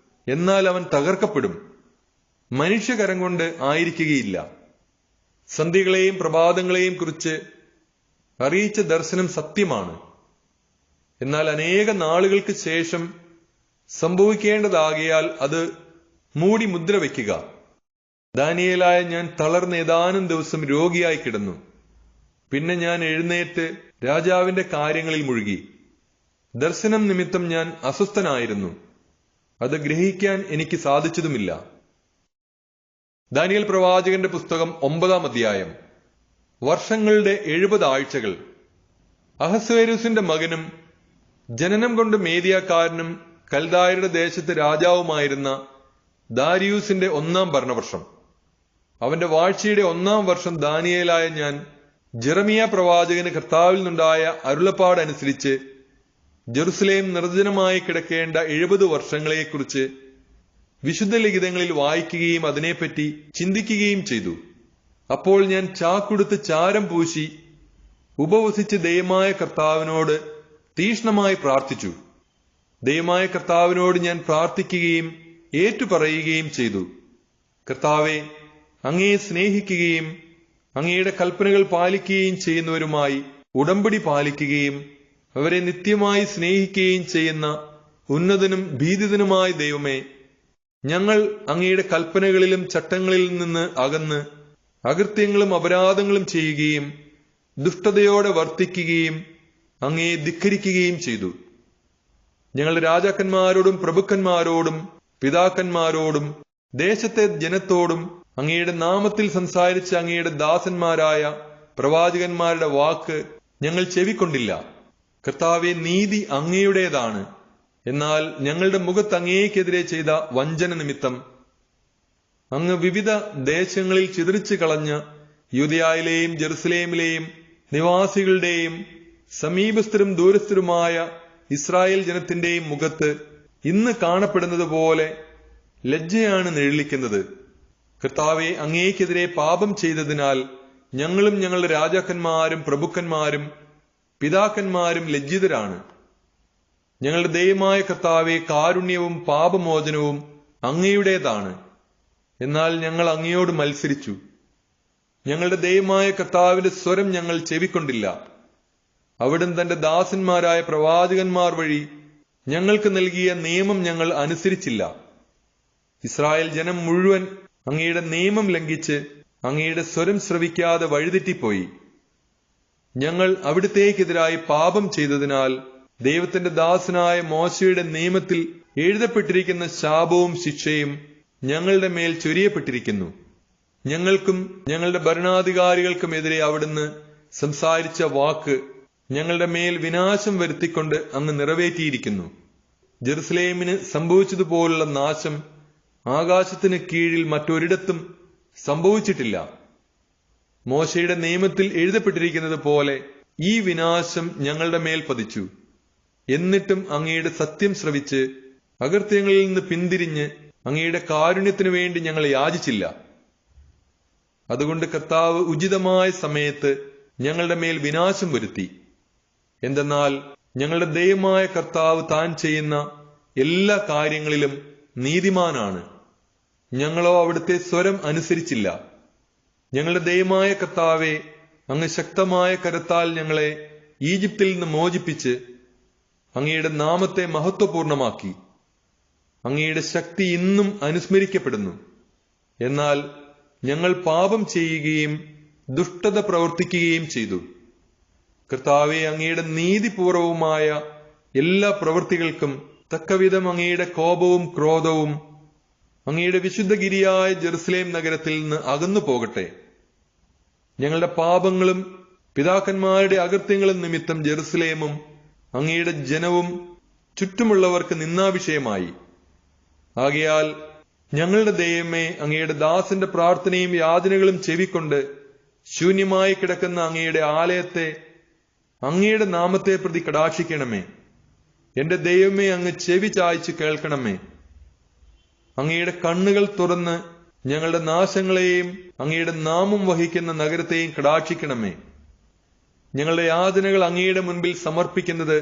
എന്നാൽ അവൻ തകർക്കപ്പെടും. മനുഷ്യകരം കൊണ്ട് ആയിരിക്കുകയില്ല. സന്ധ്യകളെയും പ്രഭാതങ്ങളെയും കുറിച്ച് അറിയിച്ച ദർശനം സത്യമാണ്. എന്നാൽ അനേക നാളുകൾക്ക് ശേഷം സംഭവിക്കേണ്ടതാകയാൽ അത് മൂടി മുദ്ര വയ്ക്കുക. ദാനിയേലായ ഞാൻ തളർന്ന് ഏതാനും ദിവസം രോഗിയായി കിടന്നു. പിന്നെ ഞാൻ എഴുന്നേറ്റ് രാജാവിന്റെ കാര്യങ്ങളിൽ മുഴുകി. ദർശനം നിമിത്തം ഞാൻ അസ്വസ്ഥനായിരുന്നു. അത് ഗ്രഹിക്കാൻ എനിക്ക് സാധിച്ചതുമില്ല. ദാനിയേൽ പ്രവാചകന്റെ പുസ്തകം 9-ാം അധ്യായം. വർഷങ്ങളുടെ 70 ആഴ്ചകൾ. അഹസ്വേരുസിന്റെ മകനും ജനനം കൊണ്ട് മേദിയാക്കാരനും കൽദായരുടെ ദേശത്ത് രാജാവുമായിരുന്ന ദാരിയൂസിന്റെ 1-ാം ഭരണവർഷം. അവന്റെ വാഴ്ചയുടെ 1-ാം വർഷം ദാനിയേലായ ഞാൻ ജെറമിയ പ്രവാചകന് കർത്താവിൽ നിന്നുണ്ടായ അരുളപ്പാടനുസരിച്ച് ജെറുസലേം നിർജ്ജനമായി കിടക്കേണ്ട 70 വർഷങ്ങളെക്കുറിച്ച് വിശുദ്ധ ലിഖിതങ്ങളിൽ വായിക്കുകയും അതിനെപ്പറ്റി ചിന്തിക്കുകയും ചെയ്തു. അപ്പോൾ ഞാൻ ചാക്കുടുത്ത് ചാരം പൂശി ഉപവസിച്ച് ദൈവമായ കർത്താവിനോട് തീക്ഷ്ണമായി പ്രാർത്ഥിച്ചു. ദൈവമായ കർത്താവിനോട് ഞാൻ പ്രാർത്ഥിക്കുകയും ഏറ്റുപറയുകയും ചെയ്തു. കർത്താവെ, അങ്ങയെ സ്നേഹിക്കുകയും അങ്ങയുടെ കൽപ്പനകൾ പാലിക്കുകയും ചെയ്യുന്നവരുമായി ഉടമ്പടി പാലിക്കുകയും അവരെ നിത്യമായി സ്നേഹിക്കുകയും ചെയ്യുന്ന ഉന്നതനും ഭീതിതനുമായ ദൈവമേ, ഞങ്ങൾ അങ്ങയുടെ കൽപ്പനകളിലും ചട്ടങ്ങളിൽ നിന്ന് അകന്ന് അകൃത്യങ്ങളും അപരാധങ്ങളും ചെയ്യുകയും ദുഷ്ടതയോടെ വർത്തിക്കുകയും അങ്ങയെ ധിക്കരിക്കുകയും ചെയ്തു. ഞങ്ങളുടെ രാജാക്കന്മാരോടും പ്രഭുക്കന്മാരോടും പിതാക്കന്മാരോടും ദേശത്തെ ജനത്തോടും അങ്ങയുടെ നാമത്തിൽ സംസാരിച്ച അങ്ങയുടെ ദാസന്മാരായ പ്രവാചകന്മാരുടെ വാക്ക് ഞങ്ങൾ ചെവിക്കൊണ്ടില്ല. കർത്താവെ, നീതി അങ്ങയുടേതാണ്. എന്നാൽ ഞങ്ങളുടെ മുഖത്ത് അങ്ങേക്കെതിരെ ചെയ്ത വഞ്ചന നിമിത്തം അങ്ങ് വിവിധ ദേശങ്ങളിൽ ചിതറിച്ചു കളഞ്ഞ യൂദയായിലെയും ജെറുസലേമിലെയും നിവാസികളുടെയും സമീപസ്ഥരും ദൂരസ്ഥരുമായ ഇസ്രായേൽ ജനത്തിന്റെയും മുഖത്ത് ഇന്ന് കാണപ്പെടുന്നത് പോലെ ലജ്ജയാണ് നിഴലിക്കുന്നത്. കർത്താവെ, അങ്ങേക്കെതിരെ പാപം ചെയ്തതിനാൽ ഞങ്ങളും ഞങ്ങളുടെ രാജാക്കന്മാരും പ്രഭുക്കന്മാരും പിതാക്കന്മാരും ലജ്ജിതരാണ്. ഞങ്ങളുടെ ദൈവമായ കർത്താവെ, കാരുണ്യവും പാപമോചനവും അങ്ങയുടേതാണ്. എന്നാൽ ഞങ്ങൾ അങ്ങയോട് മത്സരിച്ചു. ഞങ്ങളുടെ ദൈവമായ കർത്താവിന്റെ സ്വരം ഞങ്ങൾ ചെവിക്കൊണ്ടില്ല. അവിടുന്ന് തന്റെ ദാസന്മാരായ പ്രവാചകന്മാർ വഴി ഞങ്ങൾക്ക് നൽകിയ നിയമം ഞങ്ങൾ അനുസരിച്ചില്ല. ഇസ്രായേൽ ജനം മുഴുവൻ അങ്ങയുടെ നിയമം ലംഘിച്ച് അങ്ങയുടെ സ്വരം ശ്രവിക്കാതെ വഴിതെറ്റിപ്പോയി. ഞങ്ങൾ അവിടുത്തേക്കെതിരായി പാപം ചെയ്തതിനാൽ ദൈവത്തിന്റെ ദാസനായ മോശയുടെ നിയമത്തിൽ എഴുതപ്പെട്ടിരിക്കുന്ന ശാപവും ശിക്ഷയും ഞങ്ങളുടെ മേൽ ചൊരിയപ്പെട്ടിരിക്കുന്നു. ഞങ്ങൾക്കും ഞങ്ങളുടെ ഭരണാധികാരികൾക്കുമെതിരെ അവിടുന്ന് സംസാരിച്ച വാക്ക് ഞങ്ങളുടെ മേൽ വിനാശം വരുത്തിക്കൊണ്ട് അങ്ങ് നിറവേറ്റിയിരിക്കുന്നു. ജെറുസലേമിന് സംഭവിച്ചതുപോലുള്ള നാശം ആകാശത്തിന് കീഴിൽ മറ്റൊരിടത്തും സംഭവിച്ചിട്ടില്ല. മോശയുടെ നിയമത്തിൽ എഴുതപ്പെട്ടിരിക്കുന്നത് പോലെ ഈ വിനാശം ഞങ്ങളുടെ മേൽ പതിച്ചു. എന്നിട്ടും അങ്ങയുടെ സത്യം ശ്രവിച്ച് അകൃത്യങ്ങളിൽ നിന്ന് പിന്തിരിഞ്ഞ് അങ്ങയുടെ കാരുണ്യത്തിനു വേണ്ടി ഞങ്ങൾ യാചിച്ചില്ല. അതുകൊണ്ട് കർത്താവ് ഉചിതമായ സമയത്ത് ഞങ്ങളുടെ മേൽ വിനാശം വരുത്തി. എന്തെന്നാൽ ഞങ്ങളുടെ ദൈവമായ കർത്താവ് താൻ ചെയ്യുന്ന എല്ലാ കാര്യങ്ങളിലും നീതിമാനാണ്. ഞങ്ങളോ അവിടുത്തെ സ്വരം അനുസരിച്ചില്ല. ഞങ്ങളുടെ ദൈവമായ കർത്താവെ, അങ്ങ് ശക്തമായ കരത്താൽ ഞങ്ങളെ ഈജിപ്തിൽ നിന്ന് മോചിപ്പിച്ച് അങ്ങയുടെ നാമത്തെ മഹത്വപൂർണമാക്കി. അങ്ങയുടെ ശക്തി ഇന്നും അനുസ്മരിക്കപ്പെടുന്നു. എന്നാൽ ഞങ്ങൾ പാപം ചെയ്യുകയും ദുഷ്ടത പ്രവർത്തിക്കുകയും ചെയ്തു. കർത്താവെ, അങ്ങയുടെ നീതിപൂർവവുമായ എല്ലാ പ്രവൃത്തികൾക്കും തക്കവിധം അങ്ങയുടെ കോപവും ക്രോധവും അങ്ങയുടെ വിശുദ്ധഗിരിയായ ജെറുസലേം നഗരത്തിൽ നിന്ന് അകന്നു പോകട്ടെ. ഞങ്ങളുടെ പാപങ്ങളും പിതാക്കന്മാരുടെ അകൃത്യങ്ങളും നിമിത്തം ജെറുസലേമും അങ്ങയുടെ ജനവും ചുറ്റുമുള്ളവർക്ക് നിന്ദാവിഷയമായി. ആകയാൽ ഞങ്ങളുടെ ദൈവമേ, അങ്ങയുടെ ദാസന്റെ പ്രാർത്ഥനയും യാചനകളും ചെവിക്കൊണ്ട് ശൂന്യമായി കിടക്കുന്ന അങ്ങയുടെ ആലയത്തെ അങ്ങയുടെ നാമത്തെ പ്രതി കടാക്ഷിക്കണമേ. എന്റെ ദൈവമേ, അങ്ങ് ചെവി ചായ്ച്ചു കേൾക്കണമേ. അങ്ങയുടെ കണ്ണുകൾ തുറന്ന് ഞങ്ങളുടെ നാശങ്ങളെയും അങ്ങയുടെ നാമം വഹിക്കുന്ന നഗരത്തെയും കടാക്ഷിക്കണമേ. ഞങ്ങളുടെ യാതനകൾ അങ്ങയുടെ മുൻപിൽ സമർപ്പിക്കുന്നത്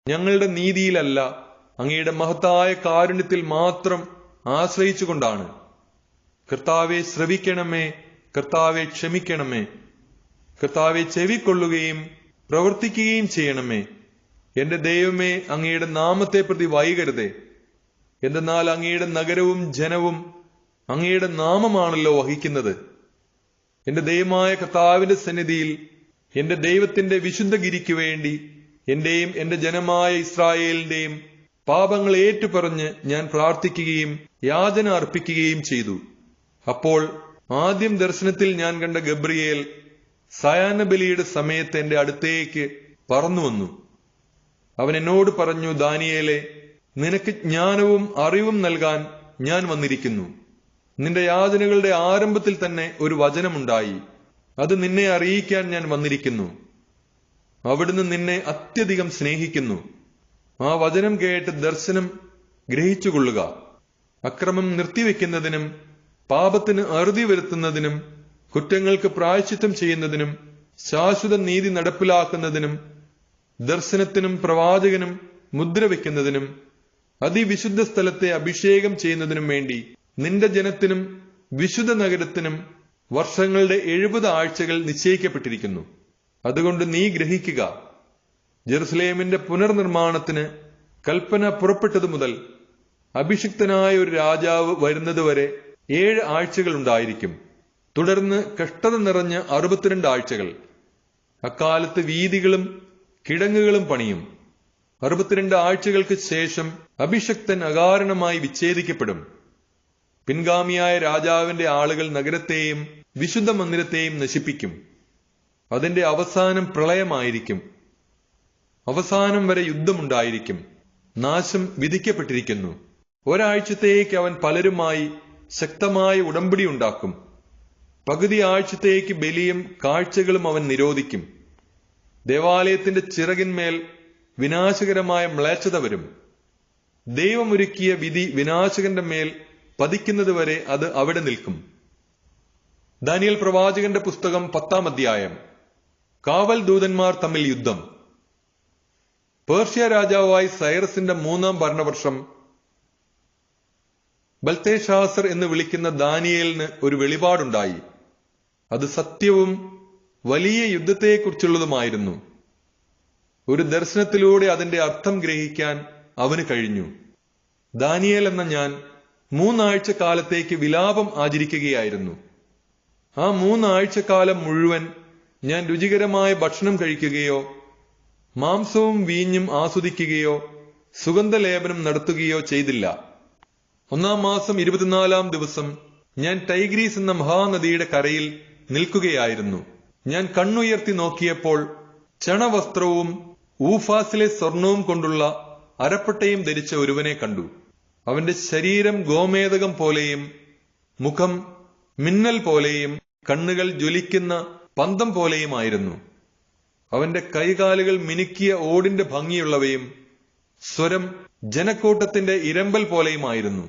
ഞങ്ങളുടെ നീതിയിലല്ല, അങ്ങയുടെ മഹത്തായ കാരുണ്യത്തിൽ മാത്രം ആശ്രയിച്ചുകൊണ്ടാണ്. കർത്താവെ, ശ്രവിക്കണമേ. കർത്താവെ, ക്ഷമിക്കണമേ. കർത്താവെ, ചെവിക്കൊള്ളുകയും പ്രവർത്തിക്കുകയും ചെയ്യണമേ. എന്റെ ദൈവമേ, അങ്ങയുടെ നാമത്തെ പ്രതി വൈകരുതേ. എന്തെന്നാൽ അങ്ങയുടെ നഗരവും ജനവും അങ്ങയുടെ നാമമാണല്ലോ വഹിക്കുന്നത്. എന്റെ ദൈവമായ കർത്താവിന്റെ സന്നിധിയിൽ എന്റെ ദൈവത്തിന്റെ വിശുദ്ധഗിരിക്ക് വേണ്ടി എന്റെയും എന്റെ ജനമായ ഇസ്രായേലിന്റെയും പാപങ്ങൾ ഏറ്റുപറഞ്ഞ് ഞാൻ പ്രാർത്ഥിക്കുകയും യാചന അർപ്പിക്കുകയും ചെയ്തു. അപ്പോൾ ആദ്യം ദർശനത്തിൽ ഞാൻ കണ്ട ഗബ്രിയേൽ സായാഹ്ന ബലിയുടെ സമയത്ത് എന്റെ അടുത്തേക്ക് പറന്നു വന്നു. അവൻ എന്നോട് പറഞ്ഞു, ദാനിയേലേ, നിനക്ക് ജ്ഞാനവും അറിവും നൽകാൻ ഞാൻ വന്നിരിക്കുന്നു. നിന്റെ യാതനകളുടെ ആരംഭത്തിൽ തന്നെ ഒരു വചനമുണ്ടായി. അത് നിന്നെ അറിയിക്കാൻ ഞാൻ വന്നിരിക്കുന്നു. അവിടുന്ന് നിന്നെ അത്യധികം സ്നേഹിക്കുന്നു. ആ വചനം കേട്ട് ദർശനം ഗ്രഹിച്ചുകൊള്ളുക. അക്രമം നിർത്തിവെക്കുന്നതിനും പാപത്തിന് അറുതി വരുത്തുന്നതിനും കുറ്റങ്ങൾക്ക് പ്രായശ്ചിത്തം ചെയ്യുന്നതിനും ശാശ്വത നീതി നടപ്പിലാക്കുന്നതിനും ദർശനത്തിനും പ്രവാചകനും മുദ്ര വയ്ക്കുന്നതിനും അതിവിശുദ്ധ സ്ഥലത്തെ അഭിഷേകം ചെയ്യുന്നതിനും വേണ്ടി നിന്റെ ജനത്തിനും വിശുദ്ധ നഗരത്തിനും വർഷങ്ങളുടെ 70 ആഴ്ചകൾ നിശ്ചയിക്കപ്പെട്ടിരിക്കുന്നു. അതുകൊണ്ട് നീ ഗ്രഹിക്കുക, ജെറുസലേമിന്റെ പുനർനിർമ്മാണത്തിന് കൽപ്പന പുറപ്പെട്ടതു മുതൽ അഭിഷിക്തനായ ഒരു രാജാവ് വരുന്നതുവരെ 7 ആഴ്ചകൾ ഉണ്ടായിരിക്കും. തുടർന്ന് കഷ്ടത നിറഞ്ഞ 62 ആഴ്ചകൾ. അക്കാലത്ത് വീഥികളും കിടങ്ങുകളും പണിയും. 62 ആഴ്ചകൾക്ക് ശേഷം അഭിഷക്തൻ അകാരണമായി വിച്ഛേദിക്കപ്പെടും. പിൻഗാമിയായ രാജാവിന്റെ ആളുകൾ നഗരത്തെയും വിശുദ്ധ മന്ദിരത്തെയും നശിപ്പിക്കും. അതിന്റെ അവസാനം പ്രളയമായിരിക്കും. അവസാനം വരെ യുദ്ധമുണ്ടായിരിക്കും. നാശം വിധിക്കപ്പെട്ടിരിക്കുന്നു. ഒരാഴ്ചത്തേക്ക് അവൻ പലരുമായി ശക്തമായ ഉടമ്പടി ഉണ്ടാക്കും. പകുതി ആഴ്ചത്തേക്ക് ബലിയും കാഴ്ചകളും അവൻ നിരോധിക്കും. ദേവാലയത്തിന്റെ ചിറകിന്മേൽ വിനാശകരമായ മ്ലേച്ഛത വരും. ദൈവമൊരുക്കിയ വിധി വിനാശകന്റെ മേൽ പതിക്കുന്നതുവരെ അത് അവിടെ നിൽക്കും. ദാനിയേൽ പ്രവാചകന്റെ പുസ്തകം 10-ാം അധ്യായം. കാവൽ ദൂതന്മാർ തമ്മിൽ യുദ്ധം. പേർഷ്യ രാജാവായി സൈറസിന്റെ 3-ാം ഭരണവർഷം ബൽത്തേഷാസർ എന്ന് വിളിക്കുന്ന ദാനിയേലിന് ഒരു വെളിപാടുണ്ടായി. അത് സത്യവും വലിയ യുദ്ധത്തെക്കുറിച്ചുള്ളതുമായിരുന്നു. ഒരു ദർശനത്തിലൂടെ അതിന്റെ അർത്ഥം ഗ്രഹിക്കാൻ അവന് കഴിഞ്ഞു. ദാനിയേൽ എന്ന ഞാൻ 3 ആഴ്ച കാലത്തേക്ക് വിലാപം ആചരിക്കുകയായിരുന്നു. ആ 3 ആഴ്ചക്കാലം മുഴുവൻ ഞാൻ രുചികരമായ ഭക്ഷണം കഴിക്കുകയോ മാംസവും വീഞ്ഞും ആസ്വദിക്കുകയോ സുഗന്ധലേപനം നടത്തുകയോ ചെയ്തില്ല. 1-ാം മാസം 24-ാം ദിവസം ഞാൻ ടൈഗ്രീസ് എന്ന മഹാനദിയുടെ കരയിൽ നിൽക്കുകയായിരുന്നു. ഞാൻ കണ്ണുയർത്തി നോക്കിയപ്പോൾ ചണവസ്ത്രവും ഊഫാസിലെ സ്വർണവും കൊണ്ടുള്ള അരപ്പട്ടയും ധരിച്ച ഒരുവനെ കണ്ടു. അവന്റെ ശരീരം ഗോമേതകം പോലെയും മുഖം മിന്നൽ പോലെയും കണ്ണുകൾ ജ്വലിക്കുന്ന പന്തം പോലെയുമായിരുന്നു. അവന്റെ കൈകാലുകൾ മിനുക്കിയ ഓടിന്റെ ഭംഗിയുള്ളവയും സ്വരം ജനക്കൂട്ടത്തിന്റെ ഇരമ്പൽ പോലെയുമായിരുന്നു.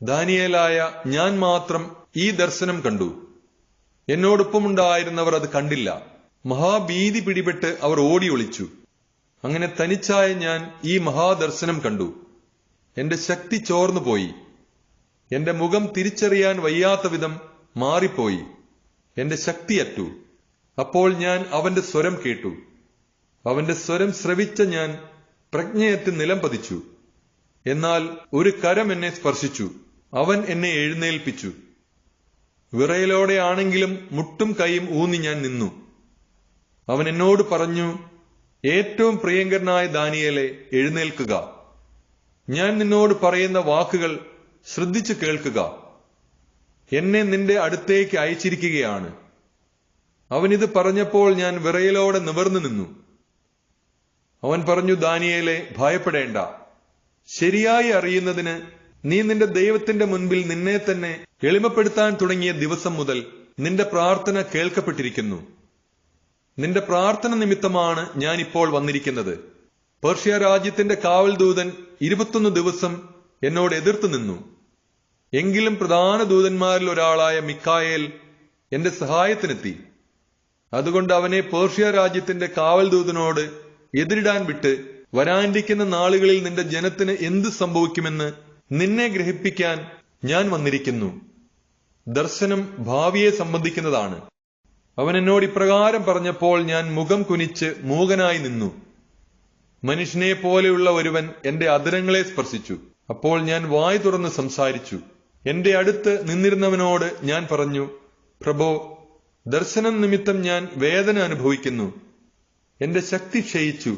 ദാനിയേലായ ഞാൻ മാത്രം ഈ ദർശനം കണ്ടു. എന്നോടൊപ്പമുണ്ടായിരുന്നവർ അത് കണ്ടില്ല. മഹാഭീതി പിടിപെട്ട് അവർ ഓടി ഒളിച്ചു. അങ്ങനെ തനിച്ചായ ഞാൻ ഈ മഹാദർശനം കണ്ടു. എന്റെ ശക്തി ചോർന്നുപോയി. എന്റെ മുഖം തിരിച്ചറിയാൻ വയ്യാത്ത വിധം മാറിപ്പോയി. എന്റെ ശക്തിയറ്റു. അപ്പോൾ ഞാൻ അവന്റെ സ്വരം കേട്ടു. അവന്റെ സ്വരം ശ്രവിച്ച ഞാൻ പ്രജ്ഞയറ്റ് നിലം പതിച്ചു. എന്നാൽ ഒരു കരം എന്നെ സ്പർശിച്ചു. അവൻ എന്നെ എഴുന്നേൽപ്പിച്ചു. വിറയലോടെയാണെങ്കിലും മുട്ടും കൈയും ഊന്നി ഞാൻ നിന്നു. അവൻ എന്നോട് പറഞ്ഞു, ഏറ്റവും പ്രിയങ്കരനായ ദാനിയേലേ, എഴുന്നേൽക്കുക. ഞാൻ നിന്നോട് പറയുന്ന വാക്കുകൾ ശ്രദ്ധിച്ചു കേൾക്കുക. എന്നെ നിന്റെ അടുത്തേക്ക് അയച്ചിരിക്കുകയാണ്. അവനിത് പറഞ്ഞപ്പോൾ ഞാൻ വിറയലോടെ നിവർന്നു നിന്നു. അവൻ പറഞ്ഞു, ദാനിയേലേ, ഭയപ്പെടേണ്ട. ശരിയായി അറിയുന്നതിന് നീ നിന്റെ ദൈവത്തിന്റെ മുൻപിൽ നിന്നെ തന്നെ എളിമപ്പെടുത്താൻ തുടങ്ങിയ ദിവസം മുതൽ നിന്റെ പ്രാർത്ഥന കേൾക്കപ്പെട്ടിരിക്കുന്നു. നിന്റെ പ്രാർത്ഥന നിമിത്തമാണ് ഞാൻ ഇപ്പോൾ വന്നിരിക്കുന്നത്. പേർഷ്യ രാജ്യത്തിന്റെ കാവൽ ദൂതൻ 21 ദിവസം എന്നോട് എതിർത്തു നിന്നു. എങ്കിലും പ്രധാന ദൂതന്മാരിൽ ഒരാളായ മിക്കായേൽ എന്റെ സഹായത്തിനെത്തി. അതുകൊണ്ട് അവനെ പേർഷ്യ രാജ്യത്തിന്റെ കാവൽ ദൂതനോട് എതിരിടാൻ വിട്ട് വരാനിരിക്കുന്ന നാളുകളിൽ നിന്റെ ജനത്തിന് എന്ത് സംഭവിക്കുമെന്ന് നിന്നെ ഗ്രഹിപ്പിക്കാൻ ഞാൻ വന്നിരിക്കുന്നു. ദർശനം ഭാവിയെ സംബന്ധിക്കുന്നതാണ്. അവൻ എന്നോട് ഇപ്രകാരം പറഞ്ഞപ്പോൾ ഞാൻ മുഖം കുനിച്ച് മൂകനായി നിന്നു. മനുഷ്യനെ പോലെയുള്ള ഒരുവൻ എന്റെ അധരങ്ങളെ സ്പർശിച്ചു. അപ്പോൾ ഞാൻ വായ് തുറന്ന് സംസാരിച്ചു. എന്റെ അടുത്ത് നിന്നിരുന്നവനോട് ഞാൻ പറഞ്ഞു, പ്രഭോ, ദർശനം നിമിത്തം ഞാൻ വേദന അനുഭവിക്കുന്നു. എന്റെ ശക്തി ക്ഷയിച്ചു.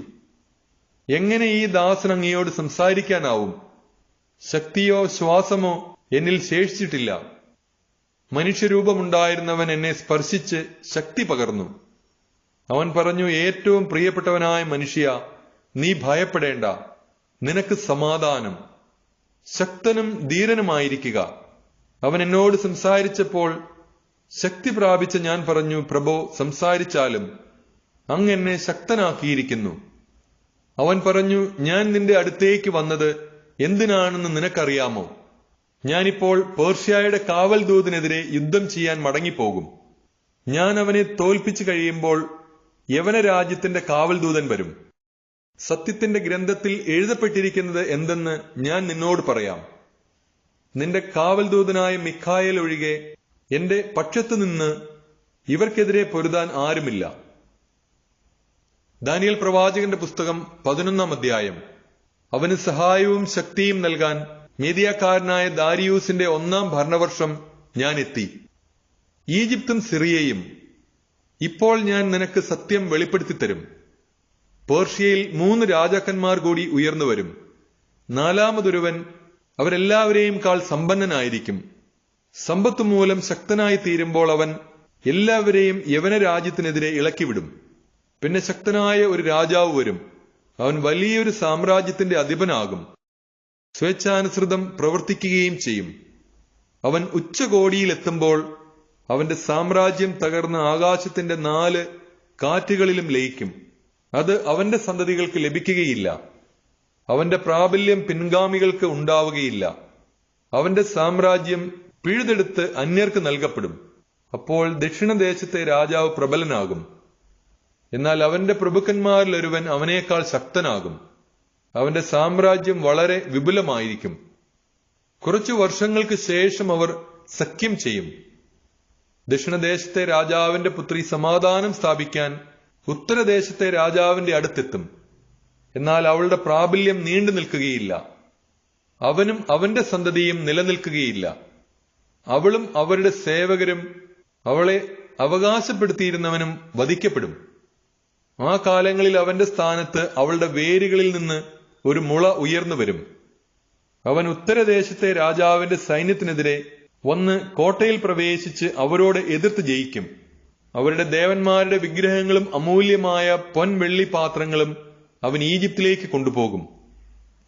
എങ്ങനെ ഈ ദാസൻ അങ്ങയോട് സംസാരിക്കാനാവും? ശക്തിയോ ശ്വാസമോ എന്നിൽ ശേഷിച്ചിട്ടില്ല. മനുഷ്യരൂപമുണ്ടായിരുന്നവൻ എന്നെ സ്പർശിച്ച് ശക്തി പകർന്നു. അവൻ പറഞ്ഞു, ഏറ്റവും പ്രിയപ്പെട്ടവനായ മനുഷ്യ, നീ ഭയപ്പെടേണ്ട, നിനക്ക് സമാധാനം. ശക്തനും ധീരനുമായിരിക്കുക. അവൻ എന്നോട് സംസാരിച്ചപ്പോൾ ശക്തി പ്രാപിച്ച ഞാൻ പറഞ്ഞു, പ്രഭോ, സംസാരിച്ചാലും അങ്ങ് എന്നെ ശക്തനാക്കിയിരിക്കുന്നു. അവൻ പറഞ്ഞു, ഞാൻ നിന്റെ അടുത്തേക്ക് വന്നത് എന്തിനാണെന്ന് നിനക്കറിയാമോ? ഞാനിപ്പോൾ പേർഷ്യയുടെ കാവൽ ദൂതനെതിരെ യുദ്ധം ചെയ്യാൻ മടങ്ങിപ്പോകും. ഞാൻ അവനെ തോൽപ്പിച്ചു കഴിയുമ്പോൾ യവന രാജ്യത്തിന്റെ കാവൽ ദൂതൻ വരും. സത്യത്തിന്റെ ഗ്രന്ഥത്തിൽ എഴുതപ്പെട്ടിരിക്കുന്നത് എന്തെന്ന് ഞാൻ നിന്നോട് പറയാം. നിന്റെ കാവൽ ദൂതനായ മിഖായേൽ ഒഴികെ എന്റെ പക്ഷത്തു നിന്ന് ഇവർക്കെതിരെ പൊരുതാൻ ആരുമില്ല. ദാനിയേൽ പ്രവാചകന്റെ പുസ്തകം 11-ാം അധ്യായം. അവന് സഹായവും ശക്തിയും നൽകാൻ മേദിയക്കാരനായ ദാരിയൂസിന്റെ 1-ാം ഭരണവർഷം ഞാൻ എത്തി. ഈജിപ്തും സിറിയയും ഇപ്പോൾ ഞാൻ നിനക്ക് സത്യം വെളിപ്പെടുത്തിത്തരും. പേർഷ്യയിൽ 3 രാജാക്കന്മാർ കൂടി ഉയർന്നുവരും. 4-മതൊരുവൻ അവരെല്ലാവരെയും കാൾ സമ്പന്നനായിരിക്കും. സമ്പത്ത് മൂലം ശക്തനായി തീരുമ്പോൾ അവൻ എല്ലാവരെയും യവന രാജ്യത്തിനെതിരെ ഇളക്കിവിടും. പിന്നെ ശക്തനായ ഒരു രാജാവ് വരും. അവൻ വലിയൊരു സാമ്രാജ്യത്തിന്റെ അധിപനാകും. സ്വേച്ഛാനുസൃതം പ്രവർത്തിക്കുകയും ചെയ്യും. അവൻ ഉച്ചകോടിയിലെത്തുമ്പോൾ അവന്റെ സാമ്രാജ്യം തകർന്ന് ആകാശത്തിന്റെ 4 കാറ്റുകളിലും ലയിക്കും. അത് അവന്റെ സന്തതികൾക്ക് ലഭിക്കുകയില്ല. അവന്റെ പ്രാബല്യം പിൻഗാമികൾക്ക് ഉണ്ടാവുകയില്ല. അവന്റെ സാമ്രാജ്യം പിഴുതെടുത്ത് അന്യർക്ക് നൽകപ്പെടും. അപ്പോൾ ദക്ഷിണദേശത്തെ രാജാവ് പ്രബലനാകും. എന്നാൽ അവന്റെ പ്രഭുക്കന്മാരിലൊരുവൻ അവനേക്കാൾ ശക്തനാകും. അവന്റെ സാമ്രാജ്യം വളരെ വിപുലമായിരിക്കും. കുറച്ചു വർഷങ്ങൾക്ക് ശേഷം അവർ സഖ്യം ചെയ്യും. ദക്ഷിണദേശത്തെ രാജാവിന്റെ പുത്രി സമാധാനം സ്ഥാപിക്കാൻ ഉത്തരദേശത്തെ രാജാവിന്റെ അടുത്തെത്തും. എന്നാൽ അവളുടെ പ്രാബല്യം നീണ്ടു നിൽക്കുകയില്ല. അവനും അവന്റെ സന്തതിയും നിലനിൽക്കുകയില്ല. അവളും അവരുടെ സേവകരും അവളെ അവകാശപ്പെടുത്തിയിരുന്നവനും വധിക്കപ്പെടും. ആ കാലങ്ങളിൽ അവന്റെ സ്ഥാനത്ത് അവളുടെ വേരുകളിൽ നിന്ന് ഒരു മുള ഉയർന്നു വരും. അവൻ ഉത്തരദേശത്തെ രാജാവിന്റെ സൈന്യത്തിനെതിരെ വന്ന് കോട്ടയിൽ പ്രവേശിച്ച് അവരോട് എതിർത്ത് ജയിക്കും. അവരുടെ ദേവന്മാരുടെ വിഗ്രഹങ്ങളും അമൂല്യമായ പൊൻവെള്ളി പാത്രങ്ങളും അവൻ ഈജിപ്തിലേക്ക് കൊണ്ടുപോകും.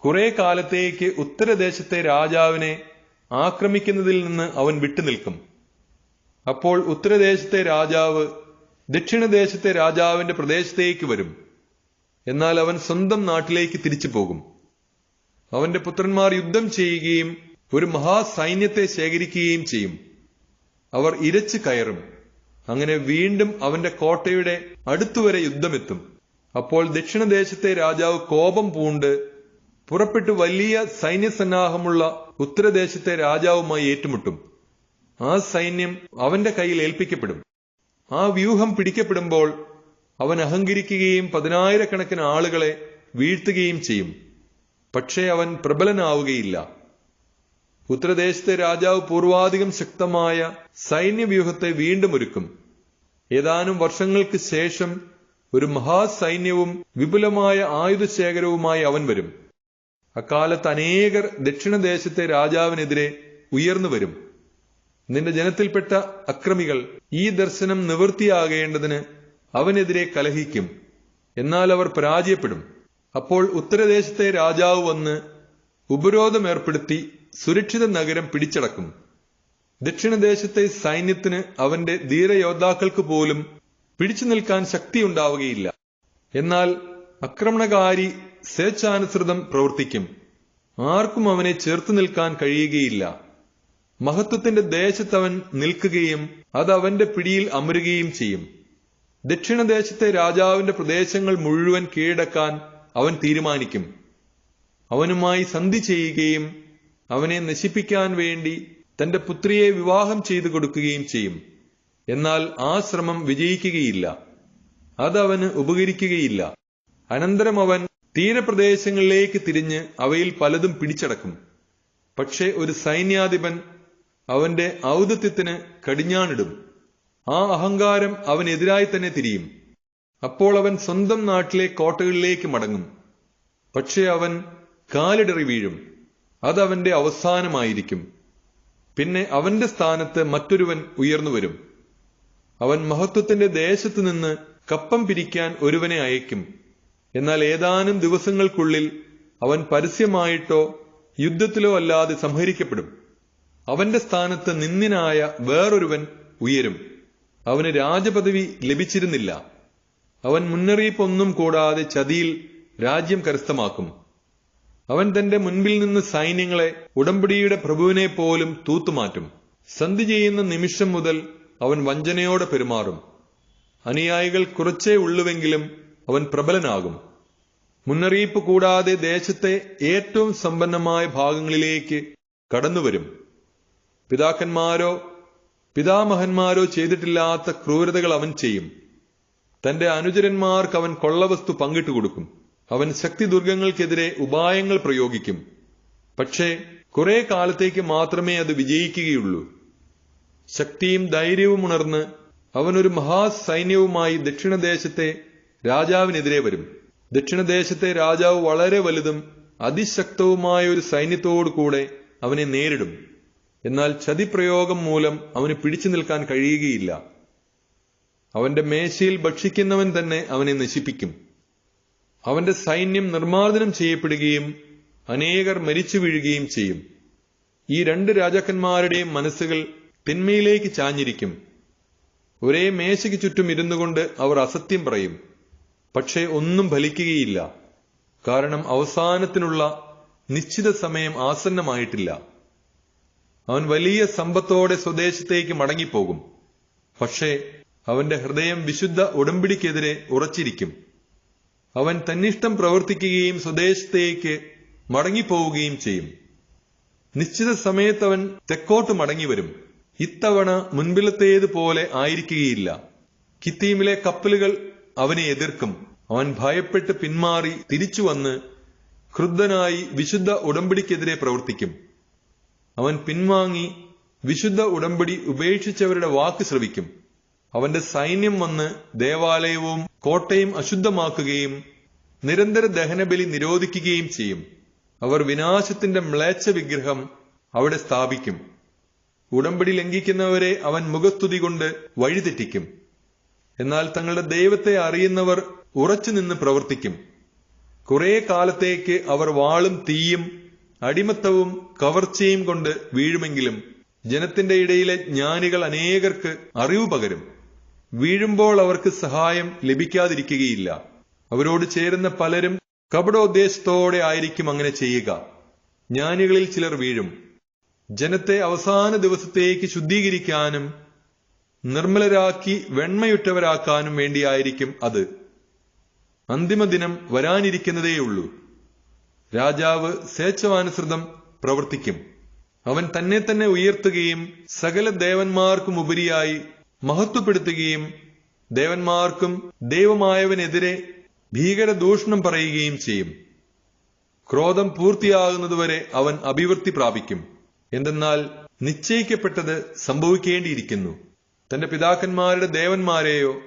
കുറെ കാലത്തേക്ക് ഉത്തരദേശത്തെ രാജാവിനെ ആക്രമിക്കുന്നതിൽ നിന്ന് അവൻ വിട്ടുനിൽക്കും. അപ്പോൾ ഉത്തരദേശത്തെ രാജാവ് ദക്ഷിണദേശത്തെ രാജാവിന്റെ പ്രദേശത്തേക്ക് വരും. എന്നാൽ അവൻ സ്വന്തം നാട്ടിലേക്ക് തിരിച്ചു പോകും. അവന്റെ പുത്രന്മാർ യുദ്ധം ചെയ്യുകയും ഒരു മഹാസൈന്യത്തെ ശേഖരിക്കുകയും ചെയ്യും. അവർ ഇരച്ചു കയറും. അങ്ങനെ വീണ്ടും അവന്റെ കോട്ടയുടെ അടുത്തുവരെ യുദ്ധമെത്തും. അപ്പോൾ ദക്ഷിണദേശത്തെ രാജാവ് കോപം പൂണ്ട് പുറപ്പെട്ടു വലിയ സൈന്യസന്നാഹമുള്ള ഉത്തരദേശത്തെ രാജാവുമായി ഏറ്റുമുട്ടും. ആ സൈന്യം അവന്റെ കയ്യിൽ ഏൽപ്പിക്കപ്പെടും. ആ വ്യൂഹം പിടിക്കപ്പെടുമ്പോൾ അവൻ അഹങ്കരിക്കുകയും 10,000-കണക്കിന് ആളുകളെ വീഴ്ത്തുകയും ചെയ്യും. പക്ഷേ അവൻ പ്രബലനാവുകയില്ല. ഉത്തരദേശത്തെ രാജാവ് പൂർവാധികം ശക്തമായ സൈന്യവ്യൂഹത്തെ വീണ്ടും ഒരുക്കും. ഏതാനും വർഷങ്ങൾക്ക് ശേഷം ഒരു മഹാസൈന്യവും വിപുലമായ ആയുധശേഖരവുമായി അവൻ വരും. അക്കാലത്ത് അനേകർ ദക്ഷിണദേശത്തെ രാജാവിനെതിരെ ഉയർന്നു വരും. നിന്റെ ജനത്തിൽപ്പെട്ട അക്രമികൾ ഈ ദർശനം നിവൃത്തിയാകേണ്ടതിന് അവനെതിരെ കലഹിക്കും. എന്നാൽ അവർ പരാജയപ്പെടും. അപ്പോൾ ഉത്തരദേശത്തെ രാജാവ് വന്ന് ഉപരോധമേർപ്പെടുത്തി സുരക്ഷിത നഗരം പിടിച്ചടക്കും. ദക്ഷിണദേശത്തെ സൈന്യത്തിന് അവന്റെ ധീരയോദ്ധാക്കൾക്ക് പോലും പിടിച്ചു നിൽക്കാൻ ശക്തിയുണ്ടാവുകയില്ല. എന്നാൽ ആക്രമണകാരി സ്വേച്ഛാനുസൃതം പ്രവർത്തിക്കും. ആർക്കും അവനെ ചേർത്ത് നിൽക്കാൻ കഴിയുകയില്ല. മഹത്വത്തിന്റെ ദേശത്തവൻ നിൽക്കുകയും അത് അവന്റെ പിടിയിൽ അമരുകയും ചെയ്യും. ദക്ഷിണദേശത്തെ രാജാവിന്റെ പ്രദേശങ്ങൾ മുഴുവൻ കീഴടക്കാൻ അവൻ തീരുമാനിക്കും. അവനുമായി സന്ധി ചെയ്യുകയും അവനെ നശിപ്പിക്കാൻ വേണ്ടി തന്റെ പുത്രിയെ വിവാഹം ചെയ്തു കൊടുക്കുകയും ചെയ്യും. എന്നാൽ ആ ശ്രമം വിജയിക്കുകയില്ല. അതവന് ഉപകരിക്കുകയില്ല. അനന്തരം അവൻ തീരപ്രദേശങ്ങളിലേക്ക് തിരിഞ്ഞ് അവയിൽ പലതും പിടിച്ചടക്കും. പക്ഷേ ഒരു സൈന്യാധിപൻ അവന്റെ ഔദത്യത്തിന് കടിഞ്ഞാണിടും. ആ അഹങ്കാരം അവനെതിരായി തന്നെ തിരിയും. അപ്പോൾ അവൻ സ്വന്തം നാട്ടിലെ കോട്ടകളിലേക്ക് മടങ്ങും. പക്ഷേ അവൻ കാലിടറി വീഴും. അതവന്റെ അവസാനമായിരിക്കും. പിന്നെ അവന്റെ സ്ഥാനത്ത് മറ്റൊരുവൻ ഉയർന്നുവരും. അവൻ മഹത്വത്തിന്റെ ദേശത്തു നിന്ന് കപ്പം പിരിക്കാൻ ഒരുവനെ അയക്കും. എന്നാൽ ഏതാനും ദിവസങ്ങൾക്കുള്ളിൽ അവൻ പരസ്യമായിട്ടോ യുദ്ധത്തിലോ അല്ലാതെ സംഹരിക്കപ്പെടും. അവന്റെ സ്ഥാനത്ത് നിന്ദ്യനായ വേറൊരുവൻ ഉയരും. അവന് രാജപദവി ലഭിച്ചിരുന്നില്ല. അവൻ മുന്നറിയിപ്പൊന്നും കൂടാതെ ചതിയിൽ രാജ്യം കരസ്ഥമാക്കും. അവൻ തന്റെ മുൻപിൽ നിന്ന് സൈന്യങ്ങളെ ഉടമ്പടിയുടെ പ്രഭുവിനെ പോലും തൂത്തുമാറ്റും. സന്ധി ചെയ്യുന്ന നിമിഷം മുതൽ അവൻ വഞ്ചനയോടെ പെരുമാറും. അനുയായികൾ കുറച്ചേ ഉള്ളുവെങ്കിലും അവൻ പ്രബലനാകും. മുന്നറിയിപ്പ് കൂടാതെ ദേശത്തെ ഏറ്റവും സമ്പന്നമായ ഭാഗങ്ങളിലേക്ക് കടന്നുവരും. പിതാമഹന്മാരോ ചെയ്തിട്ടില്ലാത്ത ക്രൂരതകൾ അവൻ ചെയ്യും. തന്റെ അനുചരന്മാർക്ക് അവൻ കൊള്ളവസ്തു പങ്കിട്ടുകൊടുക്കും. അവൻ ശക്തിദുർഗങ്ങൾക്കെതിരെ ഉപായങ്ങൾ പ്രയോഗിക്കും. പക്ഷേ കുറെ കാലത്തേക്ക് മാത്രമേ അത് വിജയിക്കുകയുള്ളൂ. ശക്തിയും ധൈര്യവും ഉണർന്ന് അവനൊരു മഹാസൈന്യവുമായി ദക്ഷിണദേശത്തെ രാജാവിനെതിരെ വരും. ദക്ഷിണദേശത്തെ രാജാവ് വളരെ വലുതും അതിശക്തവുമായ ഒരു സൈന്യത്തോടു കൂടെ അവനെ നേരിടും. എന്നാൽ ചതിപ്രയോഗം മൂലം അവന് പിടിച്ചു നിൽക്കാൻ കഴിയുകയില്ല. അവന്റെ മേശയിൽ ഭക്ഷിക്കുന്നവൻ തന്നെ അവനെ നശിപ്പിക്കും. അവന്റെ സൈന്യം നിർമ്മാർജ്ജനം ചെയ്യപ്പെടുകയും അനേകർ മരിച്ചു വീഴുകയും ചെയ്യും. ഈ രണ്ട് രാജാക്കന്മാരുടെയും മനസ്സുകൾ തിന്മയിലേക്ക് ചാഞ്ഞിരിക്കും. ഒരേ മേശയ്ക്ക് ചുറ്റും ഇരുന്നുകൊണ്ട് അവർ അസത്യം പറയും. പക്ഷേ ഒന്നും ഫലിക്കുകയില്ല. കാരണം അവസാനത്തിനുള്ള നിശ്ചിത സമയം ആസന്നമായിട്ടില്ല. അവൻ വലിയ സമ്പത്തോടെ സ്വദേശത്തേക്ക് മടങ്ങിപ്പോകും. പക്ഷേ അവന്റെ ഹൃദയം വിശുദ്ധ ഉടമ്പടിക്കെതിരെ ഉറച്ചിരിക്കും. അവൻ തന്നിഷ്ടം പ്രവർത്തിക്കുകയും സ്വദേശത്തേക്ക് മടങ്ങിപ്പോവുകയും ചെയ്യും. നിശ്ചിത സമയത്ത് അവൻ തെക്കോട്ട് മടങ്ങിവരും. ഇത്തവണ മുൻപിലത്തേതുപോലെ ആയിരിക്കുകയില്ല. കിത്തീമിലെ കപ്പലുകൾ അവനെ എതിർക്കും. അവൻ ഭയപ്പെട്ട് പിന്മാറി തിരിച്ചുവന്ന് ക്രുദ്ധനായി വിശുദ്ധ ഉടമ്പടിക്കെതിരെ പ്രവർത്തിക്കും. അവൻ പിൻവാങ്ങി വിശുദ്ധ ഉടമ്പടി ഉപേക്ഷിച്ചവരുടെ വാക്ക് ശ്രവിക്കും. അവന്റെ സൈന്യം വന്ന് ദേവാലയവും കോട്ടയും അശുദ്ധമാക്കുകയും നിരന്തര ദഹനബലി നിരോധിക്കുകയും ചെയ്യും. അവർ വിനാശത്തിന്റെ മ്ലേച്ഛ വിഗ്രഹം അവിടെ സ്ഥാപിക്കും. ഉടമ്പടി ലംഘിക്കുന്നവരെ അവൻ മുഖസ്തുതി കൊണ്ട് വഴിതെറ്റിക്കും. എന്നാൽ തങ്ങളുടെ ദൈവത്തെ അറിയുന്നവർ ഉറച്ചുനിന്ന് പ്രവർത്തിക്കും. കുറെ കാലത്തേക്ക് അവർ വാളും തീയും അടിമത്തവും കവർച്ചയും കൊണ്ട് വീഴുമെങ്കിലും ജനത്തിന്റെ ഇടയിലെ ജ്ഞാനികൾ അനേകർക്ക് അറിവ് പകരും. വീഴുമ്പോൾ അവർക്ക് സഹായം ലഭിക്കാതിരിക്കുകയില്ല. അവരോട് ചേരുന്ന പലരും കപടോദ്ദേശത്തോടെ ആയിരിക്കും അങ്ങനെ ചെയ്യുക. ജ്ഞാനികളിൽ ചിലർ വീഴും. ജനത്തെ അവസാന ദിവസത്തേക്ക് ശുദ്ധീകരിക്കാനും നിർമ്മലരാക്കി വെണ്മയുറ്റവരാക്കാനും വേണ്ടിയായിരിക്കും അത്. അന്തിമദിനം വരാനിരിക്കുന്നതേയുള്ളൂ. രാജാവ് സ്വേച്ഛാനുസൃതം പ്രവർത്തിക്കും. അവൻ തന്നെ തന്നെ ഉയർത്തുകയും സകല ദേവന്മാർക്കും ഉപരിയായി മഹത്വപ്പെടുത്തുകയും ദേവന്മാർക്കും ദൈവമായവനെതിരെ ഭീകരദൂഷണം പറയുകയും ചെയ്യും. ക്രോധം പൂർത്തിയാകുന്നതുവരെ അവൻ അഭിവൃദ്ധി പ്രാപിക്കും. എന്തെന്നാൽ നിശ്ചയിക്കപ്പെട്ടത് സംഭവിക്കേണ്ടിയിരിക്കുന്നു. തന്റെ പിതാക്കന്മാരുടെ ദേവന്മാരെയോ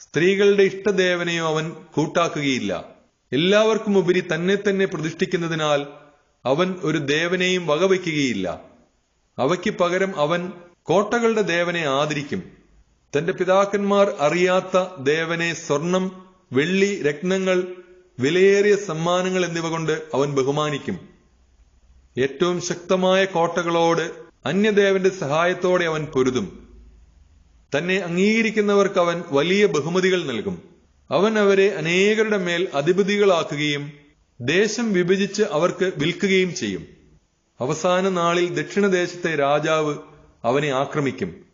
സ്ത്രീകളുടെ ഇഷ്ടദേവനെയോ അവൻ കൂട്ടാക്കുകയില്ല. എല്ലാവർക്കും ഉപരി തന്നെ തന്നെ പ്രതിഷ്ഠിക്കുന്നതിനാൽ അവൻ ഒരു ദേവനെയും വകവയ്ക്കുകയില്ല. അവയ്ക്ക് പകരം അവൻ കോട്ടകളുടെ ദേവനെ ആദരിക്കും. തന്റെ പിതാക്കന്മാർ അറിയാത്ത ദേവനെ സ്വർണം, വെള്ളി, രത്നങ്ങൾ, വിലയേറിയ സമ്മാനങ്ങൾ എന്നിവ കൊണ്ട് അവൻ ബഹുമാനിക്കും. ഏറ്റവും ശക്തമായ കോട്ടകളോട് അന്യദേവന്റെ സഹായത്തോടെ അവൻ പൊരുതും. തന്നെ അംഗീകരിക്കുന്നവർക്ക് അവൻ വലിയ ബഹുമതികൾ നൽകും. അവൻ അവരെ അനേകരുടെ മേൽ അധിപതികളാക്കുകയും ദേശം വിഭജിച്ച് അവർക്ക് വിൽക്കുകയും ചെയ്യും. അവസാന നാളിൽ ദക്ഷിണദേശത്തെ രാജാവ് അവനെ ആക്രമിക്കും.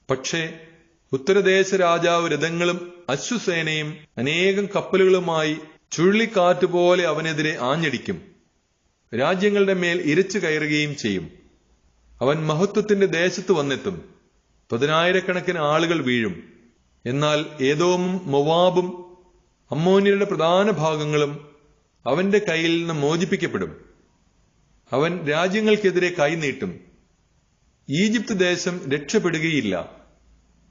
പക്ഷേ ഉത്തരദേശ രാജാവ് രഥങ്ങളും അശ്വസേനയും അനേകം കപ്പലുകളുമായി ചുഴലിക്കാറ്റുപോലെ അവനെതിരെ ആഞ്ഞടിക്കും. രാജ്യങ്ങളുടെ മേൽ ഇരച്ചു കയറുകയും ചെയ്യും. അവൻ മഹത്വത്തിന്റെ ദേശത്ത് വന്നെത്തും. 10,000-കണക്കിന് ആളുകൾ വീഴും. എന്നാൽ ഏദോമും മൊവാബും അമ്മോന്യരുടെ പ്രധാന ഭാഗങ്ങളും അവന്റെ കയ്യിൽ നിന്ന് മോചിപ്പിക്കപ്പെടും. അവൻ രാജ്യങ്ങൾക്കെതിരെ കൈനീട്ടും. ഈജിപ്ത് ദേശം രക്ഷപ്പെടുകയില്ല.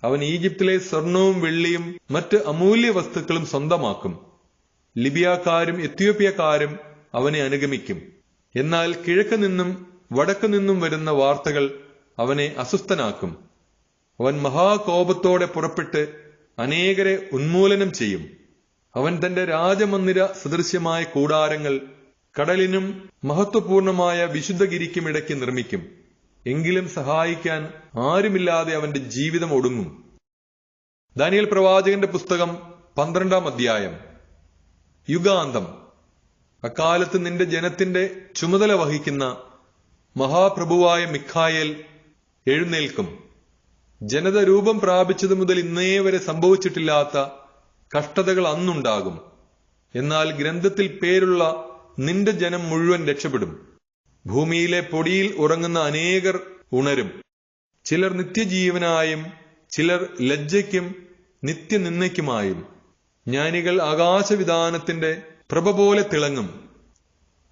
അവൻ ഈജിപ്തിലെ സ്വർണവും വെള്ളിയും മറ്റ് അമൂല്യ വസ്തുക്കളും സ്വന്തമാക്കും. ലിബിയക്കാരും എത്യോപ്യക്കാരും അവനെ അനുഗമിക്കും. എന്നാൽ കിഴക്ക് നിന്നും വടക്കു നിന്നും വരുന്ന വാർത്തകൾ അവനെ അസ്വസ്ഥനാക്കും. അവൻ മഹാകോപത്തോടെ പുറപ്പെട്ട് അനേകരെ ഉന്മൂലനം ചെയ്യും. അവൻ തന്റെ രാജമന്ദിര സദൃശ്യമായ കൂടാരങ്ങൾ കടലിനും മഹത്വപൂർണമായ വിശുദ്ധഗിരിക്കും ഇടയ്ക്ക് നിർമ്മിക്കും. എങ്കിലും സഹായിക്കാൻ ആരുമില്ലാതെ അവന്റെ ജീവിതം ഒടുങ്ങും. ദാനിയേൽ പ്രവാചകന്റെ പുസ്തകം 12-ാം അധ്യായം. യുഗാന്തം. അക്കാലത്ത് നിന്റെ ജനത്തിന്റെ ചുമതല വഹിക്കുന്ന മഹാപ്രഭുവായ മിഖായേൽ എഴുന്നേൽക്കും. ജനത രൂപം പ്രാപിച്ചതു മുതൽ ഇന്നേ വരെ സംഭവിച്ചിട്ടില്ലാത്ത കഷ്ടതകൾ അന്നുണ്ടാകും. എന്നാൽ ഗ്രന്ഥത്തിൽ പേരുള്ള നിന്റെ ജനം മുഴുവൻ രക്ഷപ്പെടും. ഭൂമിയിലെ പൊടിയിൽ ഉറങ്ങുന്ന അനേകർ ഉണരും. ചിലർ നിത്യജീവനായും ചിലർ ലജ്ജയ്ക്കും നിത്യനിന്ദയ്ക്കുമായും. ജ്ഞാനികൾ ആകാശവിധാനത്തിന്റെ പ്രഭ പോലെ തിളങ്ങും.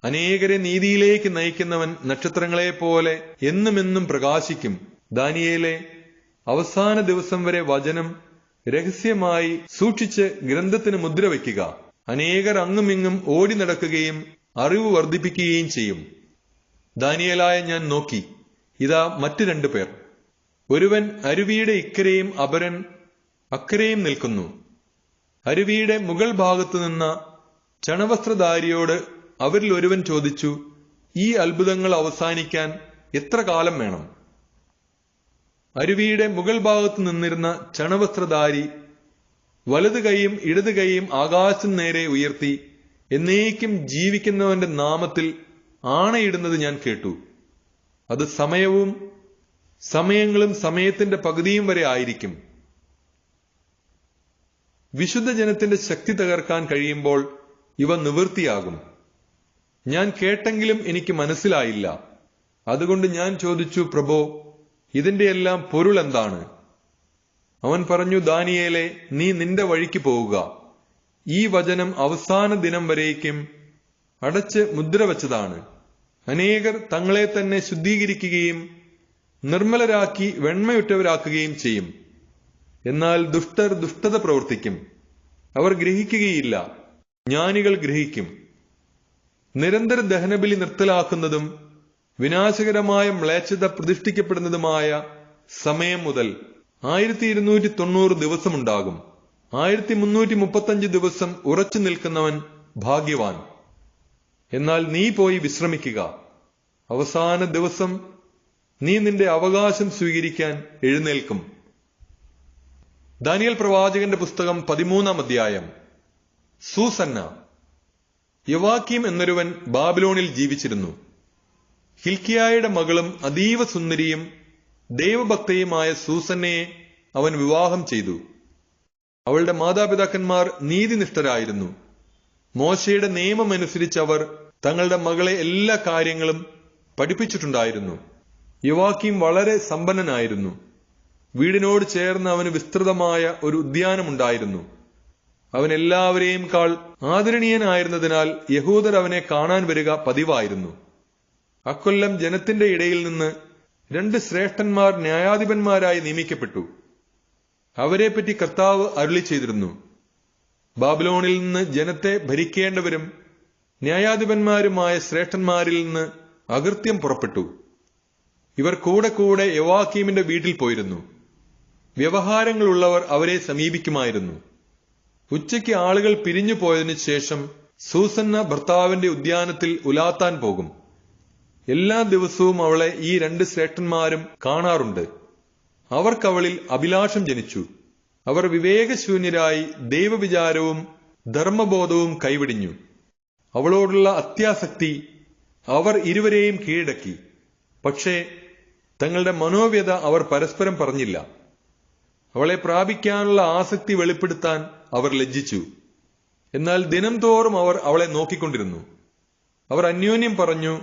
അനേകരെ നീതിയിലേക്ക് നയിക്കുന്നവൻ നക്ഷത്രങ്ങളെപ്പോലെ എന്നുമെന്നും പ്രകാശിക്കും. ദാനിയേലേ, അവസാന ദിവസം വരെ വചനം രഹസ്യമായി സൂക്ഷിച്ച് ഗ്രന്ഥത്തിന് മുദ്ര വയ്ക്കുക. അനേകർ അങ്ങുമിങ്ങും ഓടി നടക്കുകയും അറിവ് വർദ്ധിപ്പിക്കുകയും ചെയ്യും. ദാനിയേലായ ഞാൻ നോക്കി, ഇതാ മറ്റു 2 പേർ. ഒരുവൻ അരുവിയുടെ ഇക്കരെയും അപരൻ അക്കരെയും നിൽക്കുന്നു. അരുവിയുടെ മുകൾ ഭാഗത്തു നിന്ന ചണവസ്ത്രധാരിയോട് അവരിൽ ഒരുവൻ ചോദിച്ചു, ഈ അത്ഭുതങ്ങൾ അവസാനിക്കാൻ എത്ര കാലം വേണം? അരുവിയുടെ മുകൾ ഭാഗത്തു നിന്നിരുന്ന ചണവസ്ത്രധാരി വലതു കൈയും ഇടതു കൈയും ആകാശം നേരെ ഉയർത്തി എന്നേക്കും ജീവിക്കുന്നവന്റെ നാമത്തിൽ ആണയിടുന്നത് ഞാൻ കേട്ടു. അത് സമയവും സമയങ്ങളും സമയത്തിന്റെ പകുതിയും വരെ ആയിരിക്കും. വിശുദ്ധ ജനത്തിന്റെ ശക്തി തകർക്കാൻ കഴിയുമ്പോൾ ഇവ നിവൃത്തിയാകും. ഞാൻ കേട്ടെങ്കിലും എനിക്ക് മനസ്സിലായില്ല. അതുകൊണ്ട് ഞാൻ ചോദിച്ചു, പ്രഭോ, ഇതിന്റെയെല്ലാം പൊരുൾ എന്താണ്? അവൻ പറഞ്ഞു, ദാനിയേലേ, നീ നിന്റെ വഴിക്ക് പോവുക. ഈ വചനം അവസാന ദിനം വരേക്കും അടച്ച് മുദ്ര വച്ചതാണ്. അനേകർ തങ്ങളെ തന്നെ ശുദ്ധീകരിക്കുകയും നിർമ്മലരാക്കി വെണ്മയുറ്റവരാക്കുകയും ചെയ്യും. എന്നാൽ ദുഷ്ടർ ദുഷ്ടത പ്രവർത്തിക്കും. അവർ ഗ്രഹിക്കുകയില്ല. ജ്ഞാനികൾ ഗ്രഹിക്കും. നിരന്തര ദഹനബലി നിർത്തലാക്കുന്നതും വിനാശകരമായ മ്ലേച്ഛത പ്രതിഷ്ഠിക്കപ്പെടുന്നതുമായ സമയം മുതൽ 1290 ദിവസമുണ്ടാകും. 1335 ദിവസം ഉറച്ചു നിൽക്കുന്നവൻ ഭാഗ്യവാൻ. എന്നാൽ നീ പോയി വിശ്രമിക്കുക. അവസാന ദിവസം നീ നിന്റെ അവകാശം സ്വീകരിക്കാൻ എഴുന്നേൽക്കും. ദാനിയേൽ പ്രവാചകന്റെ പുസ്തകം 13-ാം അധ്യായം. സൂസന്ന. യവാക്കീം എന്നൊരുവൻ ബാബിലോണിൽ ജീവിച്ചിരുന്നു. ഹിൽക്കിയായുടെ മകളും അതീവ സുന്ദരിയും ദൈവഭക്തയുമായ സൂസന്നയെ അവൻ വിവാഹം ചെയ്തു. അവളുടെ മാതാപിതാക്കന്മാർ നീതിനിഷ്ഠരായിരുന്നു. മോശയുടെ നിയമമനുസരിച്ച് അവർ തങ്ങളുടെ മകളെ എല്ലാ കാര്യങ്ങളും പഠിപ്പിച്ചിട്ടുണ്ടായിരുന്നു. യവാക്കീം വളരെ സമ്പന്നനായിരുന്നു. വീടിനോട് ചേർന്ന് അവന് വിസ്തൃതമായ ഒരു ഉദ്യാനമുണ്ടായിരുന്നു. അവൻ എല്ലാവരെയും കാൾ ആദരണീയനായിരുന്നതിനാൽ യഹൂദർ അവനെ കാണാൻ വരിക പതിവായിരുന്നു. അക്കൊല്ലം ജനത്തിന്റെ ഇടയിൽ നിന്ന് 2 ശ്രേഷ്ഠന്മാർ ന്യായാധിപന്മാരായി നിയമിക്കപ്പെട്ടു. അവരെപ്പറ്റി കർത്താവ് അരുളി ചെയ്തിരുന്നു, ബാബിലോണിൽ നിന്ന് ജനത്തെ ഭരിക്കേണ്ടവരും ന്യായാധിപന്മാരുമായ ശ്രേഷ്ഠന്മാരിൽ നിന്ന് അകൃത്യം പുറപ്പെട്ടു. ഇവർ കൂടെ കൂടെ യവാക്കീമിന്റെ വീട്ടിൽ പോയിരുന്നു. വ്യവഹാരങ്ങളുള്ളവർ അവരെ സമീപിക്കുമായിരുന്നു. ഉച്ചയ്ക്ക് ആളുകൾ പിരിഞ്ഞു പോയതിനു ശേഷം സൂസന്ന ഭർത്താവിന്റെ ഉദ്യാനത്തിൽ ഉലാത്താൻ പോകും. എല്ലാ ദിവസവും അവളെ ഈ 2 ശ്രേഷ്ഠന്മാരും കാണാറുണ്ട്. അവർക്കവളിൽ അഭിലാഷം ജനിച്ചു. അവർ വിവേകശൂന്യരായി ദൈവവിചാരവും ധർമ്മബോധവും കൈവിടിഞ്ഞു. അവളോടുള്ള അത്യാസക്തി അവർ ഇരുവരെയും കീഴടക്കി. പക്ഷേ തങ്ങളുടെ മനോവ്യത അവർ പരസ്പരം പറഞ്ഞില്ല. അവളെ പ്രാപിക്കാനുള്ള ആസക്തി വെളിപ്പെടുത്താൻ അവർ ലജ്ജിച്ചു. എന്നാൽ ദിനം തോറും അവർ അവളെ നോക്കിക്കൊണ്ടിരുന്നു. അവർ അന്യോന്യം പറഞ്ഞു,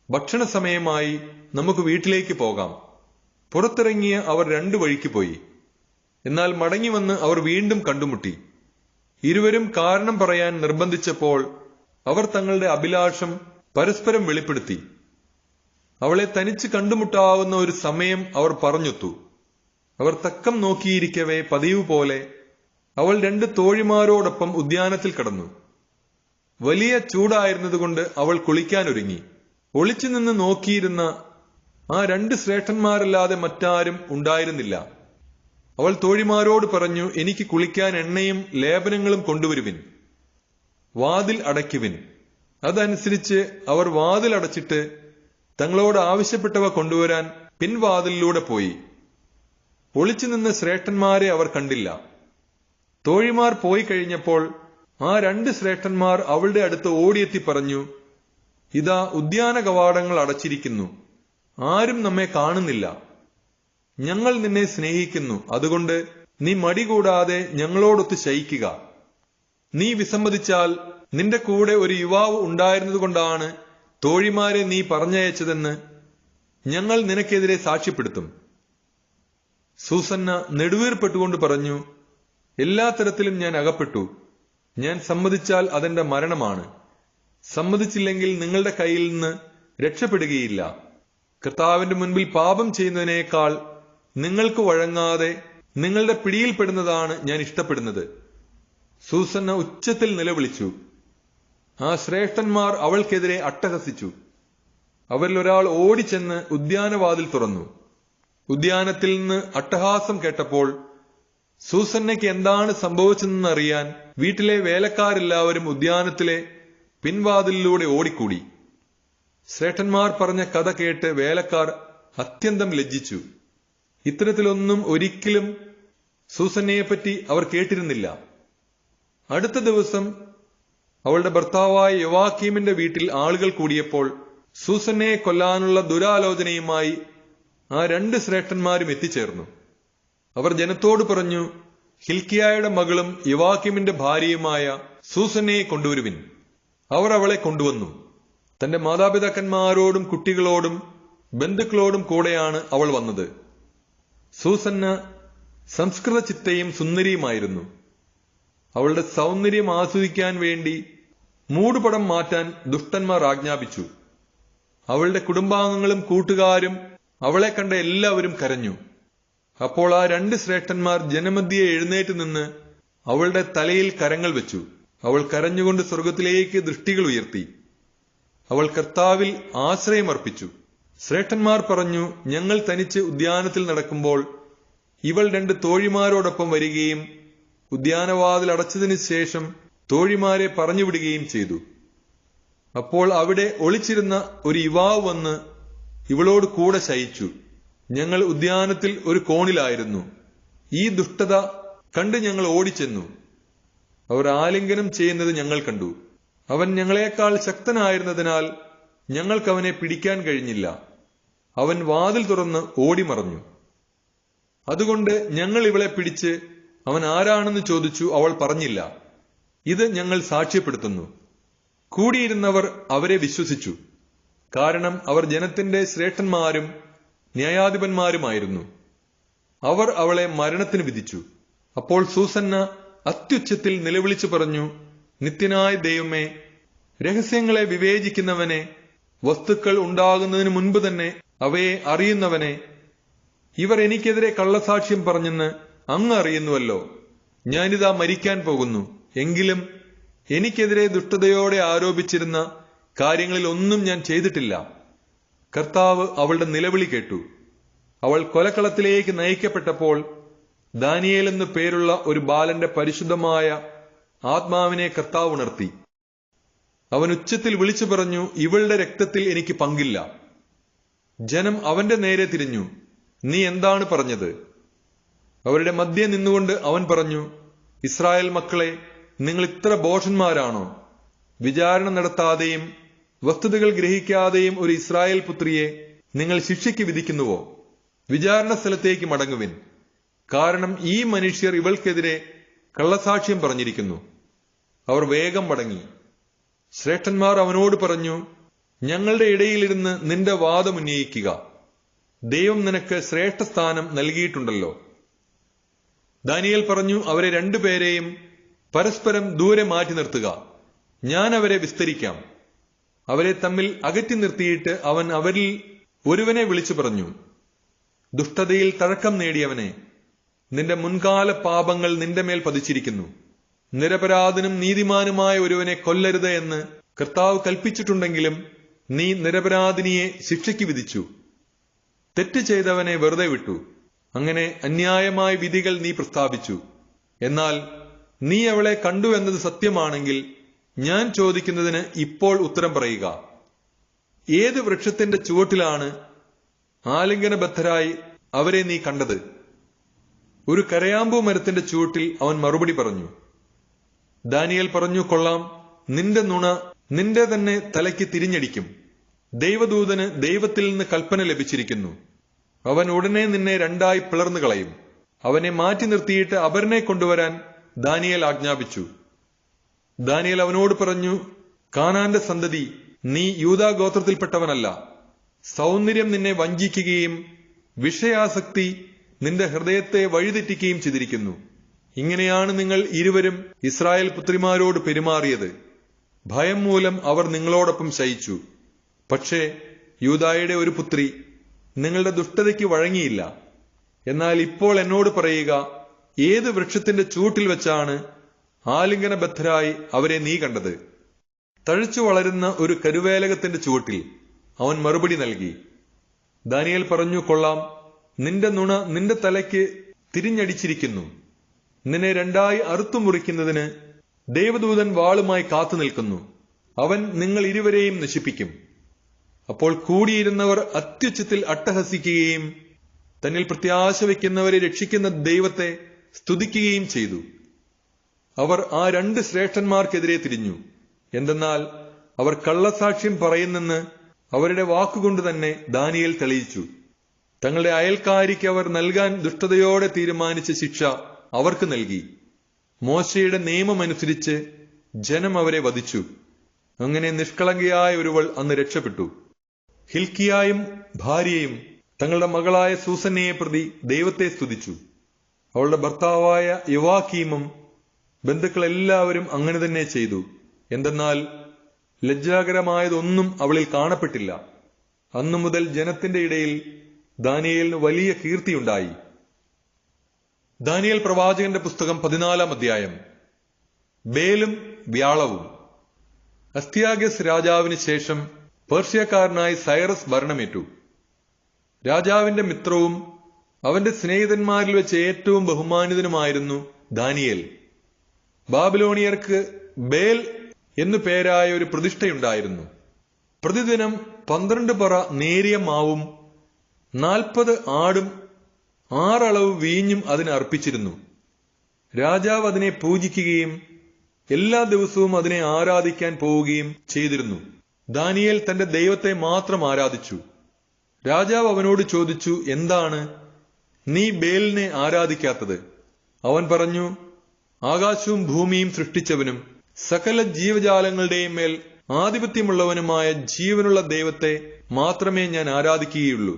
ഭക്ഷണ സമയമായി, നമുക്ക് വീട്ടിലേക്ക് പോകാം. പുറത്തിറങ്ങിയ അവർ 2 വഴിക്ക് പോയി. എന്നാൽ മടങ്ങി വന്ന് അവർ വീണ്ടും കണ്ടുമുട്ടി. ഇരുവരും കാരണം പറയാൻ നിർബന്ധിച്ചപ്പോൾ അവർ തങ്ങളുടെ അഭിലാഷം പരസ്പരം വെളിപ്പെടുത്തി. അവളെ തനിച്ച് കണ്ടുമുട്ടാവുന്ന ഒരു സമയം അവർ പറഞ്ഞൊത്തു. അവർ തക്കം നോക്കിയിരിക്കവേ പതിവ് പോലെ അവൾ 2 തോഴിമാരോടൊപ്പം ഉദ്യാനത്തിൽ കടന്നു. വലിയ ചൂടായിരുന്നതുകൊണ്ട് അവൾ കുളിക്കാനൊരുങ്ങി. ഒളിച്ചുനിന്ന് നോക്കിയിരുന്ന ആ 2 ശ്രേഷ്ഠന്മാരല്ലാതെ മറ്റാരും ഉണ്ടായിരുന്നില്ല. അവൾ തോഴിമാരോട് പറഞ്ഞു, എനിക്ക് കുളിക്കാൻ എണ്ണയും ലേപനങ്ങളും കൊണ്ടുവരുവിൻ. വാതിൽ അടയ്ക്കുവിൻ. അതനുസരിച്ച് അവർ വാതിൽ അടച്ചിട്ട് തങ്ങളോട് ആവശ്യപ്പെട്ടവ കൊണ്ടുവരാൻ പിൻവാതിലിലൂടെ പോയി. ഒളിച്ചുനിന്ന ശ്രേഷ്ഠന്മാരെ അവർ കണ്ടില്ല. തോഴിമാർ പോയി കഴിഞ്ഞപ്പോൾ ആ 2 ശ്രേഷ്ഠന്മാർ അവളുടെ അടുത്ത് ഓടിയെത്തി പറഞ്ഞു, ഇതാ ഉദ്യാന കവാടങ്ങൾ അടച്ചിരിക്കുന്നു, ആരും നമ്മെ കാണുന്നില്ല. ഞങ്ങൾ നിന്നെ സ്നേഹിക്കുന്നു, അതുകൊണ്ട് നീ മടി കൂടാതെ ഞങ്ങളോടൊത്ത് ശയിക്കുക. നീ വിസമ്മതിച്ചാൽ നിന്റെ കൂടെ ഒരു യുവാവ് ഉണ്ടായിരുന്നതുകൊണ്ടാണ് തോഴിമാരെ നീ പറഞ്ഞയച്ചതെന്ന് ഞങ്ങൾ നിനക്കെതിരെ സാക്ഷ്യപ്പെടുത്തും. സൂസന്ന നെടുവീർപ്പെട്ടുകൊണ്ട് പറഞ്ഞു, എല്ലാ തരത്തിലും ഞാൻ അകപ്പെട്ടു. ഞാൻ സമ്മതിച്ചാൽ അതെന്റെ മരണമാണ്. സമ്മതിച്ചില്ലെങ്കിൽ നിങ്ങളുടെ കയ്യിൽ നിന്ന് രക്ഷപ്പെടുകയില്ല. കർത്താവിന്റെ മുൻപിൽ പാപം ചെയ്യുന്നതിനേക്കാൾ നിങ്ങൾക്ക് വഴങ്ങാതെ നിങ്ങളുടെ പിടിയിൽപ്പെടുന്നതാണ് ഞാൻ ഇഷ്ടപ്പെടുന്നത്. സൂസന്ന ഉച്ചത്തിൽ നിലവിളിച്ചു. ആ ശ്രേഷ്ഠന്മാർ അവൾക്കെതിരെ അട്ടഹസിച്ചു. അവരിൽ ഒരാൾ ഓടിച്ചെന്ന് ഉദ്യാനവാതിൽ തുറന്നു. ഉദ്യാനത്തിൽ നിന്ന് അട്ടഹാസം കേട്ടപ്പോൾ സൂസന്നയ്ക്ക് എന്താണ് സംഭവിച്ചതെന്നറിയാൻ വീട്ടിലെ വേലക്കാരെല്ലാവരും ഉദ്യാനത്തിലെ പിൻവാതിലിലൂടെ ഓടിക്കൂടി. ശ്രേഷ്ഠന്മാർ പറഞ്ഞ കഥ കേട്ട് വേലക്കാർ അത്യന്തം ലജ്ജിച്ചു. ഇത്തരത്തിലൊന്നും ഒരിക്കലും സൂസന്നയെപ്പറ്റി അവർ കേട്ടിരുന്നില്ല. അടുത്ത ദിവസം അവളുടെ ഭർത്താവായ യോവാക്കീമിന്റെ വീട്ടിൽ ആളുകൾ കൂടിയപ്പോൾ സൂസന്നയെ കൊല്ലാനുള്ള ദുരാലോചനയുമായി ആ 2 ശ്രേഷ്ഠന്മാരും എത്തിച്ചേർന്നു. അവർ ജനത്തോട് പറഞ്ഞു, ഹിൽക്കിയായുടെ മകളും യോവാക്കീമിന്റെ ഭാര്യയുമായ സൂസന്നയെ കൊണ്ടുവരുവിൻ. അവർ അവളെ കൊണ്ടുവന്നു. തന്റെ മാതാപിതാക്കന്മാരോടും കുട്ടികളോടും ബന്ധുക്കളോടും കൂടെയാണ് അവൾ വന്നത്. സൂസന്ന സംസ്കൃത ചിത്തയും സുന്ദരിയുമായിരുന്നു. അവളുടെ സൗന്ദര്യം ആസ്വദിക്കാൻ വേണ്ടി മൂടുപടം മാറ്റാൻ ദുഷ്ടന്മാർ ആജ്ഞാപിച്ചു. അവളുടെ കുടുംബാംഗങ്ങളും കൂട്ടുകാരും അവളെ കണ്ട എല്ലാവരും കരഞ്ഞു. അപ്പോൾ ആ 2 ശ്രേഷ്ഠന്മാർ ജനമധ്യേ എഴുന്നേറ്റ് നിന്ന് അവളുടെ തലയിൽ കരങ്ങൾ വെച്ചു. അവൾ കരഞ്ഞുകൊണ്ട് സ്വർഗത്തിലേക്ക് ദൃഷ്ടികൾ ഉയർത്തി. അവൾ കർത്താവിൽ ആശ്രയമർപ്പിച്ചു. ശ്രേഷ്ഠന്മാർ പറഞ്ഞു, ഞങ്ങൾ തനിച്ച് ഉദ്യാനത്തിൽ നടക്കുമ്പോൾ ഇവൾ 2 തോഴിമാരോടൊപ്പം വരികയും ഉദ്യാനവാതിൽ അടച്ചതിനു ശേഷം തോഴിമാരെ പറഞ്ഞുവിടുകയും ചെയ്തു. അപ്പോൾ അവിടെ ഒളിച്ചിരുന്ന ഒരു യുവാവ് വന്ന് ഇവളോട് കൂടെ ശയിച്ചു. ഞങ്ങൾ ഉദ്യാനത്തിൽ ഒരു കോണിലായിരുന്നു. ഈ ദുഷ്ടത കണ്ട് ഞങ്ങൾ ഓടിച്ചെന്നു. അവർ ആലിംഗനം ചെയ്യുന്നത് ഞങ്ങൾ കണ്ടു. അവൻ ഞങ്ങളെക്കാൾ ശക്തനായിരുന്നതിനാൽ ഞങ്ങൾക്കവനെ പിടിക്കാൻ കഴിഞ്ഞില്ല. അവൻ വാതിൽ തുറന്ന് ഓടിമറഞ്ഞു. അതുകൊണ്ട് ഞങ്ങൾ ഇവളെ പിടിച്ച് അവൻ ആരാണെന്ന് ചോദിച്ചു. അവൾ പറഞ്ഞില്ല. ഇത് ഞങ്ങൾ സാക്ഷ്യപ്പെടുത്തുന്നു. കൂടിയിരുന്നവർ അവരെ വിശ്വസിച്ചു. കാരണം അവർ ജനത്തിന്റെ ശ്രേഷ്ഠന്മാരും ന്യായാധിപന്മാരുമായിരുന്നു. അവർ അവളെ മരണത്തിന് വിധിച്ചു. അപ്പോൾ സൂസന്ന അത്യുച്ചത്തിൽ നിലവിളിച്ചു പറഞ്ഞു, നിത്യനായ ദൈവമേ, രഹസ്യങ്ങളെ വിവേചിക്കുന്നവനെ, വസ്തുക്കൾ ഉണ്ടാകുന്നതിന് മുൻപ് തന്നെ അവയെ അറിയുന്നവനെ, ഇവർ എനിക്കെതിരെ കള്ളസാക്ഷ്യം പറഞ്ഞെന്ന് അങ്ങ് അറിയുന്നുവല്ലോ. ഞാനിതാ മരിക്കാൻ പോകുന്നു. എങ്കിലും എനിക്കെതിരെ ദുഷ്ടതയോടെ ആരോപിച്ചിരുന്ന കാര്യങ്ങളിൽ ഒന്നും ഞാൻ ചെയ്തിട്ടില്ല. കർത്താവ് അവളുടെ നിലവിളി കേട്ടു. അവൾ കൊലക്കളത്തിലേക്ക് നയിക്കപ്പെട്ടപ്പോൾ ദാനിയേൽ എന്നു പേരുള്ള ഒരു ബാലന്റെ പരിശുദ്ധമായ ആത്മാവിനെ കർത്താവ് ഉണർത്തി. അവൻ ഉച്ചത്തിൽ വിളിച്ചു പറഞ്ഞു, ഇവളുടെ രക്തത്തിൽ എനിക്ക് പങ്കില്ല. ജനം അവന്റെ നേരെ തിരിഞ്ഞു. നീ എന്താണ് പറഞ്ഞത്? അവരുടെ മധ്യേ നിന്നുകൊണ്ട് അവൻ പറഞ്ഞു, ഇസ്രായേൽ മക്കളെ, നിങ്ങൾ ഇത്ര ഭോഷന്മാരാണോ? വിചാരണ നടത്താതെയും വസ്തുതകൾ ഗ്രഹിക്കാതെയും ഒരു ഇസ്രായേൽ പുത്രിയെ നിങ്ങൾ ശിക്ഷയ്ക്ക് വിധിക്കുന്നുവോ? വിചാരണ സ്ഥലത്തേക്ക് മടങ്ങുവിൻ. കാരണം ഈ മനുഷ്യർ ഇവൾക്കെതിരെ കള്ളസാക്ഷ്യം പറഞ്ഞിരിക്കുന്നു. അവർ വേഗം മടങ്ങി. ശ്രേഷ്ഠന്മാർ അവനോട് പറഞ്ഞു, ഞങ്ങളുടെ ഇടയിലിരുന്ന് നിന്റെ വാദമുന്നയിക്കുക. ദൈവം നിനക്ക് ശ്രേഷ്ഠസ്ഥാനം നൽകിയിട്ടുണ്ടല്ലോ. ദാനിയേൽ പറഞ്ഞു, അവരെ 2 പേരെയും പരസ്പരം ദൂരെ മാറ്റി നിർത്തുക. ഞാൻ അവരെ വിസ്തരിക്കാം. അവരെ തമ്മിൽ അകറ്റി നിർത്തിയിട്ട് അവൻ അവരിൽ ഒരുവനെ വിളിച്ചു പറഞ്ഞു, ദുഷ്ടതയിൽ തഴക്കം നേടിയവനെ, നിന്റെ മുൻകാല പാപങ്ങൾ നിന്റെ മേൽ പതിച്ചിരിക്കുന്നു. നിരപരാധനും നീതിമാനുമായ ഒരുവനെ കൊല്ലരുത് എന്ന് കർത്താവ് കൽപ്പിച്ചിട്ടുണ്ടെങ്കിലും നീ നിരപരാധിനിയെ ശിക്ഷയ്ക്ക് വിധിച്ചു. തെറ്റ് ചെയ്തവനെ വെറുതെ വിട്ടു. അങ്ങനെ അന്യായമായ വിധികൾ നീ പ്രസ്താവിച്ചു. എന്നാൽ നീ അവളെ കണ്ടു എന്നത് സത്യമാണെങ്കിൽ ഞാൻ ചോദിക്കുന്നതിന് ഇപ്പോൾ ഉത്തരം പറയുക. ഏത് വൃക്ഷത്തിന്റെ ചുവട്ടിലാണ് ആലിംഗനബദ്ധരായി അവരെ നീ കണ്ടത്? ഒരു കരയാമ്പൂ മരത്തിന്റെ ചുവട്ടിൽ അവൻ മറുപടി പറഞ്ഞു. ദാനിയേൽ പറഞ്ഞു, കൊള്ളാം, നിന്റെ നുണ നിന്റെ തന്നെ തലയ്ക്ക് തിരിഞ്ഞടിക്കും. ദൈവദൂതന് ദൈവത്തിൽ നിന്ന് കൽപ്പന ലഭിച്ചിരിക്കുന്നു. അവൻ ഉടനെ നിന്നെ രണ്ടായി പിളർന്നു കളയും. അവനെ മാറ്റി നിർത്തിയിട്ട് അപരനെ കൊണ്ടുവരാൻ ദാനിയേൽ ആജ്ഞാപിച്ചു. ദാനിയേൽ അവനോട് പറഞ്ഞു, കാനാന്റെ സന്തതി, നീ യൂദാ ഗോത്രത്തിൽപ്പെട്ടവനല്ല. സൗന്ദര്യം നിന്നെ വഞ്ചിക്കുകയും വിഷയാസക്തി നിന്റെ ഹൃദയത്തെ വഴിതെറ്റിക്കുകയും ചെയ്തിരിക്കുന്നു. ഇങ്ങനെയാണ് നിങ്ങൾ ഇരുവരും ഇസ്രായേൽ പുത്രിമാരോട് പെരുമാറിയത്. ഭയം മൂലം അവർ നിങ്ങളോടൊപ്പം ശയിച്ചു. പക്ഷേ യൂദായുടെ ഒരു പുത്രി നിങ്ങളുടെ ദുഷ്ടതയ്ക്ക് വഴങ്ങിയില്ല. എന്നാൽ ഇപ്പോൾ എന്നോട് പറയുക, ഏത് വൃക്ഷത്തിന്റെ ചൂട്ടിൽ വെച്ചാണ് ആലിംഗനബദ്ധരായി അവരെ നീ കണ്ടത്? തഴച്ചു വളരുന്ന ഒരു കരുവേലകത്തിന്റെ ചുവട്ടിൽ. അവൻ മറുപടി നൽകി. ദാനിയേൽ പറഞ്ഞു, കൊള്ളാം, നിന്റെ നുണ നിന്റെ തലയ്ക്ക് തിരിഞ്ഞടിച്ചിരിക്കുന്നു. നിന്നെ രണ്ടായി അറുത്തു മുറിക്കുന്നതിന് ദൈവദൂതൻ വാളുമായി കാത്തു നിൽക്കുന്നു. അവൻ നിങ്ങൾ ഇരുവരെയും നശിപ്പിക്കും. അപ്പോൾ കൂടിയിരുന്നവർ അത്യുച്ചത്തിൽ അട്ടഹസിക്കുകയും തന്നിൽ പ്രത്യാശ വയ്ക്കുന്നവരെ രക്ഷിക്കുന്ന ദൈവത്തെ സ്തുതിക്കുകയും ചെയ്തു. അവർ ആ രണ്ട് ശ്രേഷ്ഠന്മാർക്കെതിരെ തിരിഞ്ഞു. എന്തെന്നാൽ അവർ കള്ളസാക്ഷ്യം പറയുന്നെന്ന് അവരുടെ വാക്കുകൊണ്ട് തന്നെ ദാനിയേൽ തെളിയിച്ചു. തങ്ങളുടെ അയൽക്കാരിക്ക് അവർ നൽകാൻ ദുഷ്ടതയോടെ തീരുമാനിച്ച ശിക്ഷ അവർക്ക് നൽകി. മോശയുടെ നിയമമനുസരിച്ച് ജനം അവരെ വധിച്ചു. അങ്ങനെ നിഷ്കളങ്കയായ ഒരുവൾ അന്ന് രക്ഷപ്പെട്ടു. ഹിൽക്കിയായും ഭാര്യയും തങ്ങളുടെ മകളായ സൂസന്നയെ പ്രതി ദൈവത്തെ സ്തുതിച്ചു. അവളുടെ ഭർത്താവായ യോവാക്കീമും ബന്ധുക്കളെല്ലാവരും അങ്ങനെ തന്നെ ചെയ്തു. എന്തെന്നാൽ ലജ്ജാകരമായതൊന്നും അവളിൽ കാണപ്പെട്ടില്ല. അന്നു മുതൽ ജനത്തിന്റെ ഇടയിൽ ദാനിയേലിന് വലിയ കീർത്തിയുണ്ടായി. ദാനിയേൽ പ്രവാചകന്റെ പുസ്തകം 14-ാം അധ്യായം. ബേലും വ്യാളവും. അസ്ത്യാഗസ് രാജാവിന് ശേഷം പേർഷ്യക്കാരനായി സൈറസ് ഭരണമേറ്റു. രാജാവിന്റെ മിത്രവും അവന്റെ സ്നേഹിതന്മാരിൽ വെച്ച് ഏറ്റവും ബഹുമാനിതനുമായിരുന്നു ദാനിയേൽ. ബാബിലോണിയർക്ക് ബേൽ എന്നു പേരായ ഒരു പ്രതിഷ്ഠയുണ്ടായിരുന്നു. പ്രതിദിനം 12 പറ നേരിയ മാവും 40 ആടും 6 അളവ് വീഞ്ഞും അതിന് അർപ്പിച്ചിരുന്നു. രാജാവ് അതിനെ പൂജിക്കുകയും എല്ലാ ദിവസവും അതിനെ ആരാധിക്കാൻ പോവുകയും ചെയ്തിരുന്നു. ദാനിയേൽ തന്റെ ദൈവത്തെ മാത്രം ആരാധിച്ചു. രാജാവ് അവനോട് ചോദിച്ചു, എന്താണ് നീ ബേലിനെ ആരാധിക്കാത്തത്? അവൻ പറഞ്ഞു, ആകാശവും ഭൂമിയും സൃഷ്ടിച്ചവനും സകല ജീവജാലങ്ങളുടെയും മേൽ ആധിപത്യമുള്ളവനുമായ ജീവനുള്ള ദൈവത്തെ മാത്രമേ ഞാൻ ആരാധിക്കുകയുള്ളൂ.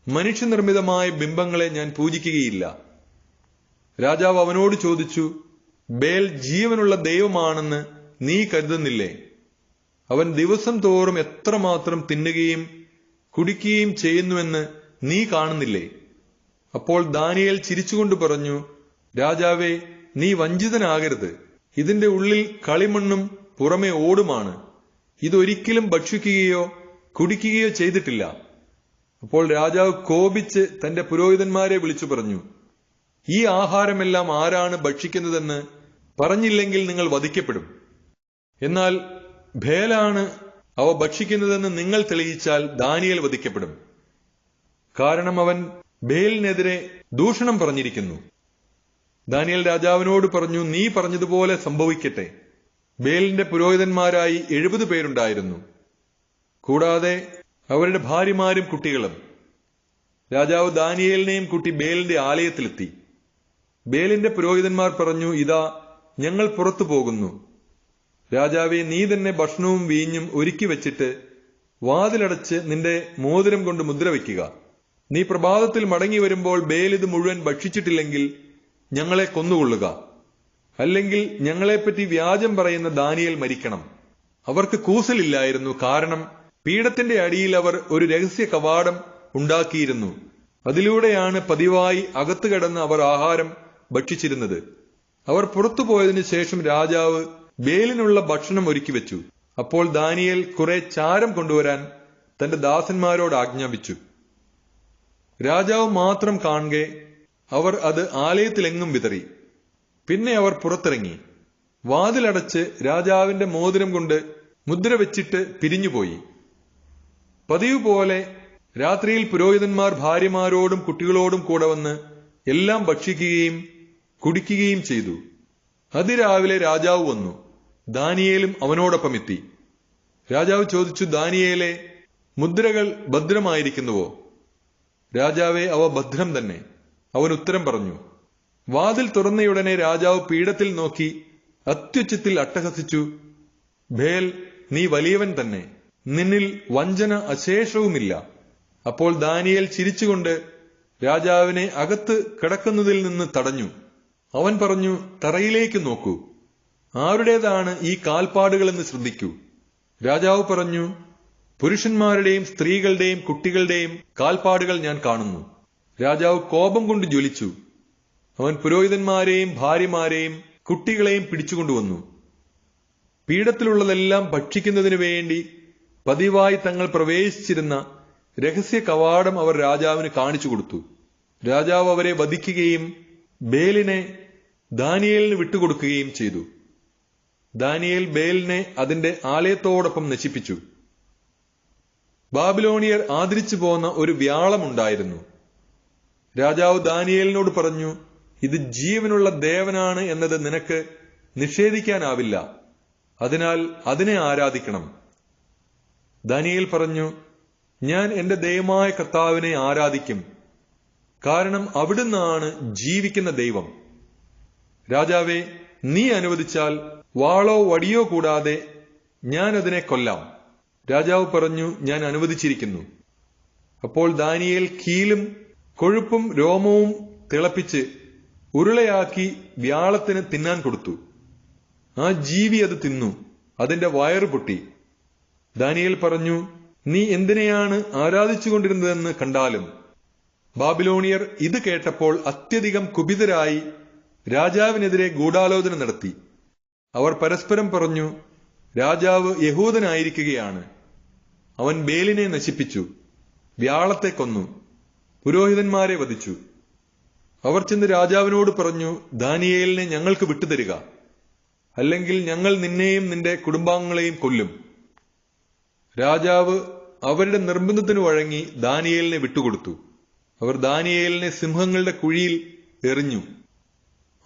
മനുഷ്യനിർമ്മിതമായ ബിംബങ്ങളെ ഞാൻ പൂജിക്കുകയില്ല. രാജാവ് അവനോട് ചോദിച്ചു, ബേൽ ജീവനുള്ള ദൈവമാണെന്ന് നീ കരുതുന്നില്ലേ? അവൻ ദിവസം തോറും എത്രമാത്രം തിന്നുകയും കുടിക്കുകയും ചെയ്യുന്നുവെന്ന് നീ കാണുന്നില്ലേ? അപ്പോൾ ദാനിയേൽ ചിരിച്ചുകൊണ്ട് പറഞ്ഞു, രാജാവേ, നീ വഞ്ചിതനാകരുത്. ഇതിന്റെ ഉള്ളിൽ കളിമണ്ണും പുറമെ ഓടുമാണ്. ഇതൊരിക്കലും ഭക്ഷിക്കുകയോ കുടിക്കുകയോ ചെയ്തിട്ടില്ല. അപ്പോൾ രാജാവ് കോപിച്ച് തന്റെ പുരോഹിതന്മാരെ വിളിച്ചു പറഞ്ഞു, ഈ ആഹാരമെല്ലാം ആരാണ് ഭക്ഷിക്കുന്നതെന്ന് പറഞ്ഞില്ലെങ്കിൽ നിങ്ങൾ വധിക്കപ്പെടും. എന്നാൽ ബേലാണ് അവ ഭക്ഷിക്കുന്നതെന്ന് നിങ്ങൾ തെളിയിച്ചാൽ ദാനിയേൽ വധിക്കപ്പെടും. കാരണം അവൻ ബേലിനെതിരെ ദൂഷണം പറഞ്ഞിരിക്കുന്നു. ദാനിയേൽ രാജാവിനോട് പറഞ്ഞു, നീ പറഞ്ഞതുപോലെ സംഭവിക്കട്ടെ. ബേലിന്റെ പുരോഹിതന്മാരായി 70 പേരുണ്ടായിരുന്നു, കൂടാതെ അവരുടെ ഭാര്യമാരും കുട്ടികളും. രാജാവ് ദാനിയേലിനെയും കൂട്ടി ബേലിന്റെ ആലയത്തിലെത്തി. ബേലിന്റെ പുരോഹിതന്മാർ പറഞ്ഞു, ഇതാ ഞങ്ങൾ പുറത്തു പോകുന്നു. രാജാവെ, നീ തന്നെ ഭക്ഷണവും വീഞ്ഞും ഒരുക്കി വെച്ചിട്ട് വാതിലടച്ച് നിന്റെ മോതിരം കൊണ്ട് മുദ്ര വയ്ക്കുക. നീ പ്രഭാതത്തിൽ മടങ്ങി വരുമ്പോൾ ബേൽ ഇത് മുഴുവൻ ഭക്ഷിച്ചിട്ടില്ലെങ്കിൽ ഞങ്ങളെ കൊന്നുകൊള്ളുക. അല്ലെങ്കിൽ ഞങ്ങളെപ്പറ്റി വ്യാജം പറയുന്ന ദാനിയേൽ മരിക്കണം. അവർക്ക് കൂസലില്ലായിരുന്നു. കാരണം പീഠത്തിന്റെ അടിയിൽ അവർ ഒരു രഹസ്യ കവാടം ഉണ്ടാക്കിയിരുന്നു. അതിലൂടെയാണ് പതിവായി അകത്തു കടന്ന് അവർ ആഹാരം ഭക്ഷിച്ചിരുന്നത്. അവർ പുറത്തുപോയതിനു ശേഷം രാജാവ് ബേലിനുള്ള ഭക്ഷണം ഒരുക്കി വെച്ചു. അപ്പോൾ ദാനിയേൽ കുറെ ചാരം കൊണ്ടുവരാൻ തന്റെ ദാസന്മാരോട് ആജ്ഞാപിച്ചു. രാജാവ് മാത്രം കാണെ അവർ അത് ആലയത്തിലെങ്ങും വിതറി. പിന്നെ അവർ പുറത്തിറങ്ങി. വാതിലടച്ച് രാജാവിന്റെ മോതിരം കൊണ്ട് മുദ്ര വെച്ചിട്ട് പിരിഞ്ഞുപോയി. പതിവ് പോലെ രാത്രിയിൽ പുരോഹിതന്മാർ ഭാര്യമാരോടും കുട്ടികളോടും കൂടെ വന്ന് എല്ലാം ഭക്ഷിക്കുകയും കുടിക്കുകയും ചെയ്തു. അതിരാവിലെ രാജാവ് വന്നു. ദാനിയേലും അവനോടൊപ്പം എത്തി. രാജാവ് ചോദിച്ചു, ദാനിയേലെ, മുദ്രകൾ ഭദ്രമായിരിക്കുന്നുവോ? രാജാവേ, അവ ഭദ്രം തന്നെ. അവൻ ഉത്തരം പറഞ്ഞു. വാതിൽ തുറന്നയുടനെ രാജാവ് പീഠത്തിൽ നോക്കി അത്യുച്ചത്തിൽ അട്ടഹസിച്ചു, ഭേൽ, നീ വലിയവൻ തന്നെ, നിന്നിൽ വഞ്ചന അശേഷവുമില്ല. അപ്പോൾ ദാനിയേൽ ചിരിച്ചുകൊണ്ട് രാജാവിനെ അകത്ത് കിടക്കുന്നതിൽ നിന്ന് തടഞ്ഞു. അവൻ പറഞ്ഞു, തറയിലേക്ക് നോക്കൂ, ആരുടേതാണ് ഈ കാൽപ്പാടുകളെന്ന് ശ്രദ്ധിക്കൂ. രാജാവ് പറഞ്ഞു, പുരുഷന്മാരുടെയും സ്ത്രീകളുടെയും കുട്ടികളുടെയും കാൽപ്പാടുകൾ ഞാൻ കാണുന്നു. രാജാവ് കോപം കൊണ്ട് ജ്വലിച്ചു. അവൻ പുരോഹിതന്മാരെയും ഭാര്യമാരെയും കുട്ടികളെയും പിടിച്ചുകൊണ്ടുവന്നു. പീഠത്തിലുള്ളതെല്ലാം ഭക്ഷിക്കുന്നതിനു വേണ്ടി പതിവായി തങ്ങൾ പ്രവേശിച്ചിരുന്ന രഹസ്യ കവാടം അവർ രാജാവിന് കാണിച്ചു കൊടുത്തു. രാജാവ് അവരെ വധിക്കുകയും ബേലിനെ ദാനിയേലിന് വിട്ടുകൊടുക്കുകയും ചെയ്തു. ദാനിയേൽ ബേലിനെ അതിന്റെ ആലയത്തോടൊപ്പം നശിപ്പിച്ചു. ബാബിലോണിയർ ആദരിച്ചു പോന്ന ഒരു വ്യാളമുണ്ടായിരുന്നു. രാജാവ് ദാനിയേലിനോട് പറഞ്ഞു, ഇത് ജീവനുള്ള ദേവനാണ് എന്നത് നിനക്ക് നിഷേധിക്കാനാവില്ല, അതിനാൽ അതിനെ ആരാധിക്കണം. ദാനിയേൽ പറഞ്ഞു, ഞാൻ എന്റെ ദൈവമായ കർത്താവിനെ ആരാധിക്കും, കാരണം അവിടുന്നാണ് ജീവിക്കുന്ന ദൈവം. രാജാവേ, നീ അനുവദിച്ചാൽ വാളോ വടിയോ കൂടാതെ ഞാൻ അതിനെ കൊല്ലാം. രാജാവ് പറഞ്ഞു, ഞാൻ അനുവദിച്ചിരിക്കുന്നു. അപ്പോൾ ദാനിയേൽ കീലും കൊഴുപ്പും രോമവും തിളപ്പിച്ച് ഉരുളയാക്കി വ്യാളത്തിന് തിന്നാൻ കൊടുത്തു. ആ ജീവി അത് തിന്നു, അതിന്റെ വയറ് പൊട്ടി. ദാനിയേൽ പറഞ്ഞു, നീ എന്തിനെയാണ് ആരാധിച്ചുകൊണ്ടിരുന്നതെന്ന് കണ്ടാലും. ബാബിലോണിയർ ഇത് കേട്ടപ്പോൾ അത്യധികം കുപിതരായി രാജാവിനെതിരെ ഗൂഢാലോചന നടത്തി. അവർ പരസ്പരം പറഞ്ഞു, രാജാവ് യഹൂദനായിരിക്കുകയാണ്. അവൻ ബേലിനെ നശിപ്പിച്ചു, വ്യാളത്തെ കൊന്നു, പുരോഹിതന്മാരെ വധിച്ചു. അവർ ചെന്ന് രാജാവിനോട് പറഞ്ഞു, ദാനിയേലിനെ ഞങ്ങൾക്ക് വിട്ടുതരിക, അല്ലെങ്കിൽ ഞങ്ങൾ നിന്നെയും നിന്റെ കുടുംബാംഗങ്ങളെയും കൊല്ലും. രാജാവ് അവരുടെ നിർബന്ധത്തിനു വഴങ്ങി ദാനിയേലിനെ വിട്ടുകൊടുത്തു. അവർ ദാനിയേലിനെ സിംഹങ്ങളുടെ കുഴിയിൽ എറിഞ്ഞു.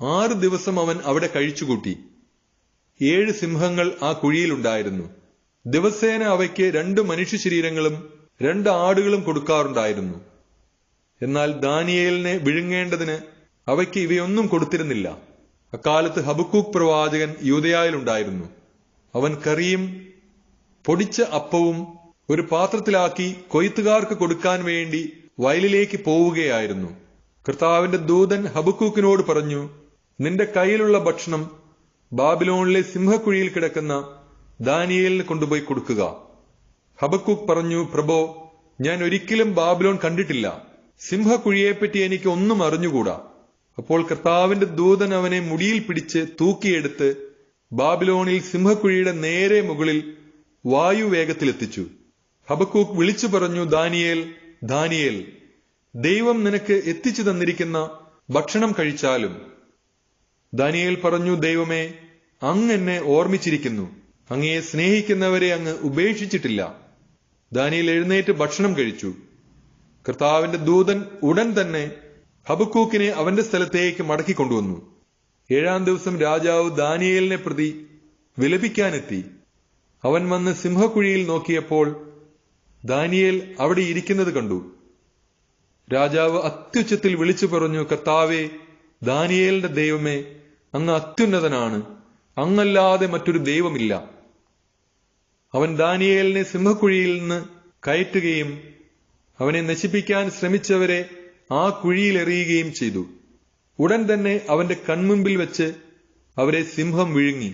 6 ദിവസം അവൻ അവിടെ കഴിച്ചുകൂട്ടി. 7 സിംഹങ്ങൾ ആ കുഴിയിലുണ്ടായിരുന്നു. ദിവസേന അവയ്ക്ക് 2 മനുഷ്യ ശരീരങ്ങളും 2 ആടുകളും കൊടുക്കാറുണ്ടായിരുന്നു. എന്നാൽ ദാനിയേലിനെ വിഴുങ്ങേണ്ടതിന് അവയ്ക്ക് ഇവയൊന്നും കൊടുത്തിരുന്നില്ല. അക്കാലത്ത് ഹബക്കൂക്ക് പ്രവാചകൻ യൂദയായിലുണ്ടായിരുന്നു. അവൻ കറിയും പൊടിച്ച അപ്പവും ഒരു പാത്രത്തിലാക്കി കൊയ്ത്തുകാർക്ക് കൊടുക്കാൻ വേണ്ടി വയലിലേക്ക് പോവുകയായിരുന്നു. കർത്താവിന്റെ ദൂതൻ ഹബക്കൂക്കിനോട് പറഞ്ഞു, നിന്റെ കയ്യിലുള്ള ഭക്ഷണം ബാബിലോണിലെ സിംഹക്കുഴിയിൽ കിടക്കുന്ന ദാനിയേലിന് കൊണ്ടുപോയി കൊടുക്കുക. ഹബക്കൂക്ക് പറഞ്ഞു, പ്രഭോ, ഞാൻ ഒരിക്കലും ബാബിലോൺ കണ്ടിട്ടില്ല. സിംഹക്കുഴിയെപ്പറ്റി എനിക്ക് ഒന്നും അറിഞ്ഞുകൂടാ. അപ്പോൾ കർത്താവിന്റെ ദൂതൻ അവനെ മുടിയിൽ പിടിച്ച് തൂക്കിയെടുത്ത് ബാബിലോണിൽ സിംഹക്കുഴിയുടെ നേരെ മുകളിൽ വായുവേഗത്തിലെത്തിച്ചു. ഹബക്കൂക്ക് വിളിച്ചു പറഞ്ഞു, ദാനിയേൽ, ദാനിയേൽ, ദൈവം നിനക്ക് എത്തിച്ചു തന്നിരിക്കുന്ന ഭക്ഷണം കഴിച്ചാലും. ദാനിയേൽ പറഞ്ഞു, ദൈവമേ, അങ്ങ് എന്നെ ഓർമ്മിച്ചിരിക്കുന്നു. അങ്ങയെ സ്നേഹിക്കുന്നവരെ അങ്ങ് ഉപേക്ഷിച്ചിട്ടില്ല. ദാനിയേൽ എഴുന്നേറ്റ് ഭക്ഷണം കഴിച്ചു. കർത്താവിന്റെ ദൂതൻ ഉടൻ തന്നെ ഹബക്കൂക്കിനെ അവന്റെ സ്ഥലത്തേക്ക് മടക്കിക്കൊണ്ടുവന്നു. 7-ാം ദിവസം രാജാവ് ദാനിയേലിനെ പ്രതി വിലപിക്കാനെത്തി. അവൻ വന്ന് സിംഹക്കുഴിയിൽ നോക്കിയപ്പോൾ ദാനിയേൽ അവിടെ ഇരിക്കുന്നത് കണ്ടു. രാജാവ് അത്യുച്ചത്തിൽ വിളിച്ചു പറഞ്ഞു, കർത്താവേ, ദാനിയേലിന്റെ ദൈവമേ, അങ്ങ് അത്യുന്നതനാണ്, അങ്ങല്ലാതെ മറ്റൊരു ദൈവമില്ല. അവൻ ദാനിയേലിനെ സിംഹക്കുഴിയിൽ നിന്ന് കയറ്റുകയും അവനെ നശിപ്പിക്കാൻ ശ്രമിച്ചവരെ ആ കുഴിയിൽ എറിയുകയും ചെയ്തു. ഉടൻ തന്നെ അവന്റെ കൺമുമ്പിൽ വെച്ച് അവരെ സിംഹം വിഴുങ്ങി.